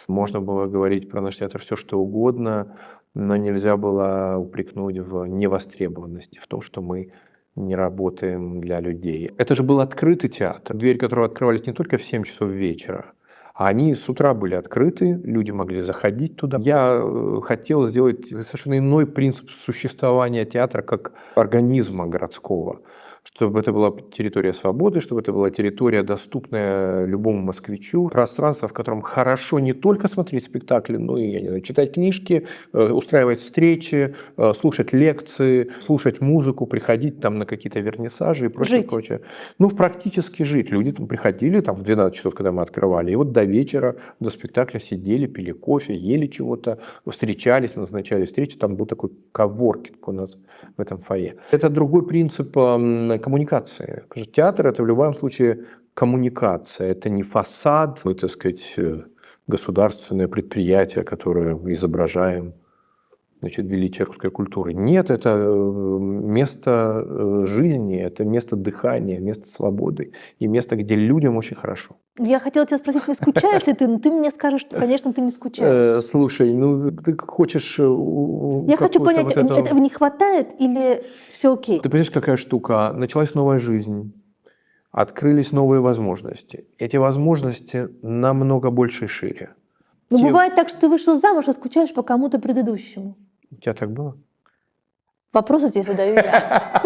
Можно было говорить про наш театр все, что угодно, но нельзя было упрекнуть в невостребованности, в том, что мы не работаем для людей. Это же был открытый театр, двери которого открывались не только в 7 часов вечера, а они с утра были открыты, люди могли заходить туда. Я хотел сделать совершенно иной принцип существования театра как организма городского, чтобы это была территория свободы, чтобы это была территория, доступная любому москвичу, пространство, в котором хорошо не только смотреть спектакли, но и, я не знаю, читать книжки, устраивать встречи, слушать лекции, слушать музыку, приходить там на какие-то вернисажи и прочее, прочее. Ну, практически жить. Люди там приходили там в 12 часов, когда мы открывали, и вот до вечера, до спектакля сидели, пили кофе, ели чего-то, встречались, назначали встречи. Там был такой коворкинг у нас в этом фойе. Это другой принцип коммуникации. Потому что театр – это в любом случае коммуникация. Это не фасад, так сказать, государственное предприятие, которое изображаем, значит, величие русской культуры. Нет, это место жизни, это место дыхания, место свободы и место, где людям очень хорошо. Я хотела тебя спросить, не скучаешь ли ты? Но ты мне скажешь, что, конечно, ты не скучаешь. Слушай, ну ты хочешь... Я хочу понять, этого не хватает или все окей? Ты понимаешь, какая штука? Началась новая жизнь, открылись новые возможности. Эти возможности намного больше и шире. Но бывает так, что ты вышел замуж и скучаешь по кому-то предыдущему. У тебя так было? Вопросы тебе задаю я.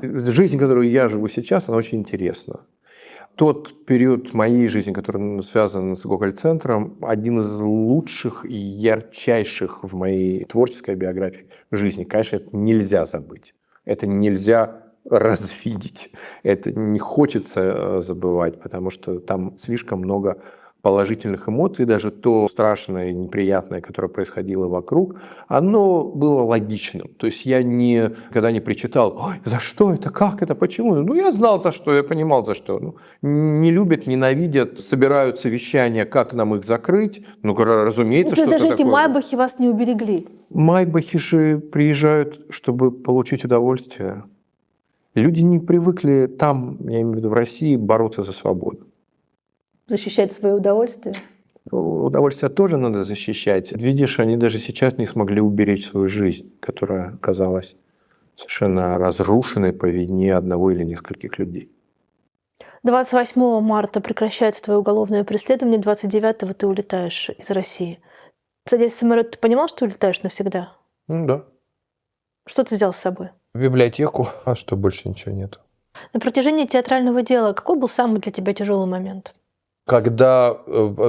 Жизнь, которую я живу сейчас, она очень интересна. Тот период моей жизни, который связан с Гоголь-центром, один из лучших и ярчайших в моей творческой биографии жизни. Конечно, это нельзя забыть. Это нельзя развидеть. Это не хочется забывать, потому что там слишком много положительных эмоций, даже то страшное и неприятное, которое происходило вокруг, оно было логичным. То есть я никогда не причитал: «Ой, за что это, как это, почему?» Ну, я знал, за что, я понимал, за что. Ну, не любят, ненавидят, собираются вещания, как нам их закрыть. Ну, разумеется, что-то такое. Даже эти майбахи вас не уберегли. Майбахи же приезжают, чтобы получить удовольствие. Люди не привыкли там, я имею в виду в России, бороться за свободу. Защищать свое удовольствие? Удовольствие тоже надо защищать. Видишь, они даже сейчас не смогли уберечь свою жизнь, которая оказалась совершенно разрушенной по вине одного или нескольких людей. 28 марта прекращается твое уголовное преследование, 29-го ты улетаешь из России. Садясь в самолет, ты понимал, что улетаешь навсегда? Ну да. Что ты взял с собой? В библиотеку, а что, больше ничего нет. На протяжении театрального дела какой был самый для тебя тяжелый момент? Когда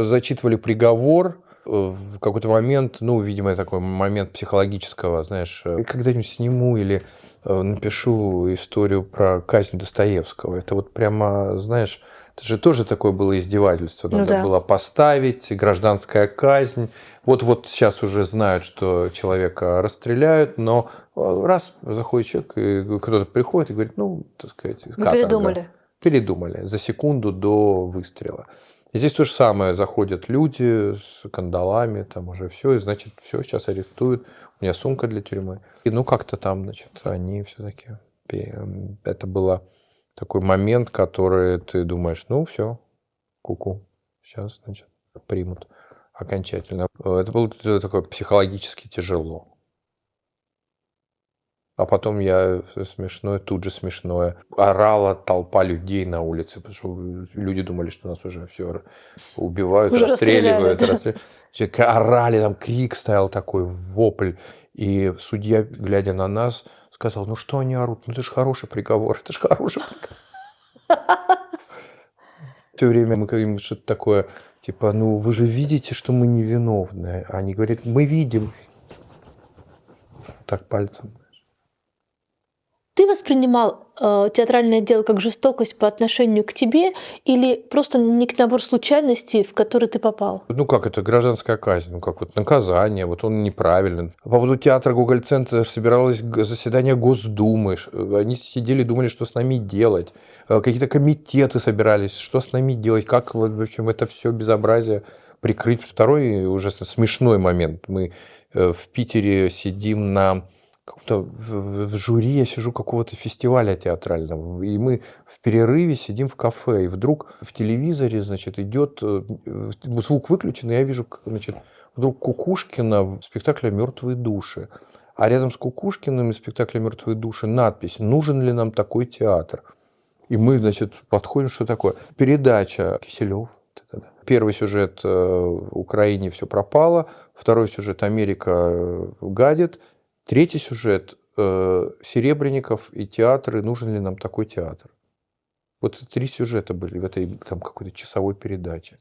зачитывали приговор, в какой-то момент, ну, видимо, такой момент психологического, знаешь, когда-нибудь сниму или напишу историю про казнь Достоевского. Это вот прямо, знаешь, это же тоже такое было издевательство. Надо было поставить, гражданская казнь. Вот сейчас уже знают, что человека расстреляют, но раз заходит человек, и кто-то приходит и говорит, ну, так сказать, каторга. Передумали. Передумали за секунду до выстрела. И здесь то же самое. Заходят люди с кандалами, там уже все, и значит, все, сейчас арестуют. У меня сумка для тюрьмы. И ну как-то там, значит, они все-таки... Это был такой момент, который ты думаешь, ну все, ку-ку, сейчас, значит, примут окончательно. Это было такое психологически тяжело. А потом я смешное, тут же смешное. Орала толпа людей на улице, потому что люди думали, что нас уже все убивают, уже расстреливают. Орали, там крик стоял такой, вопль. И судья, глядя на нас, сказал, ну что они орут? Ну это же хороший приговор, это же хороший приговор. Все время мы говорим что-то такое, типа, ну вы же видите, что мы невиновны. Они говорят, мы видим. Так пальцем. Ты воспринимал театральное дело как жестокость по отношению к тебе или просто некий набор случайностей, в который ты попал? Ну как это, гражданская казнь, ну как вот наказание, вот он неправильный. По поводу театра Гоголь-центра собиралось заседание Госдумы, они сидели, думали, что с нами делать. Какие-то комитеты собирались, что с нами делать, как в общем, это все безобразие прикрыть. Второй уже смешной момент. Мы в Питере сидим в жюри, я сижу какого-то фестиваля театрального, и мы в перерыве сидим в кафе, и вдруг в телевизоре, значит, идет звук выключен, и я вижу, значит, вдруг Кукушкина в спектакле «Мертвые души». А рядом с Кукушкиным и спектаклем «Мертвые души» надпись «Нужен ли нам такой театр?». И мы, значит, подходим, что такое. Передача Киселев. Первый сюжет «Украине все пропало», второй сюжет «Америка гадит», третий сюжет Серебренников и театры. Нужен ли нам такой театр? Вот 3 сюжета были в этой там какой-то часовой передаче.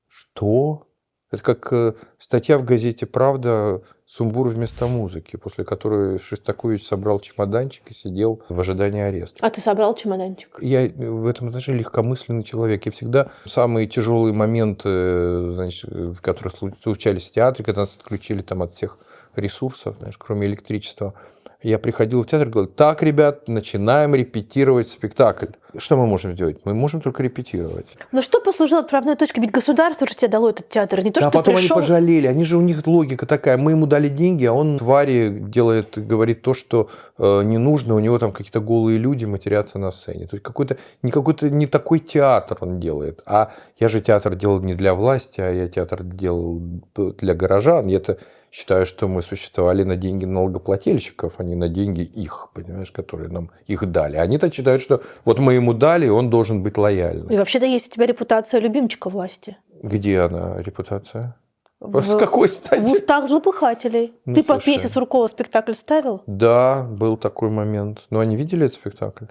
Что? Это как статья в газете «Правда» «Сумбур вместо музыки», после которой Шостакович собрал чемоданчик и сидел в ожидании ареста. А ты собрал чемоданчик? Я в этом отношении легкомысленный человек. Я всегда самые тяжелые моменты, значит, которые случались в театре, когда нас отключили там от всех ресурсов, знаешь, кроме электричества, я приходил в театр и говорил, так, ребят, начинаем репетировать спектакль. Что мы можем сделать? Мы можем только репетировать. Но что послужило отправной точкой? Ведь государство же тебе дало этот театр, не то, А что ты потом пришел... они пожалели. У них логика такая. Мы ему дали деньги, а он твари говорит то, что не нужно. У него там какие-то голые люди матерятся на сцене. То есть какой-то не такой театр он делает. А я же театр делал не для власти, а я театр делал для горожан. Я-то считаю, что мы существовали на деньги налогоплательщиков, а не на деньги их, понимаешь, которые нам их дали. Они-то считают, что вот мы ему дали, и он должен быть лояльным. И вообще-то есть у тебя репутация любимчика власти. Где она, репутация? С какой стати? В устах злопыхателей. Ну, Ты по слушай. пьесе Суркова спектакль ставил? Да, был такой момент. Но они видели этот спектакль?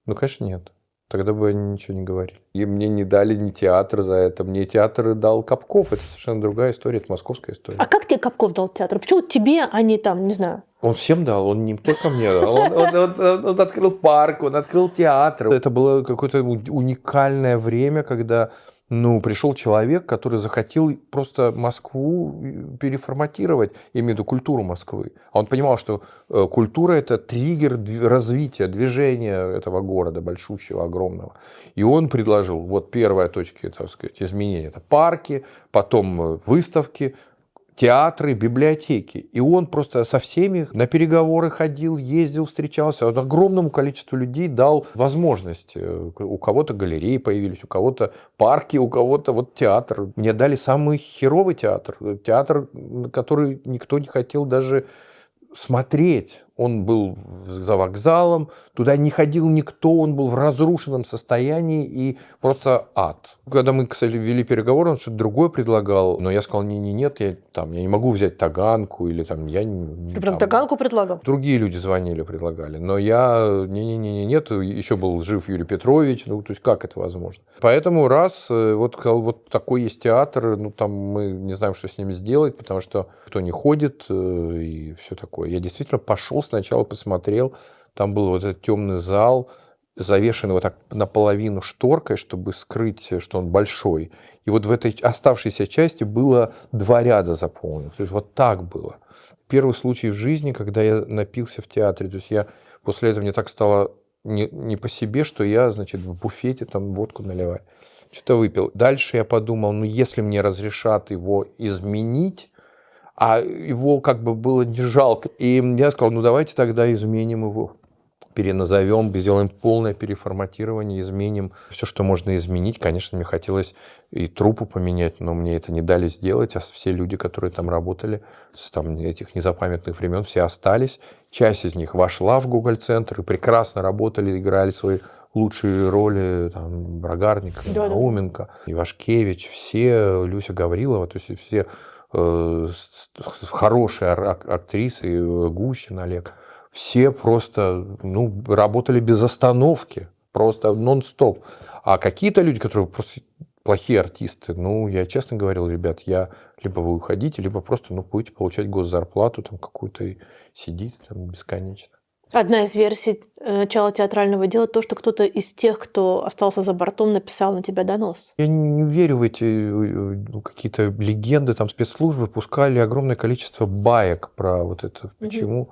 Ну, конечно, нет. Тогда бы они ничего не говорили. И мне не дали ни театр за это. Мне театр дал Капков. Это совершенно другая история. Это московская история. А как тебе Капков дал театр? Почему тебе, а не там, не знаю? Он всем дал, он не только мне дал. Он открыл парк, он открыл театр. Это было какое-то уникальное время, когда пришел человек, который захотел просто Москву переформатировать, я имею в виду культуру Москвы. А он понимал, что культура – это триггер развития, движения этого города, большущего, огромного. И он предложил, вот первая точка, так сказать, изменения – это парки, потом выставки, театры, библиотеки. И он просто со всеми на переговоры ходил, ездил, встречался. Он огромному количеству людей дал возможность. У кого-то галереи появились, у кого-то парки, у кого-то вот театр. Мне дали самый херовый театр. Театр, который никто не хотел даже смотреть. Он был за вокзалом, туда не ходил никто, он был в разрушенном состоянии и просто ад. Когда мы, кстати, вели переговоры, он что-то другое предлагал, но я сказал, нет, я не могу взять Таганку или там, я не... Ты прям Таганку предлагал? Другие люди звонили, предлагали, но я, нет, еще был жив Юрий Петрович, то есть как это возможно? Поэтому вот такой есть театр, там мы не знаем, что с ними сделать, потому что кто не ходит и все такое. Я действительно пошел сначала посмотрел, там был вот этот темный зал, завешенный вот так наполовину шторкой, чтобы скрыть, что он большой. И вот в этой оставшейся части было 2 ряда заполнено. То есть вот так было. Первый случай в жизни, когда я напился в театре. То есть после этого мне так стало не по себе, что я, в буфете там водку наливаю. Что-то выпил. Дальше я подумал, если мне разрешат его изменить, а его было не жалко. И я сказал, давайте тогда изменим его, переназовем, сделаем полное переформатирование, изменим все, что можно изменить. Конечно, мне хотелось и труппу поменять, но мне это не дали сделать. А все люди, которые там работали с этих незапамятных времен, все остались. Часть из них вошла в Гоголь-центр и прекрасно работали, играли свои лучшие роли, Брагарник, Науменко, Ивашкевич, все, Люся Гаврилова, то есть все хорошие актрисы, Гущин Олег, все просто работали без остановки, просто нон-стоп. А какие-то люди, которые просто плохие артисты, я честно говорил, ребят, либо вы уходите, либо просто будете получать госзарплату какую-то и сидите бесконечно. Одна из версий начала театрального дела то, что кто-то из тех, кто остался за бортом, написал на тебя донос. Я не верю в эти какие-то легенды. Спецслужбы пускали огромное количество баек про вот это. Почему?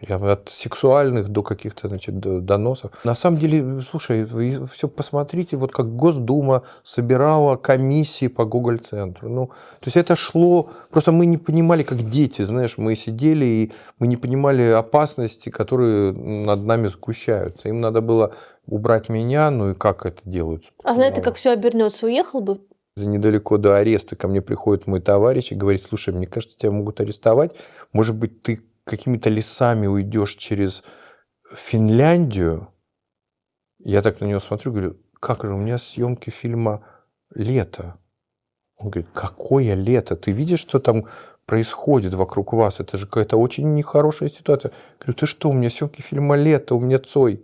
От сексуальных до каких-то доносов. На самом деле, слушай, вы все посмотрите, вот как Госдума собирала комиссии по Гоголь-центру. То есть это шло... Просто мы не понимали, как дети, мы сидели, и мы не понимали опасности, которые над нами сгущаются. Им надо было убрать меня, и как это делается? А знаете, как все обернется, уехал бы? Недалеко до ареста ко мне приходит мой товарищ и говорит, слушай, мне кажется, тебя могут арестовать. Может быть, ты какими-то лесами уйдешь через Финляндию? Я так на него смотрю, говорю, как же, у меня съемки фильма «Лето». Он говорит, какое лето? Ты видишь, что там происходит вокруг вас? Это же какая-то очень нехорошая ситуация. Я говорю, ты что, у меня съемки фильма «Лето», у меня Цой.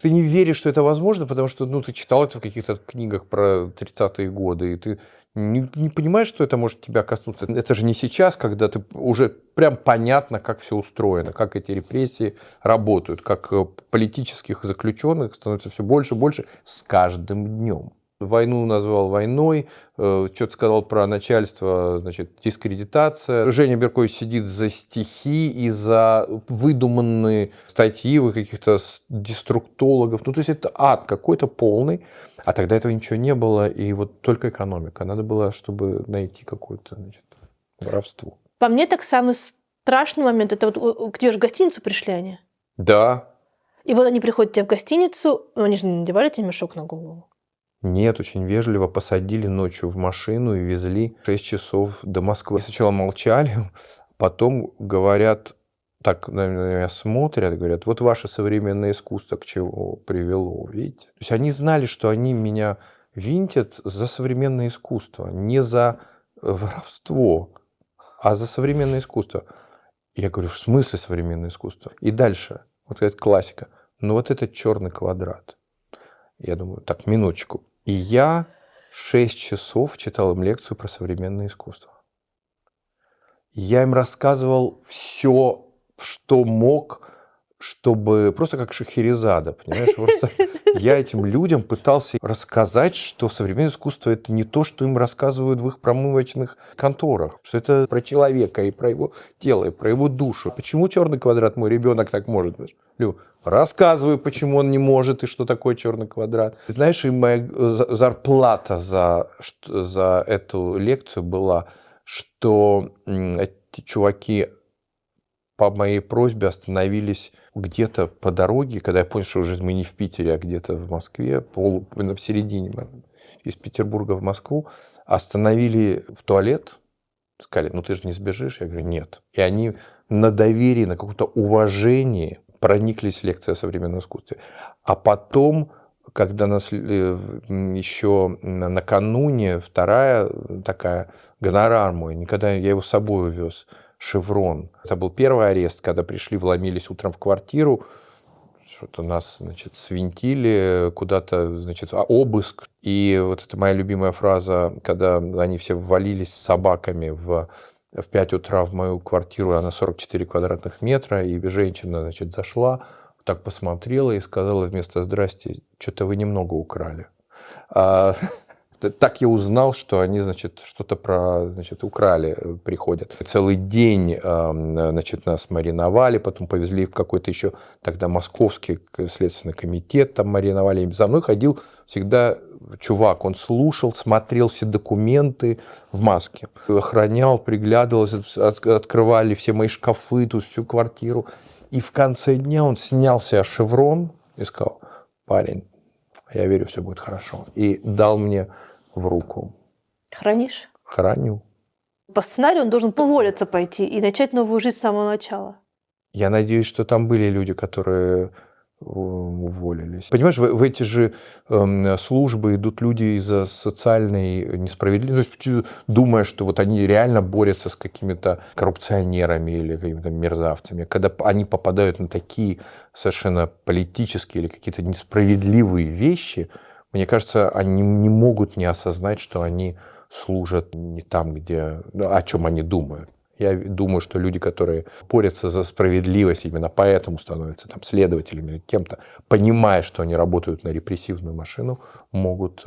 Ты не веришь, что это возможно, потому что ты читал это в каких-то книгах про 30-е годы, и ты не понимаешь, что это может тебя коснуться. Это же не сейчас, когда ты уже прям понятно, как все устроено, как эти репрессии работают, как политических заключенных становится все больше и больше с каждым днем. Войну назвал войной, что-то сказал про начальство, значит, дискредитация. Женя Беркович сидит за стихи и за выдуманные статьи у каких-то деструктологов. Ну, то есть это ад какой-то полный. А тогда этого ничего не было, и вот только экономика. Надо было, чтобы найти какое-то, значит, воровство. По мне так самый страшный момент, это вот где же в гостиницу пришли они? Да. И вот они приходят к тебе в гостиницу, но они же не надевали тебе мешок на голову. Нет, очень вежливо посадили ночью в машину и везли 6 часов до Москвы. Сначала молчали, потом говорят, так на меня смотрят, говорят, вот ваше современное искусство к чему привело, видите? То есть они знали, что они меня винтят за современное искусство, не за воровство, а за современное искусство. Я говорю, в смысле современное искусство? И дальше, вот это классика, ну вот этот черный квадрат. Я думаю, так, минуточку. И я 6 часов читал им лекцию про современное искусство. Я им рассказывал все, что мог, чтобы... Просто как Шахерезада, понимаешь? Просто я этим людям пытался рассказать, что современное искусство — это не то, что им рассказывают в их промывочных конторах. Что это про человека и про его тело, и про его душу. Почему черный квадрат мой ребенок так может? Рассказываю, почему он не может и что такое черный квадрат. Знаешь, и моя зарплата за эту лекцию была, что эти чуваки по моей просьбе остановились где-то по дороге, когда я понял, что уже мы не в Питере, а где-то в Москве, в середине, из Петербурга в Москву, остановили в туалет, сказали, ну ты же не сбежишь? Я говорю, нет. И они на доверии, на каком-то уважении прониклись в лекции о современном искусстве. А потом, когда нас еще накануне, вторая такая, гонорар мой, никогда я его с собой увез, «Шеврон». Это был первый арест, когда пришли, вломились утром в квартиру, что-то нас, значит, свинтили куда-то, значит, обыск. И вот это моя любимая фраза, когда они все ввалились с собаками в 5 утра в мою квартиру, она 44 квадратных метра, и женщина, значит, зашла, так посмотрела и сказала вместо «здрасте», что-то вы немного украли. Так я узнал, что они, значит, что-то украли, приходят. Целый день, значит, нас мариновали, потом повезли в какой-то еще тогда московский следственный комитет, там мариновали. И за мной ходил всегда чувак, он слушал, смотрел все документы в маске, охранял, приглядывался, открывали все мои шкафы, тут всю квартиру. И в конце дня он снял себе «Шеврон» и сказал, парень, я верю, все будет хорошо. И дал мне в руку. Хранишь? Храню. По сценарию он должен уволиться пойти и начать новую жизнь с самого начала. Я надеюсь, что там были люди, которые уволились. Понимаешь, в эти же службы идут люди из-за социальной несправедливости, думая, что вот они реально борются с какими-то коррупционерами или какими-то мерзавцами. Когда они попадают на такие совершенно политические или какие-то несправедливые вещи, мне кажется, они не могут не осознать, что они служат не там, где, о чем они думают. Я думаю, что люди, которые борются за справедливость, именно поэтому становятся там следователями или кем-то, понимая, что они работают на репрессивную машину, могут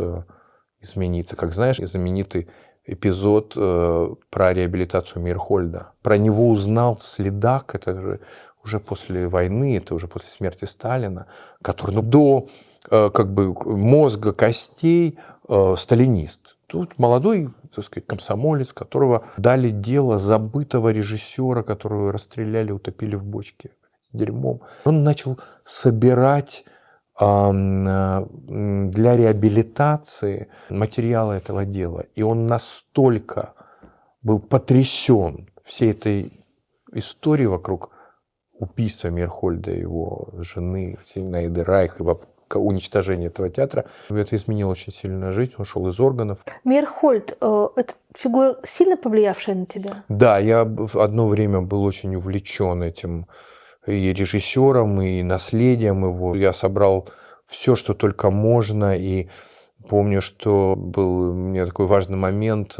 измениться. Как знаешь, знаменитый эпизод про реабилитацию Мейерхольда. Про него узнал следак, это же уже после войны, это уже после смерти Сталина, который до как бы мозга костей сталинист. Тут молодой, так сказать, комсомолец, которого дали дело забытого режиссера, которого расстреляли, утопили в бочке с дерьмом. Он начал собирать для реабилитации материалы этого дела. И он настолько был потрясен всей этой историей вокруг убийства Мейерхольда, его жены, Наиды Райх, и уничтожение этого театра. Это изменило очень сильно жизнь, он ушел из органов. Мейерхольд, это фигура, сильно повлиявшая на тебя? Да, я одно время был очень увлечен этим и режиссером, и наследием его. Я собрал все, что только можно, и помню, что был у меня такой важный момент.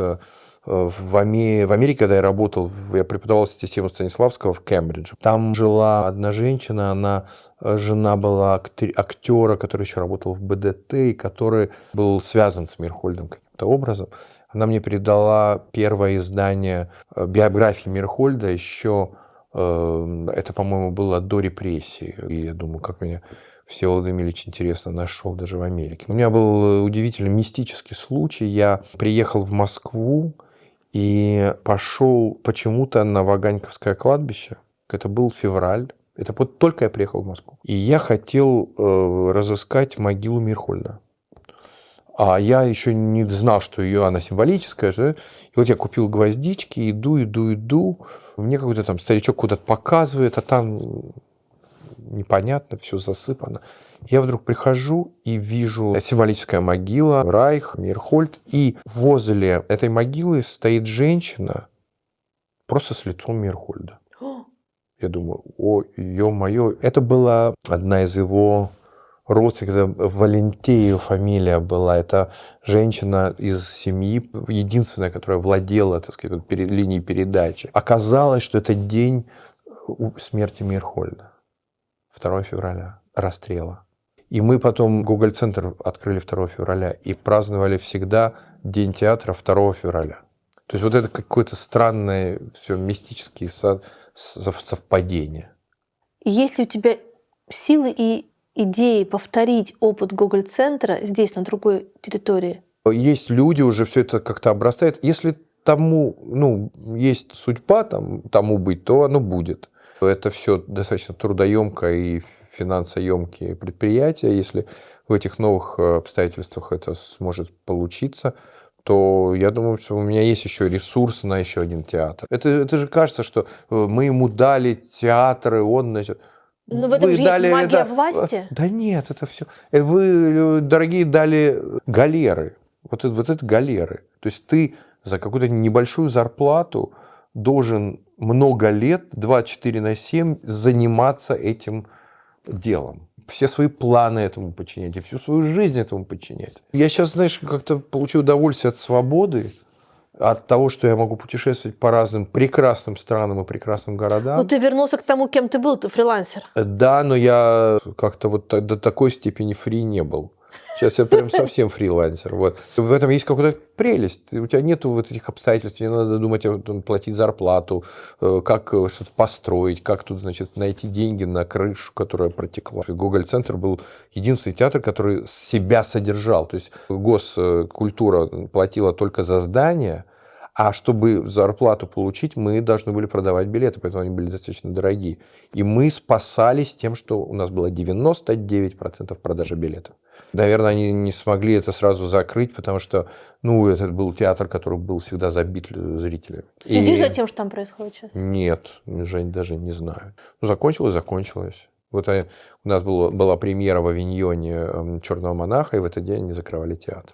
в Америке, когда я работал, я преподавал систему Станиславского в Кембридже. Там жила одна женщина, она жена была актера, который еще работал в БДТ, и который был связан с Мирхольдом каким-то образом. Она мне передала первое издание биографии Мирхольда еще, это, по-моему, было до репрессий. И я думаю, как меня Всеволод Емельевич интересно нашел даже в Америке. У меня был удивительный мистический случай. Я приехал в Москву и пошел почему-то на Ваганьковское кладбище. Это был февраль. Это вот только я приехал в Москву. И я хотел разыскать могилу Мирхольда. А я еще не знал, что она символическая. И вот я купил гвоздички, иду. Мне какой-то там старичок куда-то показывает, а там непонятно, все засыпано. Я вдруг прихожу и вижу символическая могила, Райх, Мирхольд. И возле этой могилы стоит женщина просто с лицом Мирхольда. Я думаю, о, ё-моё. Это была одна из его родственников, Валентеев фамилия была. Это женщина из семьи, единственная, которая владела, так сказать, линией передачи. Оказалось, что это день смерти Мирхольда. 2 февраля. Расстрела. И мы потом Гоголь-центр открыли 2 февраля и праздновали всегда День театра 2 февраля. То есть вот это какое-то странное, все мистические совпадения. Есть ли у тебя силы и идеи повторить опыт Гоголь-центра здесь, на другой территории? Есть люди, уже все это как-то обрастает. Если тому, есть судьба тому быть, то оно будет. Это все достаточно трудоемкое и финансоемкие предприятия. Если в этих новых обстоятельствах это сможет получиться, то я думаю, что у меня есть еще ресурсы на еще один театр. Это же кажется, что мы ему дали театр, и он, значит... Но в этом же есть магия власти. Да нет, это все. Вы, дорогие, дали галеры. Вот это галеры. То есть ты за какую-то небольшую зарплату должен много лет, 24/7, заниматься этим делом. Все свои планы этому подчинять, и всю свою жизнь этому подчинять. Я сейчас, знаешь, как-то получил удовольствие от свободы, от того, что я могу путешествовать по разным прекрасным странам и прекрасным городам. Ну, ты вернулся к тому, кем ты был, ты фрилансер. Да, но я как-то вот до такой степени фри не был. Сейчас я прям совсем фрилансер. Вот. В этом есть какая-то прелесть. У тебя нету вот этих обстоятельств, не надо думать, платить зарплату, как что-то построить, как тут, значит, найти деньги на крышу, которая протекла. Гоголь-центр был единственный театр, который себя содержал. То есть госкультура платила только за здание, а чтобы зарплату получить, мы должны были продавать билеты, поэтому они были достаточно дорогие. И мы спасались тем, что у нас было 99% продажи билетов. Наверное, они не смогли это сразу закрыть, потому что, это был театр, который был всегда забит зрителями. Следишь за тем, что там происходит сейчас? Нет, Жень, даже не знаю. Закончилось. Вот у нас была премьера в Авиньоне «Черного монаха», и в этот день они закрывали театр.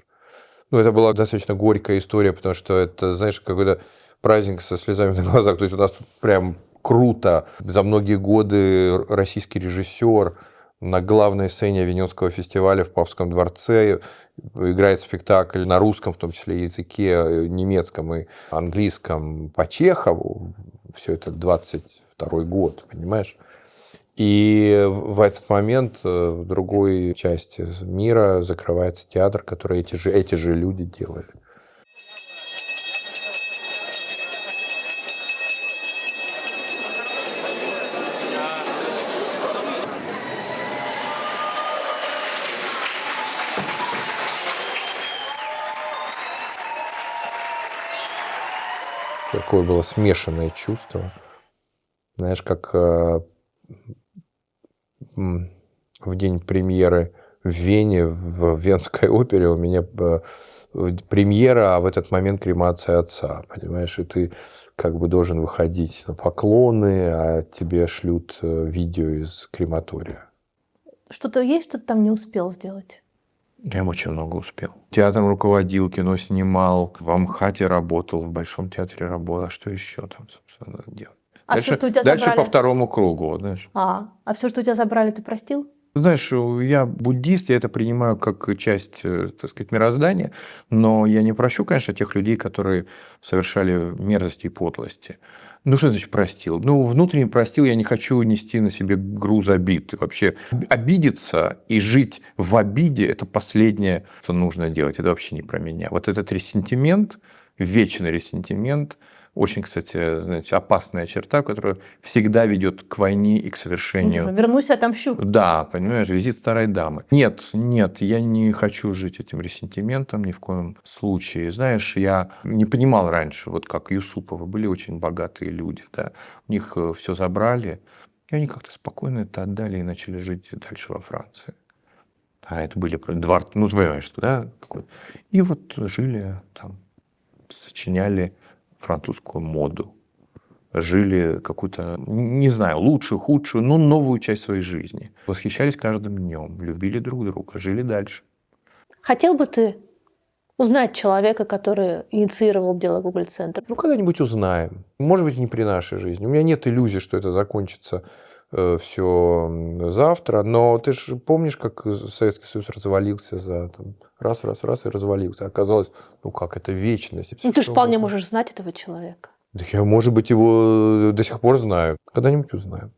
Это была достаточно горькая история, потому что это, знаешь, какой-то праздник со слезами на глазах. То есть у нас тут прям круто. За многие годы российский режиссер на главной сцене Авиньонского фестиваля в Папском дворце играет спектакль на русском, в том числе языке, немецком и английском по Чехову. Все это 22-й год, понимаешь? И в этот момент в другой части мира закрывается театр, который эти же люди делали. Такое было смешанное чувство. Знаешь, как в день премьеры в Вене, в Венской опере у меня премьера, а в этот момент кремация отца, понимаешь? И ты как бы должен выходить на поклоны, а тебе шлют видео из крематория. Что-то есть, что ты там не успел сделать? Я очень много успел. Театром руководил, кино снимал, в Амхате работал, в Большом театре работал. А что еще там, собственно, делать? А Дальше, все, что у тебя дальше забрали... по второму кругу, знаешь. А все, что у тебя забрали, ты простил? Знаешь, я буддист, я это принимаю как часть, так сказать, мироздания, но я не прощу, конечно, тех людей, которые совершали мерзости и подлости. Ну, что значит простил? Ну, внутренне простил, я не хочу нести на себе груз обид. Вообще, обидеться и жить в обиде – это последнее, что нужно делать. Это вообще не про меня. Вот этот ресентимент, вечный ресентимент, очень, кстати, знаете, опасная черта, которая всегда ведет к войне и к совершению. Вернусь, отомщу. Да, понимаешь, визит старой дамы. Нет, я не хочу жить этим ресентиментом ни в коем случае. Знаешь, я не понимал раньше, вот как Юсуповы, были очень богатые люди, да, у них все забрали, и они как-то спокойно это отдали и начали жить дальше во Франции. А это были дворцы, ну, понимаешь, что, да, такой. И вот жили там, сочиняли французскую моду, жили какую-то, не знаю, лучшую, худшую, но новую часть своей жизни. Восхищались каждым днем, любили друг друга, жили дальше. Хотел бы ты узнать человека, который инициировал дело Google Центр? Ну, когда-нибудь узнаем. Может быть, не при нашей жизни. У меня нет иллюзий, что это закончится все завтра, но ты же помнишь, как Советский Союз развалился за раз и развалился. Оказалось, ну как, это вечность. Ну, ты же вполне можешь знать этого человека. Да я, может быть, его до сих пор знаю. Когда-нибудь узнаем.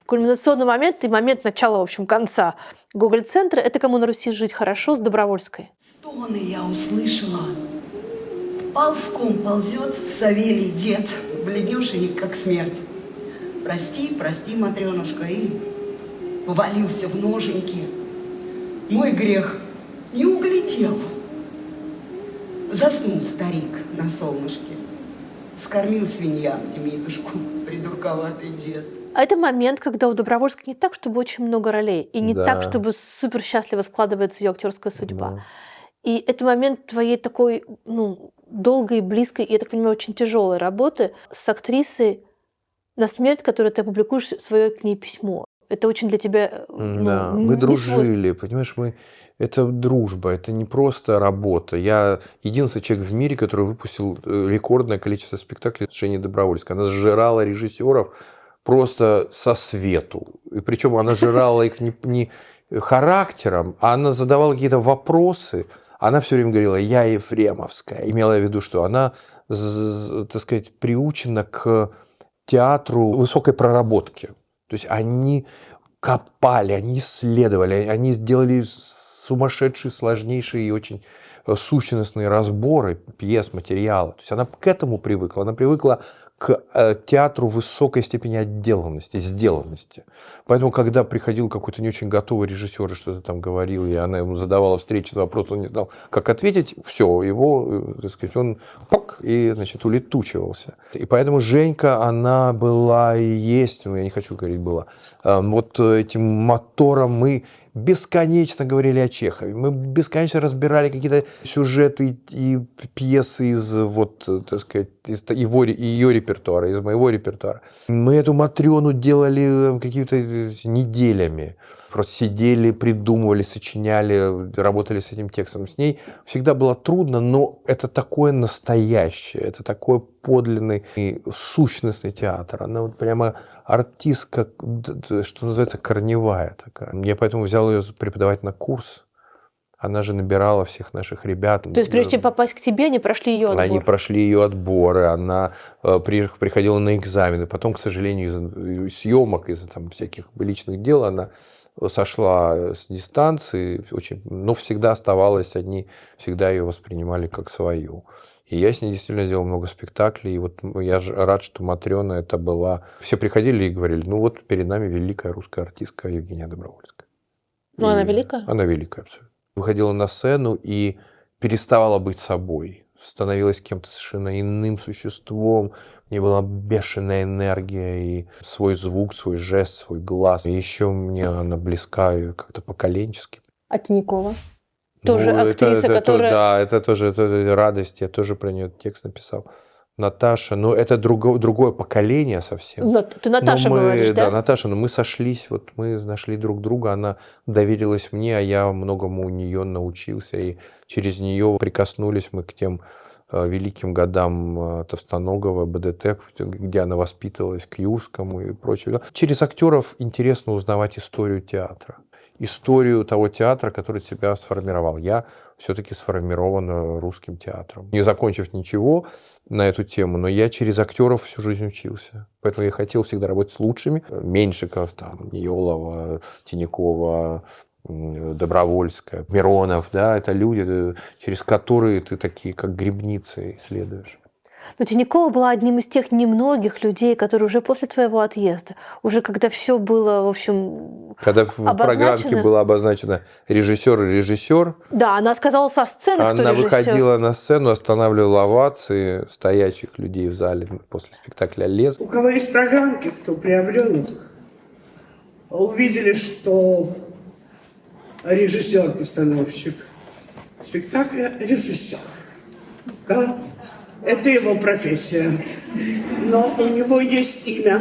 Кульминационный момент и момент начала, в общем, конца Google Центра – это «Кому на Руси жить хорошо» с Добровольской. Стоны я услышала. Ползком ползет Савелий дед, бледнешенек, как смерть. Прости, прости, Матрёнушка, и повалился в ноженьки. Мой грех не углядел. Заснул старик на солнышке. Скормил свиньям Демидушку, придурковатый дед. А это момент, когда у Добровольской не так, чтобы очень много ролей, и не Да. так, чтобы супер счастливо складывается ее актерская судьба. Да. И это момент твоей такой, долгой, близкой, и, я так понимаю, очень тяжелой работы с актрисой, на смерть, которую ты опубликуешь свое к ней письмо. Это очень для тебя Да, мы дружили, понимаешь, это дружба, это не просто работа. Я единственный человек в мире, который выпустил рекордное количество спектаклей с Женей Добровольской. Она сжирала режиссеров просто со свету. И причем она сжирала их не характером, а она задавала какие-то вопросы. Она все время говорила: я Ефремовская. Имела в виду, что она, так сказать, приучена к театру высокой проработки. То есть они копали, они исследовали, они сделали сумасшедшие, сложнейшие и очень сущностные разборы пьес, материала. То есть она к этому привыкла. Она привыкла к театру высокой степени отделанности, сделанности. Поэтому, когда приходил какой-то не очень готовый режиссер и что-то там говорил, и она ему задавала встречный вопрос, он не знал, как ответить, все, его, так сказать, он и, значит, улетучивался. И поэтому Женька, она была и есть, я не хочу говорить была, вот этим мотором. Мы бесконечно говорили о Чехове, мы бесконечно разбирали какие-то сюжеты и пьесы из, вот, так сказать, из ее репертуара, из моего репертуара. Мы эту Матрёну делали какими-то неделями. Просто сидели, придумывали, сочиняли, работали с этим текстом. С ней всегда было трудно, но это такое настоящее, это такой подлинный и сущностный театр. Она вот прямо артистка, что называется, корневая такая. Я поэтому взял ее преподавать на курс. Она же набирала всех наших ребят. То есть, прежде чем попасть к тебе, они прошли ее отбор? Они прошли ее отборы, она приходила на экзамены. Потом, к сожалению, из-за съемок, из-за там всяких личных дел, она сошла с дистанции, но всегда оставалась, они всегда ее воспринимали как свою. И я с ней действительно сделал много спектаклей. И вот я рад, что Матрёна это была... Все приходили и говорили: ну вот перед нами великая русская артистка Евгения Добровольская. Ну, она великая? Она великая, абсолютно. Выходила на сцену и переставала быть собой. Становилась кем-то совершенно иным существом. В ней была бешеная энергия и свой звук, свой жест, свой глаз. И еще мне она близка как-то поколенчески. А Тинякова? Тоже актриса, которая... Да, это тоже радость. Я тоже про нее текст написал. Наташа, ну это другое поколение совсем. Ты Наташа говоришь, да? Да, Наташа, но мы сошлись, вот мы нашли друг друга, она доверилась мне, а я многому у нее научился, и через нее прикоснулись мы к тем великим годам Товстоногова, БДТ, где она воспитывалась, к Юрскому и прочее. Через актеров интересно узнавать историю театра. историю того театра, который тебя сформировал. Я все-таки сформирован русским театром. Не закончив ничего на эту тему, но я через актеров всю жизнь учился. Поэтому я хотел всегда работать с лучшими. Меньшиков, там, Йолова, Тинякова, Добровольская, Миронов, да, это люди, через которые ты такие, как грибницы, исследуешь. Но Тинякова была одним из тех немногих людей, которые уже после твоего отъезда, уже когда все было, в общем, когда в программке было обозначено режиссер и режиссер. Да, она сказала со сцены, кто она режиссер. выходила на сцену, останавливала овации стоящих людей в зале после спектакля «Лес». У кого есть программки, кто приобрел их, увидели, что режиссер-постановщик спектакля — режиссер. Да? Это его профессия. Но у него есть имя,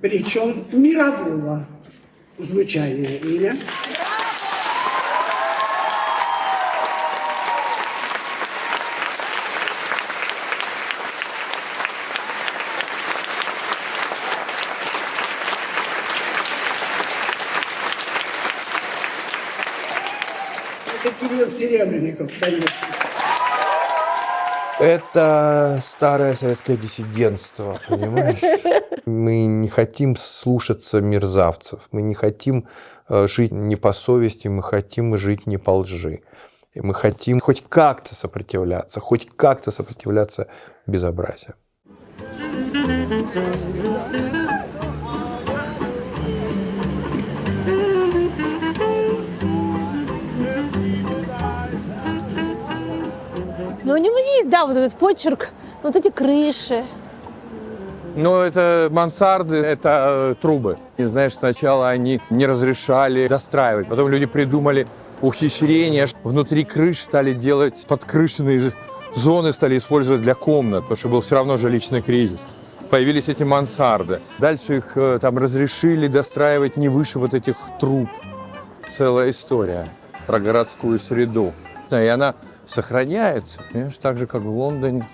причем мирового звучания имя. Это Кирилл Серебренников, конечно. Это старое советское диссидентство, понимаешь? Мы не хотим слушаться мерзавцев, мы не хотим жить не по совести, мы хотим жить не по лжи. И мы хотим хоть как-то сопротивляться безобразию. Но у него есть, да, вот этот почерк, вот эти крыши. Но это мансарды, это трубы. И знаешь, сначала они не разрешали достраивать, потом люди придумали ухищрения. Внутри крыш стали делать подкрышенные зоны, стали использовать для комнат, потому что был все равно жилищный кризис. Появились эти мансарды. Дальше их там разрешили достраивать не выше вот этих труб. Целая история про городскую среду. И она сохраняется, понимаешь, так же, как в Лондоне,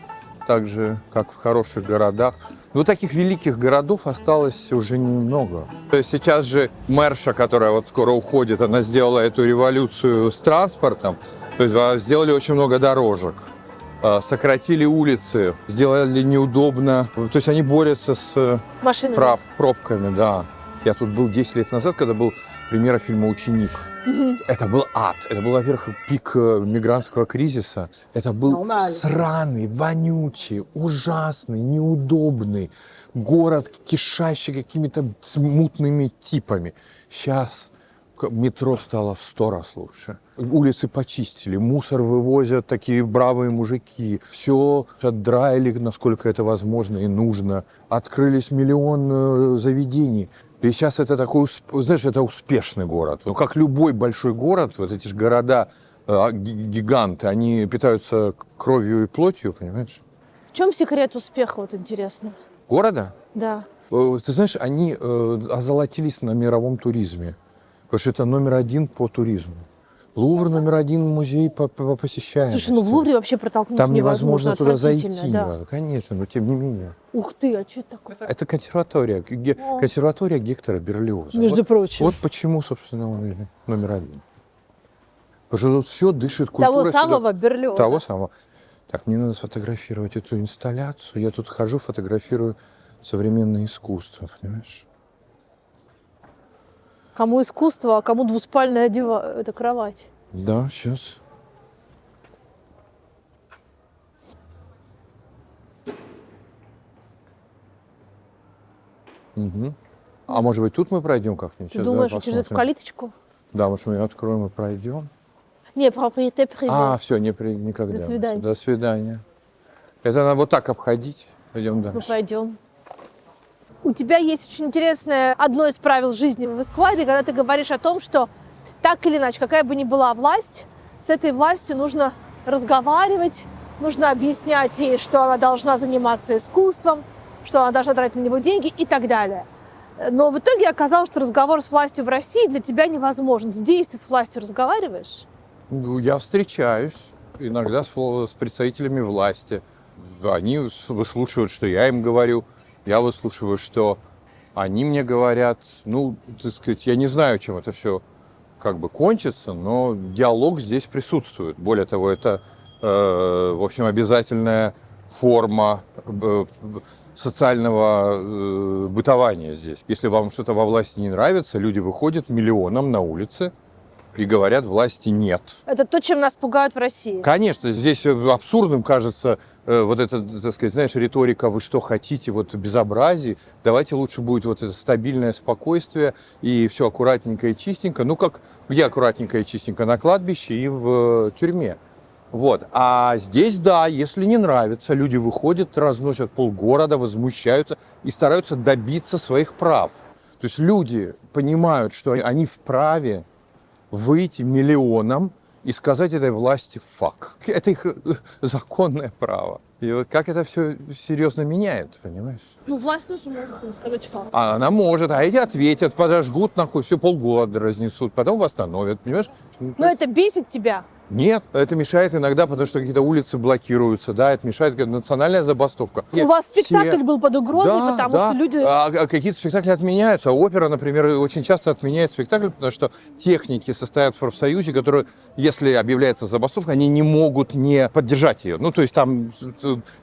так же, как в хороших городах. Но таких великих городов осталось уже немного. То есть сейчас же мэрша, которая вот скоро уходит, она сделала эту революцию с транспортом. То есть сделали очень много дорожек, сократили улицы, сделали неудобно. То есть они борются с пробками, да. Я тут был 10 лет назад, когда был премьера фильма «Ученик». Это был ад. Это был, во-первых, пик мигрантского кризиса. Это был сраный, вонючий, ужасный, неудобный город, кишащий какими-то смутными типами. Сейчас метро стало в 100 раз лучше. Улицы почистили, мусор вывозят такие бравые мужики. Все отдраили, насколько это возможно и нужно. Открылись миллион заведений. И сейчас это такой, знаешь, это успешный город. Ну, как любой большой город, вот эти же города, гиганты, они питаются кровью и плотью, понимаешь? В чем секрет успеха, вот интересно? Города? Да. Ты знаешь, они озолотились на мировом туризме. Потому что это номер один по туризму. Лувр номер один музей по посещаемости. Слушай, ну в Лувре вообще протолкнуться там невозможно туда зайти. Да. Конечно, но тем не менее. Ух ты, а что это такое? Это консерватория. Консерватория Гектора Берлиоза. Между прочим. Вот почему, собственно, он номер один. Потому что тут все дышит культурой. Того самого Берлиоза. Того самого. Так, мне надо сфотографировать эту инсталляцию. Я тут хожу, фотографирую современное искусство, понимаешь? Кому искусство, а кому двуспальная это кровать. Да, сейчас. Угу. А может быть, тут мы пройдем как-нибудь? Ты думаешь, через эту калиточку? Да, может, мы ее откроем и пройдем? Не, проприете привет. А, все, никогда. До свидания. До свидания. Это надо вот так обходить. Пойдем дальше. Ну, пойдем. У тебя есть очень интересное одно из правил жизни в Эсквадре, когда ты говоришь о том, что так или иначе, какая бы ни была власть, с этой властью нужно разговаривать, нужно объяснять ей, что она должна заниматься искусством, что она должна тратить на него деньги и так далее. Но в итоге оказалось, что разговор с властью в России для тебя невозможен. Здесь ты с властью разговариваешь? Я встречаюсь иногда с представителями власти. Они выслушивают, что я им говорю. Я выслушиваю, что они мне говорят, ну, так сказать, я не знаю, чем это все как бы кончится, но диалог здесь присутствует. Более того, это, в общем, обязательная форма социального бытования здесь. Если вам что-то во власти не нравится, люди выходят миллионом на улицы и говорят, власти нет. Это то, чем нас пугают в России. Конечно, здесь абсурдным кажется вот эта, так сказать, знаешь, риторика «вы что хотите, вот безобразие, давайте лучше будет вот это стабильное спокойствие и все аккуратненько и чистенько». Ну, как где аккуратненько и чистенько? На кладбище и в тюрьме. Вот. А здесь, да, если не нравится, люди выходят, разносят полгорода, возмущаются и стараются добиться своих прав. То есть люди понимают, что они вправе выйти миллионам и сказать этой власти «фак». Это их законное право. И вот как это все серьезно меняет, понимаешь? Ну, власть тоже может им сказать «фак». А она может, а эти ответят, подожгут, нахуй, все полгода разнесут, потом восстановят, понимаешь? Но это бесит тебя? Нет, это мешает иногда, потому что какие-то улицы блокируются, да, это мешает национальная забастовка. У вас спектакль был под угрозой, да, потому да. что люди... А какие-то спектакли отменяются. А опера, например, очень часто отменяет спектакль, потому что техники состоят в профсоюзе, которые, если объявляется забастовка, они не могут не поддержать ее. Ну, то есть там,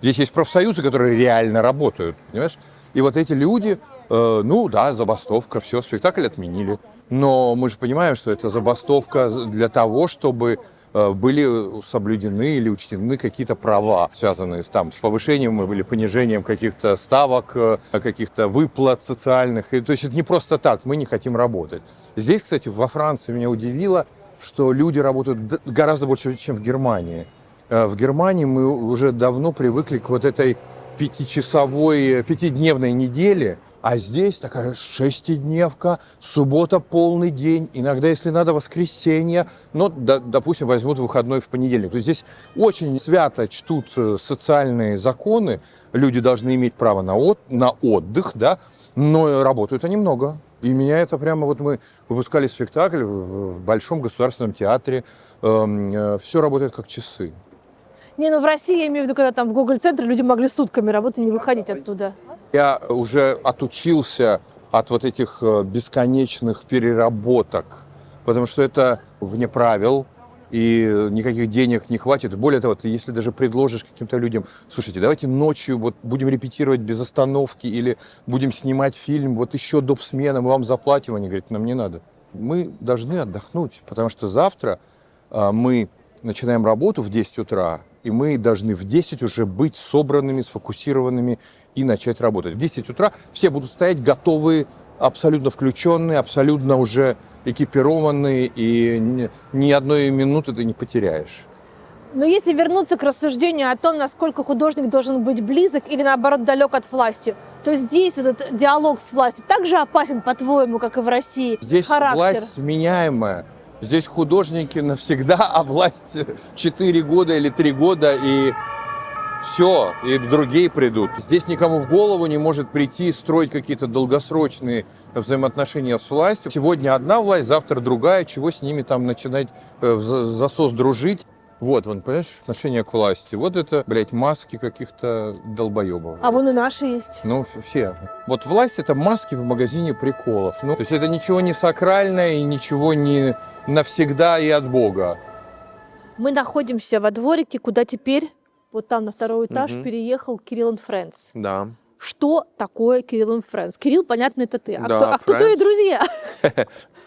здесь есть профсоюзы, которые реально работают, понимаешь? И вот эти люди, ну да, забастовка, все, спектакль отменили. Но мы же понимаем, что это забастовка для того, чтобы были соблюдены или учтены какие-то права, связанные с повышением или понижением каких-то ставок, каких-то выплат социальных. И, то есть это не просто так, мы не хотим работать. Здесь, кстати, во Франции меня удивило, что люди работают гораздо больше, чем в Германии. В Германии мы уже давно привыкли к вот этой пятидневной неделе, а здесь такая шестидневка, суббота полный день, иногда, если надо, воскресенье, но, допустим, возьмут выходной в понедельник. То есть здесь очень свято чтут социальные законы, люди должны иметь право на отдых, да, но работают они много. И меня это прямо, вот мы выпускали спектакль в Большом государственном театре, все работает как часы. Не, ну в России, я имею в виду, когда там в Гоголь-центре люди могли сутками работать и не выходить оттуда. Я уже отучился от вот этих бесконечных переработок, потому что это вне правил, и никаких денег не хватит. Более того, ты если даже предложишь каким-то людям, слушайте, давайте ночью вот будем репетировать без остановки или будем снимать фильм вот еще до смены, мы вам заплатим, они говорят, нам не надо. Мы должны отдохнуть, потому что завтра мы начинаем работу в 10 утра, и мы должны в 10 уже быть собранными, сфокусированными и начать работать. В 10 утра все будут стоять готовые, абсолютно включенные, абсолютно уже экипированные, и ни одной минуты ты не потеряешь. Но если вернуться к рассуждению о том, насколько художник должен быть близок или, наоборот, далек от власти, то здесь вот этот диалог с властью так же опасен, по-твоему, как и в России? Здесь характер. Власть сменяемая. Здесь художники навсегда, а власть 4 года или 3 года, и все, и другие придут. Здесь никому в голову не может прийти строить какие-то долгосрочные взаимоотношения с властью. Сегодня одна власть, завтра другая, чего с ними там начинать в засос дружить. Вот, вон, понимаешь, отношение к власти. Вот это, блядь, маски каких-то долбоебов. А вон и наши есть. Ну, все. Вот власть — это маски в магазине приколов. Ну, то есть это ничего не сакральное и ничего не навсегда и от Бога. Мы находимся во дворике, куда теперь, вот там на второй этаж, переехал Кирилл and Friends. Да. Что такое Кирилл and Friends? Кирилл, понятно, это ты. Да, кто твои друзья?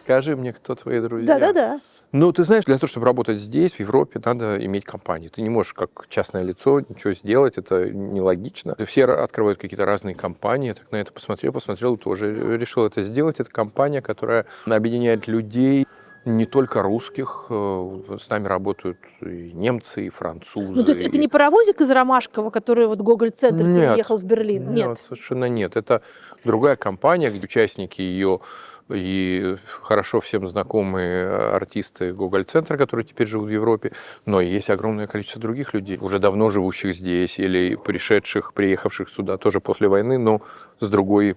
Скажи мне, кто твои друзья. Да-да-да. Ну, ты знаешь, для того, чтобы работать здесь, в Европе, надо иметь компанию. Ты не можешь как частное лицо ничего сделать, это нелогично. Все открывают какие-то разные компании. Я так на это посмотрел, тоже решил это сделать. Это компания, которая объединяет людей, не только русских. С нами работают и немцы, и французы. Ну, то есть это не паровозик из Ромашкова, который вот Гоголь-центр переехал в Берлин? Нет, совершенно нет. Это другая компания, где участники ее и хорошо всем знакомые артисты Гоголь-центра, которые теперь живут в Европе, но есть огромное количество других людей, уже давно живущих здесь или приехавших сюда тоже после войны, но с другой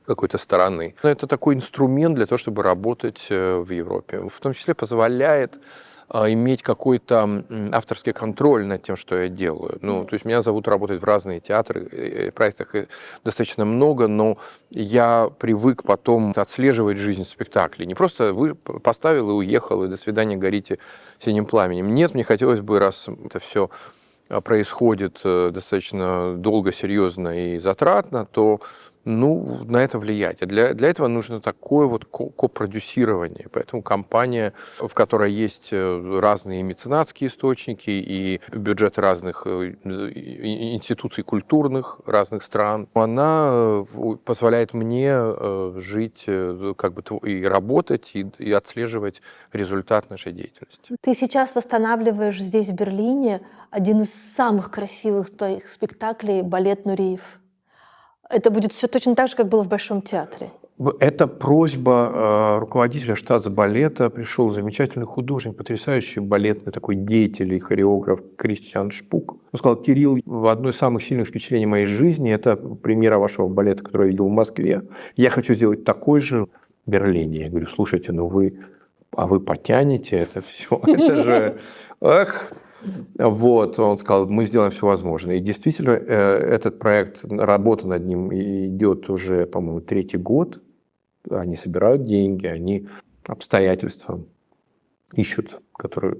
какой-то стороны. Это такой инструмент для того, чтобы работать в Европе. В том числе позволяет иметь какой-то авторский контроль над тем, что я делаю. Ну, то есть меня зовут работать в разные театры, проектах достаточно много, но я привык потом отслеживать жизнь спектаклей. Не просто вы поставил и уехал, и до свидания, горите синим пламенем. Нет, мне хотелось бы, раз это все происходит достаточно долго, серьезно и затратно, то на это влиять. А для этого нужно такое вот копродюсирование. Поэтому компания, в которой есть разные меценатские источники и бюджеты разных институций культурных разных стран, она позволяет мне жить и работать, и отслеживать результат нашей деятельности. Ты сейчас восстанавливаешь здесь, в Берлине, один из самых красивых твоих спектаклей «Балет Нуриев». Это будет все точно так же, как было в Большом театре. Это просьба руководителя штатсбалета. Пришел замечательный художник, потрясающий балетный такой деятель и хореограф Кристиан Шпук. Он сказал: Кирилл, в одно из самых сильных впечатлений моей жизни это премьера вашего балета, который я видел в Москве. Я хочу сделать такой же в Берлине. Я говорю: слушайте, вы потянете это все? Это же... Вот, он сказал: мы сделаем все возможное. И действительно, этот проект, работа над ним идет уже, по-моему, 3-й год. Они собирают деньги, они обстоятельства ищут, которые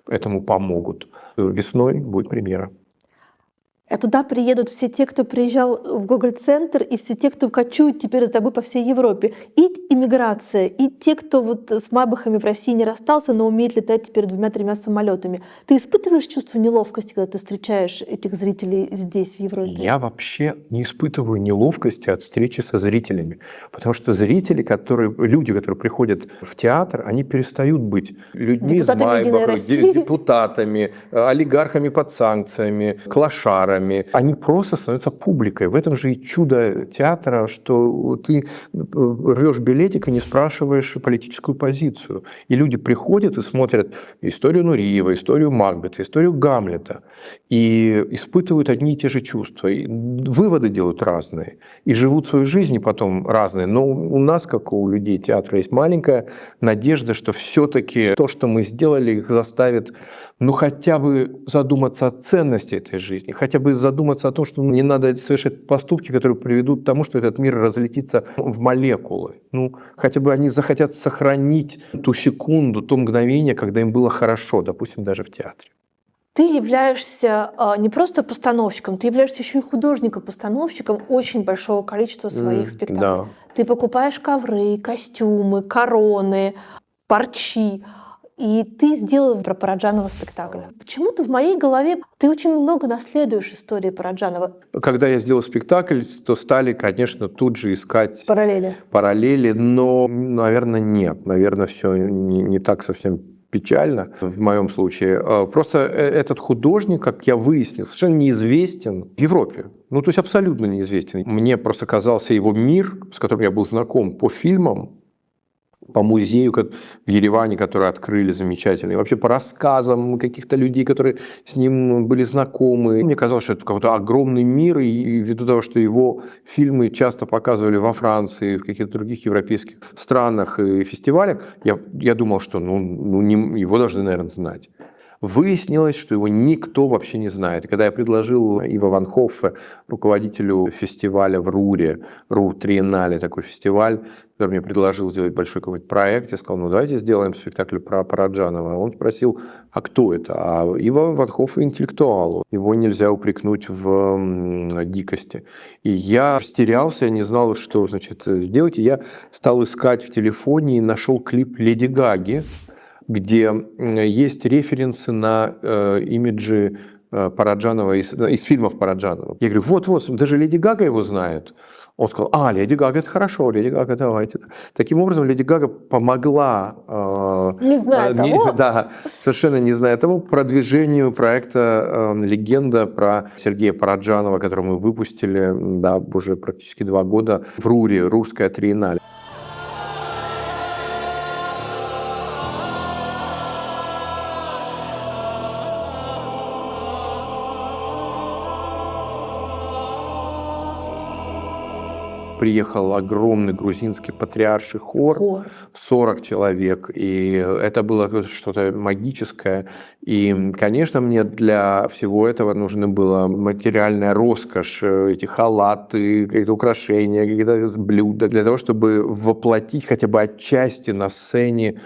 этому помогут. Весной будет премьера. А туда приедут все те, кто приезжал в Гоголь-центр, и все те, кто кочуют теперь с тобой по всей Европе. И иммиграция, и те, кто вот с Майбахами в России не расстался, но умеет летать теперь 2-3 самолетами. Ты испытываешь чувство неловкости, когда ты встречаешь этих зрителей здесь, в Европе? Я вообще не испытываю неловкости от встречи со зрителями. Потому что люди, которые приходят в театр, они перестают быть людьми из Майбаха, депутатами, олигархами под санкциями, клошарами. Они просто становятся публикой. В этом же и чудо театра, что ты рвешь билетик и не спрашиваешь политическую позицию. И люди приходят и смотрят историю Нуриева, историю Макбета, историю Гамлета и испытывают одни и те же чувства. И выводы делают разные. И живут свою жизнь потом разные. Но у нас, как у людей театра, есть маленькая надежда, что все-таки то, что мы сделали, их заставит хотя бы задуматься о ценности этой жизни, хотя бы задуматься о том, что не надо совершать поступки, которые приведут к тому, что этот мир разлетится в молекулы. Хотя бы они захотят сохранить ту секунду, то мгновение, когда им было хорошо, допустим, даже в театре. Ты являешься не просто постановщиком, ты являешься еще и художником-постановщиком очень большого количества своих спектаклей. Да. Ты покупаешь ковры, костюмы, короны, парчи. И ты сделал про Параджанова спектакль. Почему-то в моей голове ты очень много наследуешь истории Параджанова. Когда я сделал спектакль, то стали, конечно, тут же искать параллели, но, наверное, нет. Наверное, все не так совсем печально в моем случае. Просто этот художник, как я выяснил, совершенно неизвестен в Европе. То есть абсолютно неизвестен. Мне просто казался его мир, с которым я был знаком по фильмам, по музею в Ереване, который открыли замечательный, вообще по рассказам каких-то людей, которые с ним были знакомы. Мне казалось, что это какой-то огромный мир, и ввиду того, что его фильмы часто показывали во Франции, в каких-то других европейских странах и фестивалях, я думал, что его должны, наверное, знать. Выяснилось, что его никто вообще не знает. И когда я предложил Иво ван Хоффе, руководителю фестиваля в Руре, Рур Триеннале, такой фестиваль, который мне предложил сделать большой какой-то проект, я сказал: давайте сделаем спектакль про Параджанова. Он спросил: а кто это? А Иво ван Хоффе интеллектуал. Его нельзя упрекнуть в дикости. И я растерялся, я не знал, что делать. И я стал искать в телефоне и нашел клип Леди Гаги, где есть референсы на имиджи Параджанова из фильмов Параджанова. Я говорю: вот, даже Леди Гага его знает. Он сказал: Леди Гага — это хорошо, Леди Гага, давайте. Таким образом, Леди Гага помогла, не зная того. Да, совершенно не зная того, продвижению проекта «Легенда» про Сергея Параджанова, который мы выпустили уже практически 2 года в Руре, Русская триеннале. приехал огромный грузинский патриарший хор, 40 человек, и это было что-то магическое. И, конечно, мне для всего этого нужна была материальная роскошь, эти халаты, какие-то украшения, какие-то блюда, для того, чтобы воплотить хотя бы отчасти на сцене,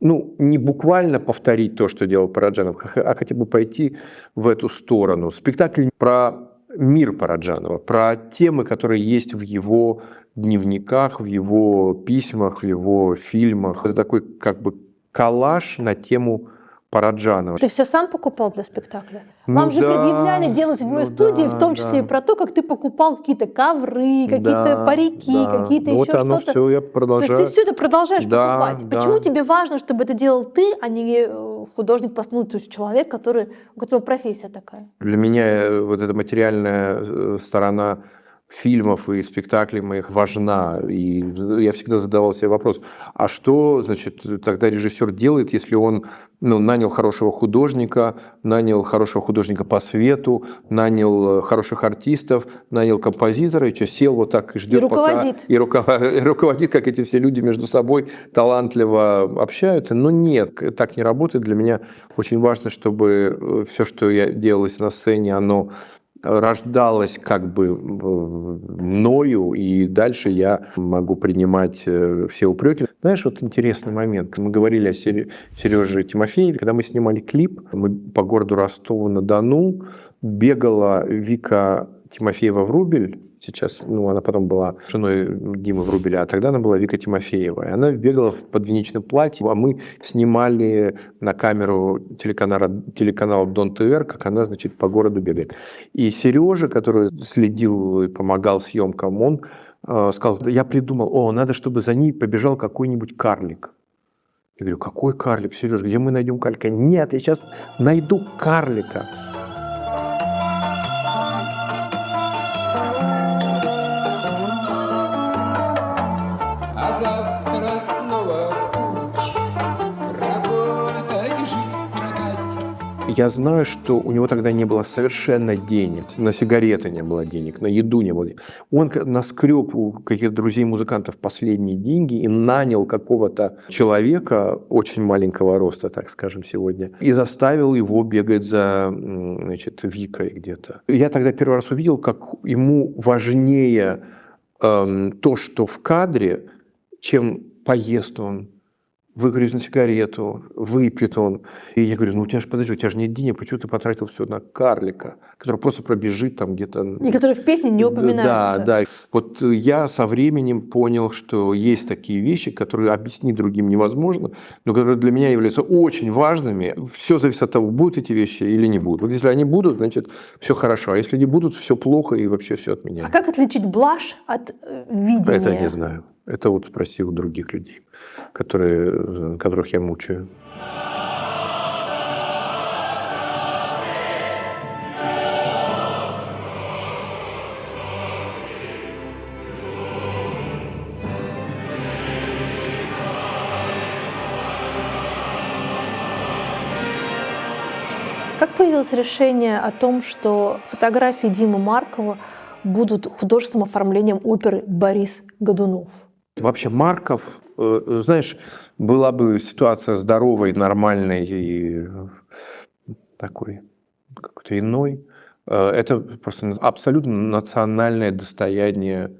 ну, не буквально повторить то, что делал Параджанов, а хотя бы пойти в эту сторону. Спектакль про мир Параджанова, про темы, которые есть в его дневниках, в его письмах, в его фильмах. Это такой как бы коллаж на тему Параджанова. Ты все сам покупал для спектакля? Вам же предъявляли дело седьмой студии, в том числе и про то, как ты покупал какие-то ковры, какие-то парики, какие-то вот еще оно что-то. все я продолжаю. То есть ты все это продолжаешь покупать. Почему тебе важно, чтобы это делал ты, а не художник, ну, то есть человек, у которого профессия такая? Для меня вот эта материальная сторона фильмов и спектаклей моих важна. И я всегда задавал себе вопрос, а что, значит, тогда режиссер делает, если он нанял хорошего художника по свету, нанял хороших артистов, нанял композитора, и что, сел вот так и ждет, и руководит. Пока... И руководит, как эти все люди между собой талантливо общаются. Но нет, так не работает. Для меня очень важно, чтобы все, что я делалось на сцене, оно рождалось как бы мною, и дальше я могу принимать все упреки. Знаешь, вот интересный момент. Мы говорили о Сереже Тимофееве, когда мы снимали клип, мы по городу Ростову-на-Дону, бегала Вика Тимофеева Врубель. Сейчас, она потом была женой Димы Врубеля, а тогда она была Вика Тимофеева. И она бегала в подвенечном платье, а мы снимали на камеру телеканала Дон ТВ, как она, значит, по городу бегает. И Сережа, который следил и помогал съемкам, он сказал, я придумал, надо, чтобы за ней побежал какой-нибудь карлик. Я говорю, какой карлик, Сереж, где мы найдем карлика? Нет, я сейчас найду карлика. Я знаю, что у него тогда не было совершенно денег. На сигареты не было денег, на еду не было денег. Он наскреб у каких-то друзей-музыкантов последние деньги и нанял какого-то человека очень маленького роста, так скажем, сегодня, и заставил его бегать за, значит, Викой где-то. Я тогда первый раз увидел, как ему важнее то, что в кадре, чем поест он, выкурит на сигарету, выпьет он. И я говорю, у тебя же нет денег, почему ты потратил все на карлика, который просто пробежит там где-то. И который в песне не упоминается. Да. Вот я со временем понял, что есть такие вещи, которые объяснить другим невозможно, но которые для меня являются очень важными. Все зависит от того, будут эти вещи или не будут. Вот если они будут, значит, все хорошо. А если не будут, все плохо и вообще все отменяем. А как отличить блажь от видения? Это я не знаю. Это вот спроси у других людей, которых я мучаю. Как появилось решение о том, что фотографии Димы Маркова будут художественным оформлением оперы «Борис Годунов»? Вообще Марков, знаешь, была бы ситуация здоровой, нормальной и такой какой-то иной. Это просто абсолютно национальное достояние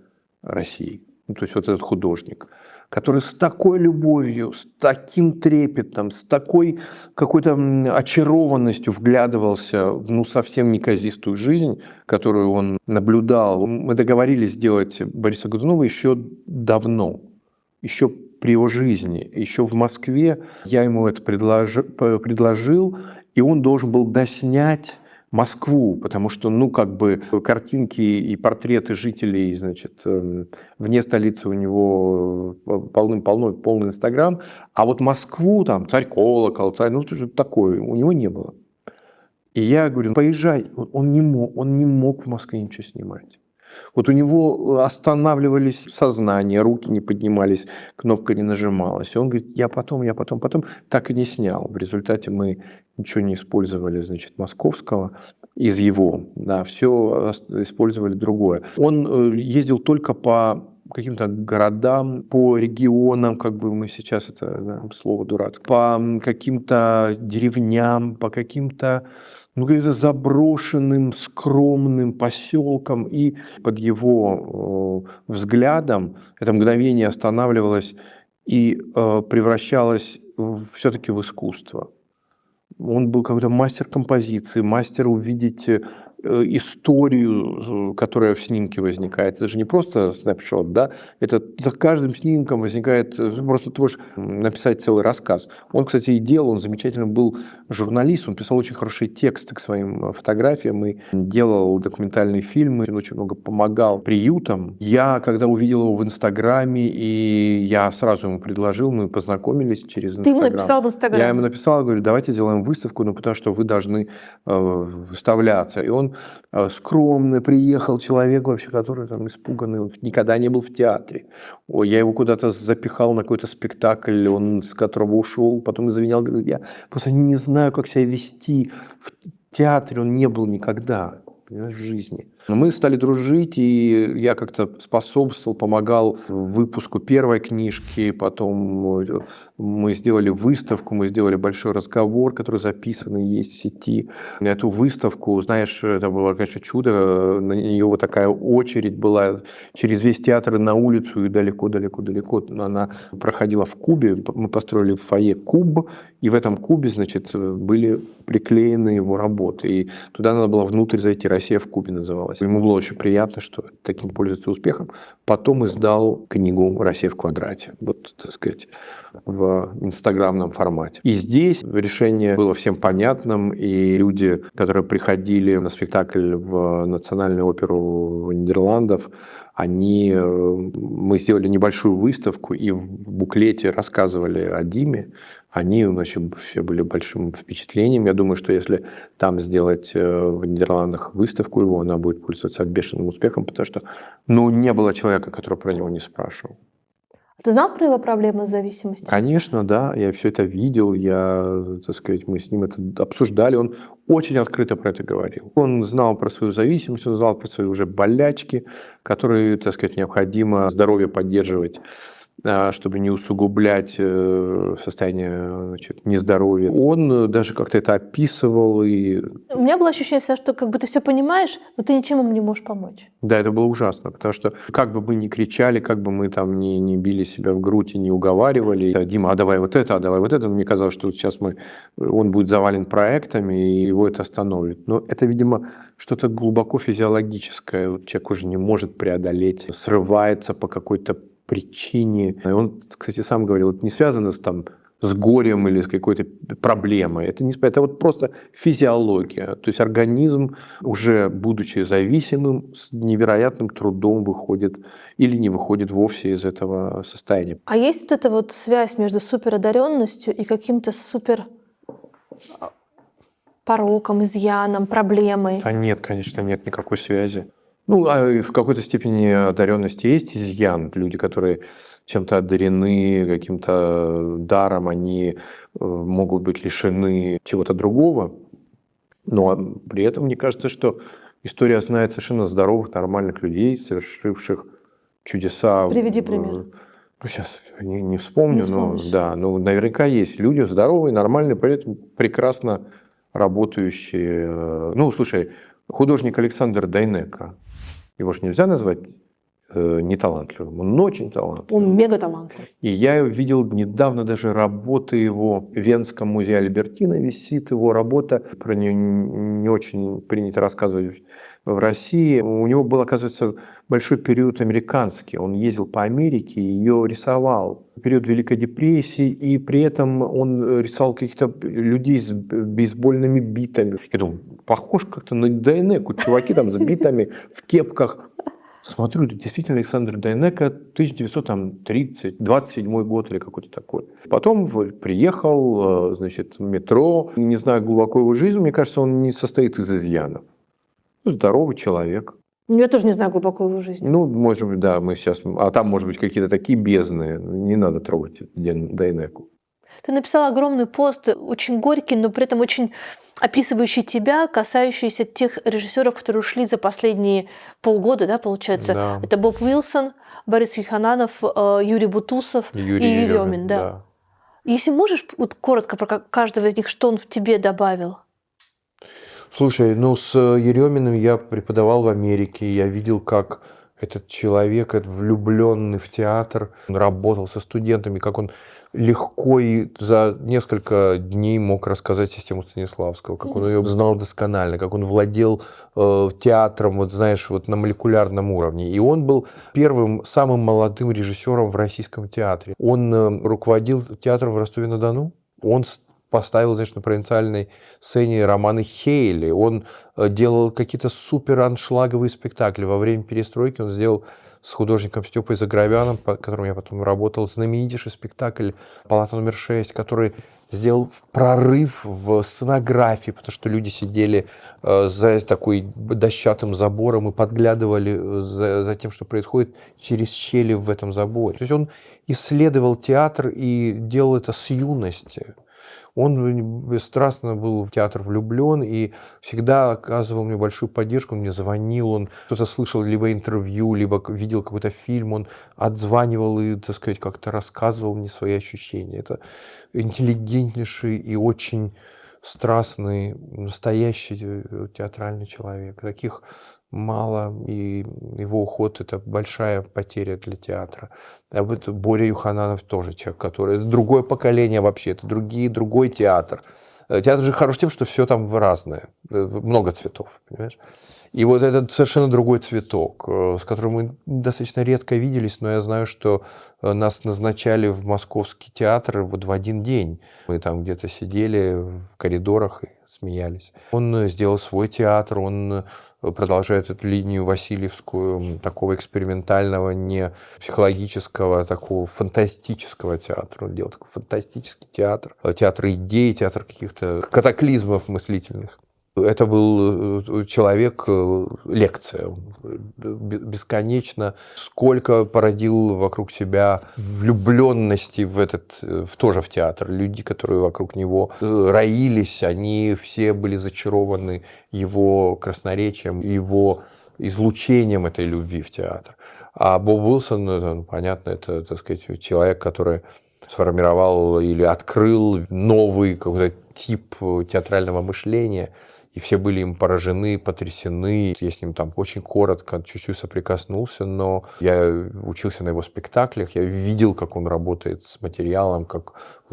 России. То есть вот этот художник, который с такой любовью, с таким трепетом, с такой какой-то очарованностью вглядывался в совсем неказистую жизнь, которую он наблюдал. Мы договорились сделать Бориса Годунова еще давно, еще при его жизни, еще в Москве. Я ему это предложил, и он должен был доснять Москву, потому что, картинки и портреты жителей, значит, вне столицы у него полный Инстаграм, а вот Москву, там, царь колокол, такое у него не было. И я говорю, поезжай, он не мог в Москве ничего снимать. Вот у него останавливались сознание, руки не поднимались, кнопка не нажималась. И он говорит, я потом, так и не снял. В результате мы ничего не использовали, значит, московского. из его, да, все использовали другое. Он ездил только по каким-то городам, по регионам, как бы мы сейчас это, да, слово дурацкое, по каким-то деревням, по каким-то каким-то заброшенным, скромным поселкам, и под его взглядом это мгновение останавливалось и превращалось все-таки в искусство. Он был какой-то мастер композиции, мастер увидеть историю, которая в снимке возникает. Это же не просто снапшот, да? Это за каждым снимком возникает, просто ты можешь написать целый рассказ. Он, кстати, и делал, он замечательно был журналист, он писал очень хорошие тексты к своим фотографиям и делал документальные фильмы, он очень много помогал приютам. Я, когда увидел его в Инстаграме, и я сразу ему предложил, мы познакомились через Инстаграм. Ты ему написал в Инстаграме? Я ему написал, говорю, давайте сделаем выставку, потому что вы должны выставляться. И он скромно приехал, человек вообще, который там испуганный, он никогда не был в театре. Я его куда-то запихал на какой-то спектакль, он с которого ушел, потом извинял, говорит, я просто не знаю, как себя вести. В театре он не был никогда, понимаешь, в жизни. Но мы стали дружить, и я как-то способствовал, помогал выпуску первой книжки, потом мы сделали выставку, мы сделали большой разговор, который записан и есть в сети. Эту выставку, знаешь, это было, конечно, чудо, на нее вот такая очередь была через весь театр на улицу и далеко-далеко-далеко. Она проходила в кубе, мы построили в фойе куб, и в этом кубе, значит, были приклеены его работы. И туда надо было внутрь зайти, «Россия в кубе» называлась. Ему было очень приятно, что таким пользуется успехом. Потом издал книгу «Россия в квадрате». Вот, так сказать, в инстаграмном формате. И здесь решение было всем понятным, и люди, которые приходили на спектакль в Национальную оперу Нидерландов, мы сделали небольшую выставку, и в буклете рассказывали о Диме. Они, значит, все были большим впечатлением. Я думаю, что если там сделать в Нидерландах выставку его, она будет пользоваться бешеным успехом, потому что не было человека, который про него не спрашивал. Ты знал про его проблемы с зависимостью? Конечно, да. Я все это видел. Так сказать, мы с ним это обсуждали. Он очень открыто про это говорил. Он знал про свою зависимость, он знал про свои уже болячки, которые, так сказать, необходимо здоровье поддерживать, чтобы не усугублять состояние, значит, нездоровья. Он даже как-то это описывал. И... У меня было ощущение, что как бы ты все понимаешь, но ты ничем ему не можешь помочь. Да, это было ужасно, потому что как бы мы ни кричали, как бы мы там не били себя в грудь и не уговаривали, Дима, давай вот это, давай вот это, мне казалось, что сейчас он будет завален проектами, и его это остановит. Но это, видимо, что-то глубоко физиологическое. Человек уже не может преодолеть, срывается по какой-то причине. И он, кстати, сам говорил, это не связано с горем или с какой-то проблемой. Это вот просто физиология. То есть организм, уже будучи зависимым, с невероятным трудом выходит или не выходит вовсе из этого состояния. А есть вот эта вот связь между суперодаренностью и каким-то супер пороком, изъяном, проблемой? А нет, конечно, нет никакой связи. А в какой-то степени одаренности есть изъян. Люди, которые чем-то одарены, каким-то даром, они могут быть лишены чего-то другого. Но при этом, мне кажется, что история знает совершенно здоровых, нормальных людей, совершивших чудеса. Приведи пример. Сейчас не вспомню, но наверняка есть люди здоровые, нормальные, при этом прекрасно работающие. Слушай, художник Александр Дайнеко. Его же нельзя назвать неталантливым. Он очень талантливый. Он мега талантливый. И я видел недавно даже работы его в Венском музее Альбертина. Висит его работа. Про нее не очень принято рассказывать в России. У него был, оказывается, большой период американский. Он ездил по Америке и ее рисовал. Период Великой депрессии, и при этом он рисовал каких-то людей с бейсбольными битами. Я думаю, похож как-то на Дайнеку. Чуваки там с битами, в кепках. Смотрю, это действительно Александр Дайнеко, 1930, 27 год или какой-то такой. Потом приехал, значит, в метро. Не знаю глубоко его жизнь, мне кажется, он не состоит из изъянов. Здоровый человек. Я тоже не знаю глубоко его жизнь. Может быть, да, мы сейчас... А там, может быть, какие-то такие бездны. Не надо трогать Дайнеку. Ты написала огромный пост, очень горький, но при этом очень описывающий тебя, касающийся тех режиссеров, которые ушли за последние полгода, да, получается. Да. Это Боб Уилсон, Борис Юхананов, Юрий Бутусов и Еремин. Да. Если можешь вот коротко про каждого из них, что он в тебе добавил? Слушай, ну с Ереминым я преподавал в Америке, я видел, как этот человек, влюбленный в театр, он работал со студентами, как он легко и за несколько дней мог рассказать систему Станиславского, как он ее знал досконально, как он владел театром, вот знаешь, вот на молекулярном уровне. И он был первым, самым молодым режиссером в российском театре. Он руководил театром в Ростове-на-Дону. Он поставил, значит, на провинциальной сцене романы Хейли. Он делал какие-то супер аншлаговые спектакли. Во время перестройки он сделал с художником Степой Загровяном, по которому я потом работал, знаменитейший спектакль «Палата номер 6», который сделал прорыв в сценографии, потому что люди сидели за такой дощатым забором и подглядывали за тем, что происходит через щели в этом заборе. То есть он исследовал театр и делал это с юности. Он бесстрастно был в театр влюблен и всегда оказывал мне большую поддержку. Он мне звонил, он что-то слышал, либо интервью, либо видел какой-то фильм. Он отзванивал и, так сказать, как-то рассказывал мне свои ощущения. Это интеллигентнейший и очень страстный, настоящий театральный человек. Таких мало, и его уход – это большая потеря для театра. А вот Боря Юхананов тоже человек, который… Это другое поколение вообще, это другой театр. Театр же хорош тем, что все там разное, много цветов, понимаешь? И вот этот совершенно другой цветок, с которым мы достаточно редко виделись, но я знаю, что нас назначали в Московский театр вот в один день. Мы там где-то сидели в коридорах и смеялись. Он сделал свой театр, он продолжает эту линию Васильевскую, такого экспериментального, не психологического, такого фантастического театра. Он делал такой фантастический театр, театр идей, театр каких-то катаклизмов мыслительных. Это был человек, лекция, бесконечно, сколько породил вокруг себя влюбленности тоже в театр. Люди, которые вокруг него роились, они все были зачарованы его красноречием, его излучением этой любви в театр. А Боб Уилсон, понятно, это, так сказать, человек, который сформировал или открыл новый какой-то тип театрального мышления, и все были им поражены, потрясены. Я с ним там очень коротко, чуть-чуть соприкоснулся, но я учился на его спектаклях, я видел, как он работает с материалом,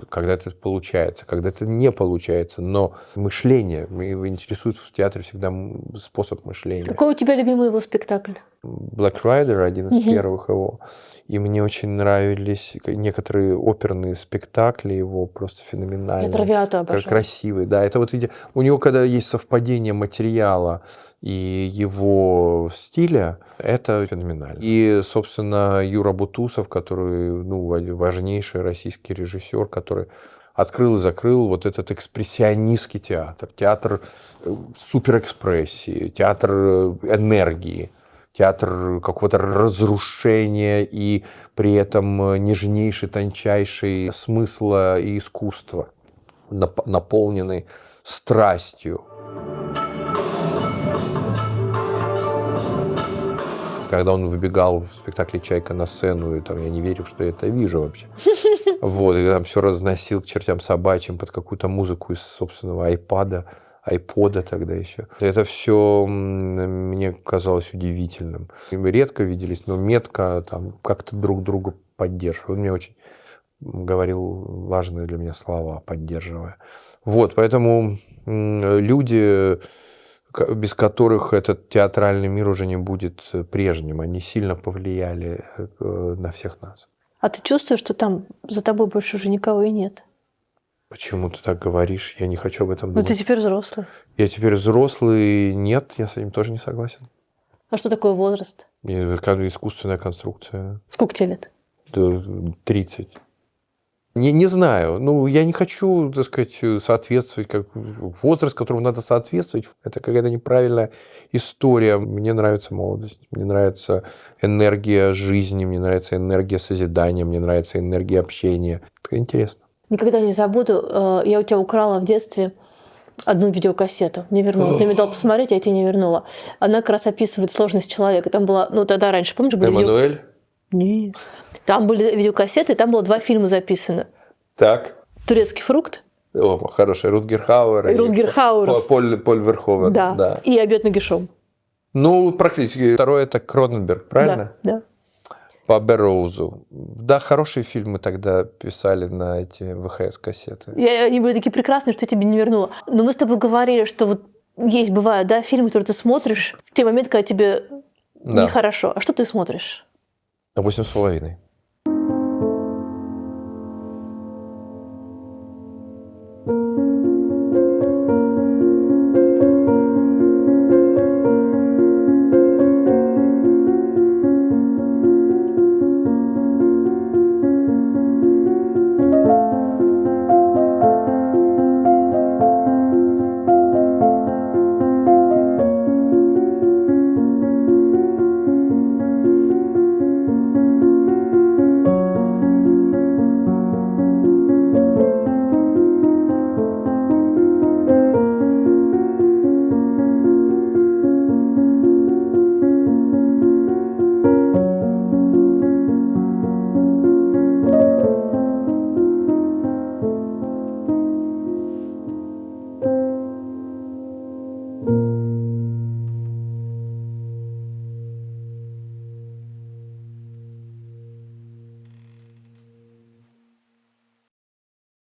когда это получается, когда это не получается. Но мышление, меня интересует в театре всегда способ мышления. Какой у тебя любимый его спектакль? Black Rider, один из первых его. И мне очень нравились некоторые оперные спектакли его, просто феноменальные. Я Травиату обожаю. Красивые, да. Это вот у него, когда есть совпадение материала и его стиля, это феноменально. И, собственно, Юра Бутусов, который, важнейший российский режиссер, который открыл и закрыл вот этот экспрессионистский театр, театр суперэкспрессии, театр энергии. Театр какого-то разрушения и при этом нежнейший, тончайший смысла и искусства, наполненный страстью. Когда он выбегал в спектакле «Чайка» на сцену, и там я не верю, что я это вижу вообще. Вот, и там все разносил к чертям собачьим под какую-то музыку из собственного айпода тогда еще. Это все мне казалось удивительным. Мы редко виделись, но метко там как-то друг друга поддерживали. Он мне очень говорил важные для меня слова, поддерживая. Вот, поэтому люди, без которых этот театральный мир уже не будет прежним, они сильно повлияли на всех нас. А ты чувствуешь, что там за тобой больше уже никого и нет? Почему ты так говоришь? Я не хочу об этом думать. Но ты теперь взрослый. Я теперь взрослый. Нет, я с этим тоже не согласен. А что такое возраст? Искусственная конструкция. Сколько тебе лет? 30. Не знаю. Я не хочу, так сказать, соответствовать. Возраст, которому надо соответствовать, это какая-то неправильная история. Мне нравится молодость. Мне нравится энергия жизни. Мне нравится энергия созидания. Мне нравится энергия общения. Это интересно. Никогда не забуду, я у тебя украла в детстве одну видеокассету, не вернула. Ты мне дал посмотреть, я тебе не вернула. Она как раз описывает сложность человека. Там была, ну тогда раньше, помнишь, были Эммануэль? Нет. Там были видеокассеты, там было 2 фильма записаны. Так. «Турецкий фрукт». О, хороший. Рутгер Хауэр. Рутгер Хауэр. Поль Верховен. Да. И «Обед нагишом». Ну, практически. Второй это Кроненберг, правильно? Да. По Берроузу. Да, хорошие фильмы тогда писали на эти ВХС-кассеты. Они были такие прекрасные, что я тебе не вернула. Но мы с тобой говорили, что вот есть, бывают, да, фильмы, которые ты смотришь в те моменты, когда тебе нехорошо. А что ты смотришь? 8,5.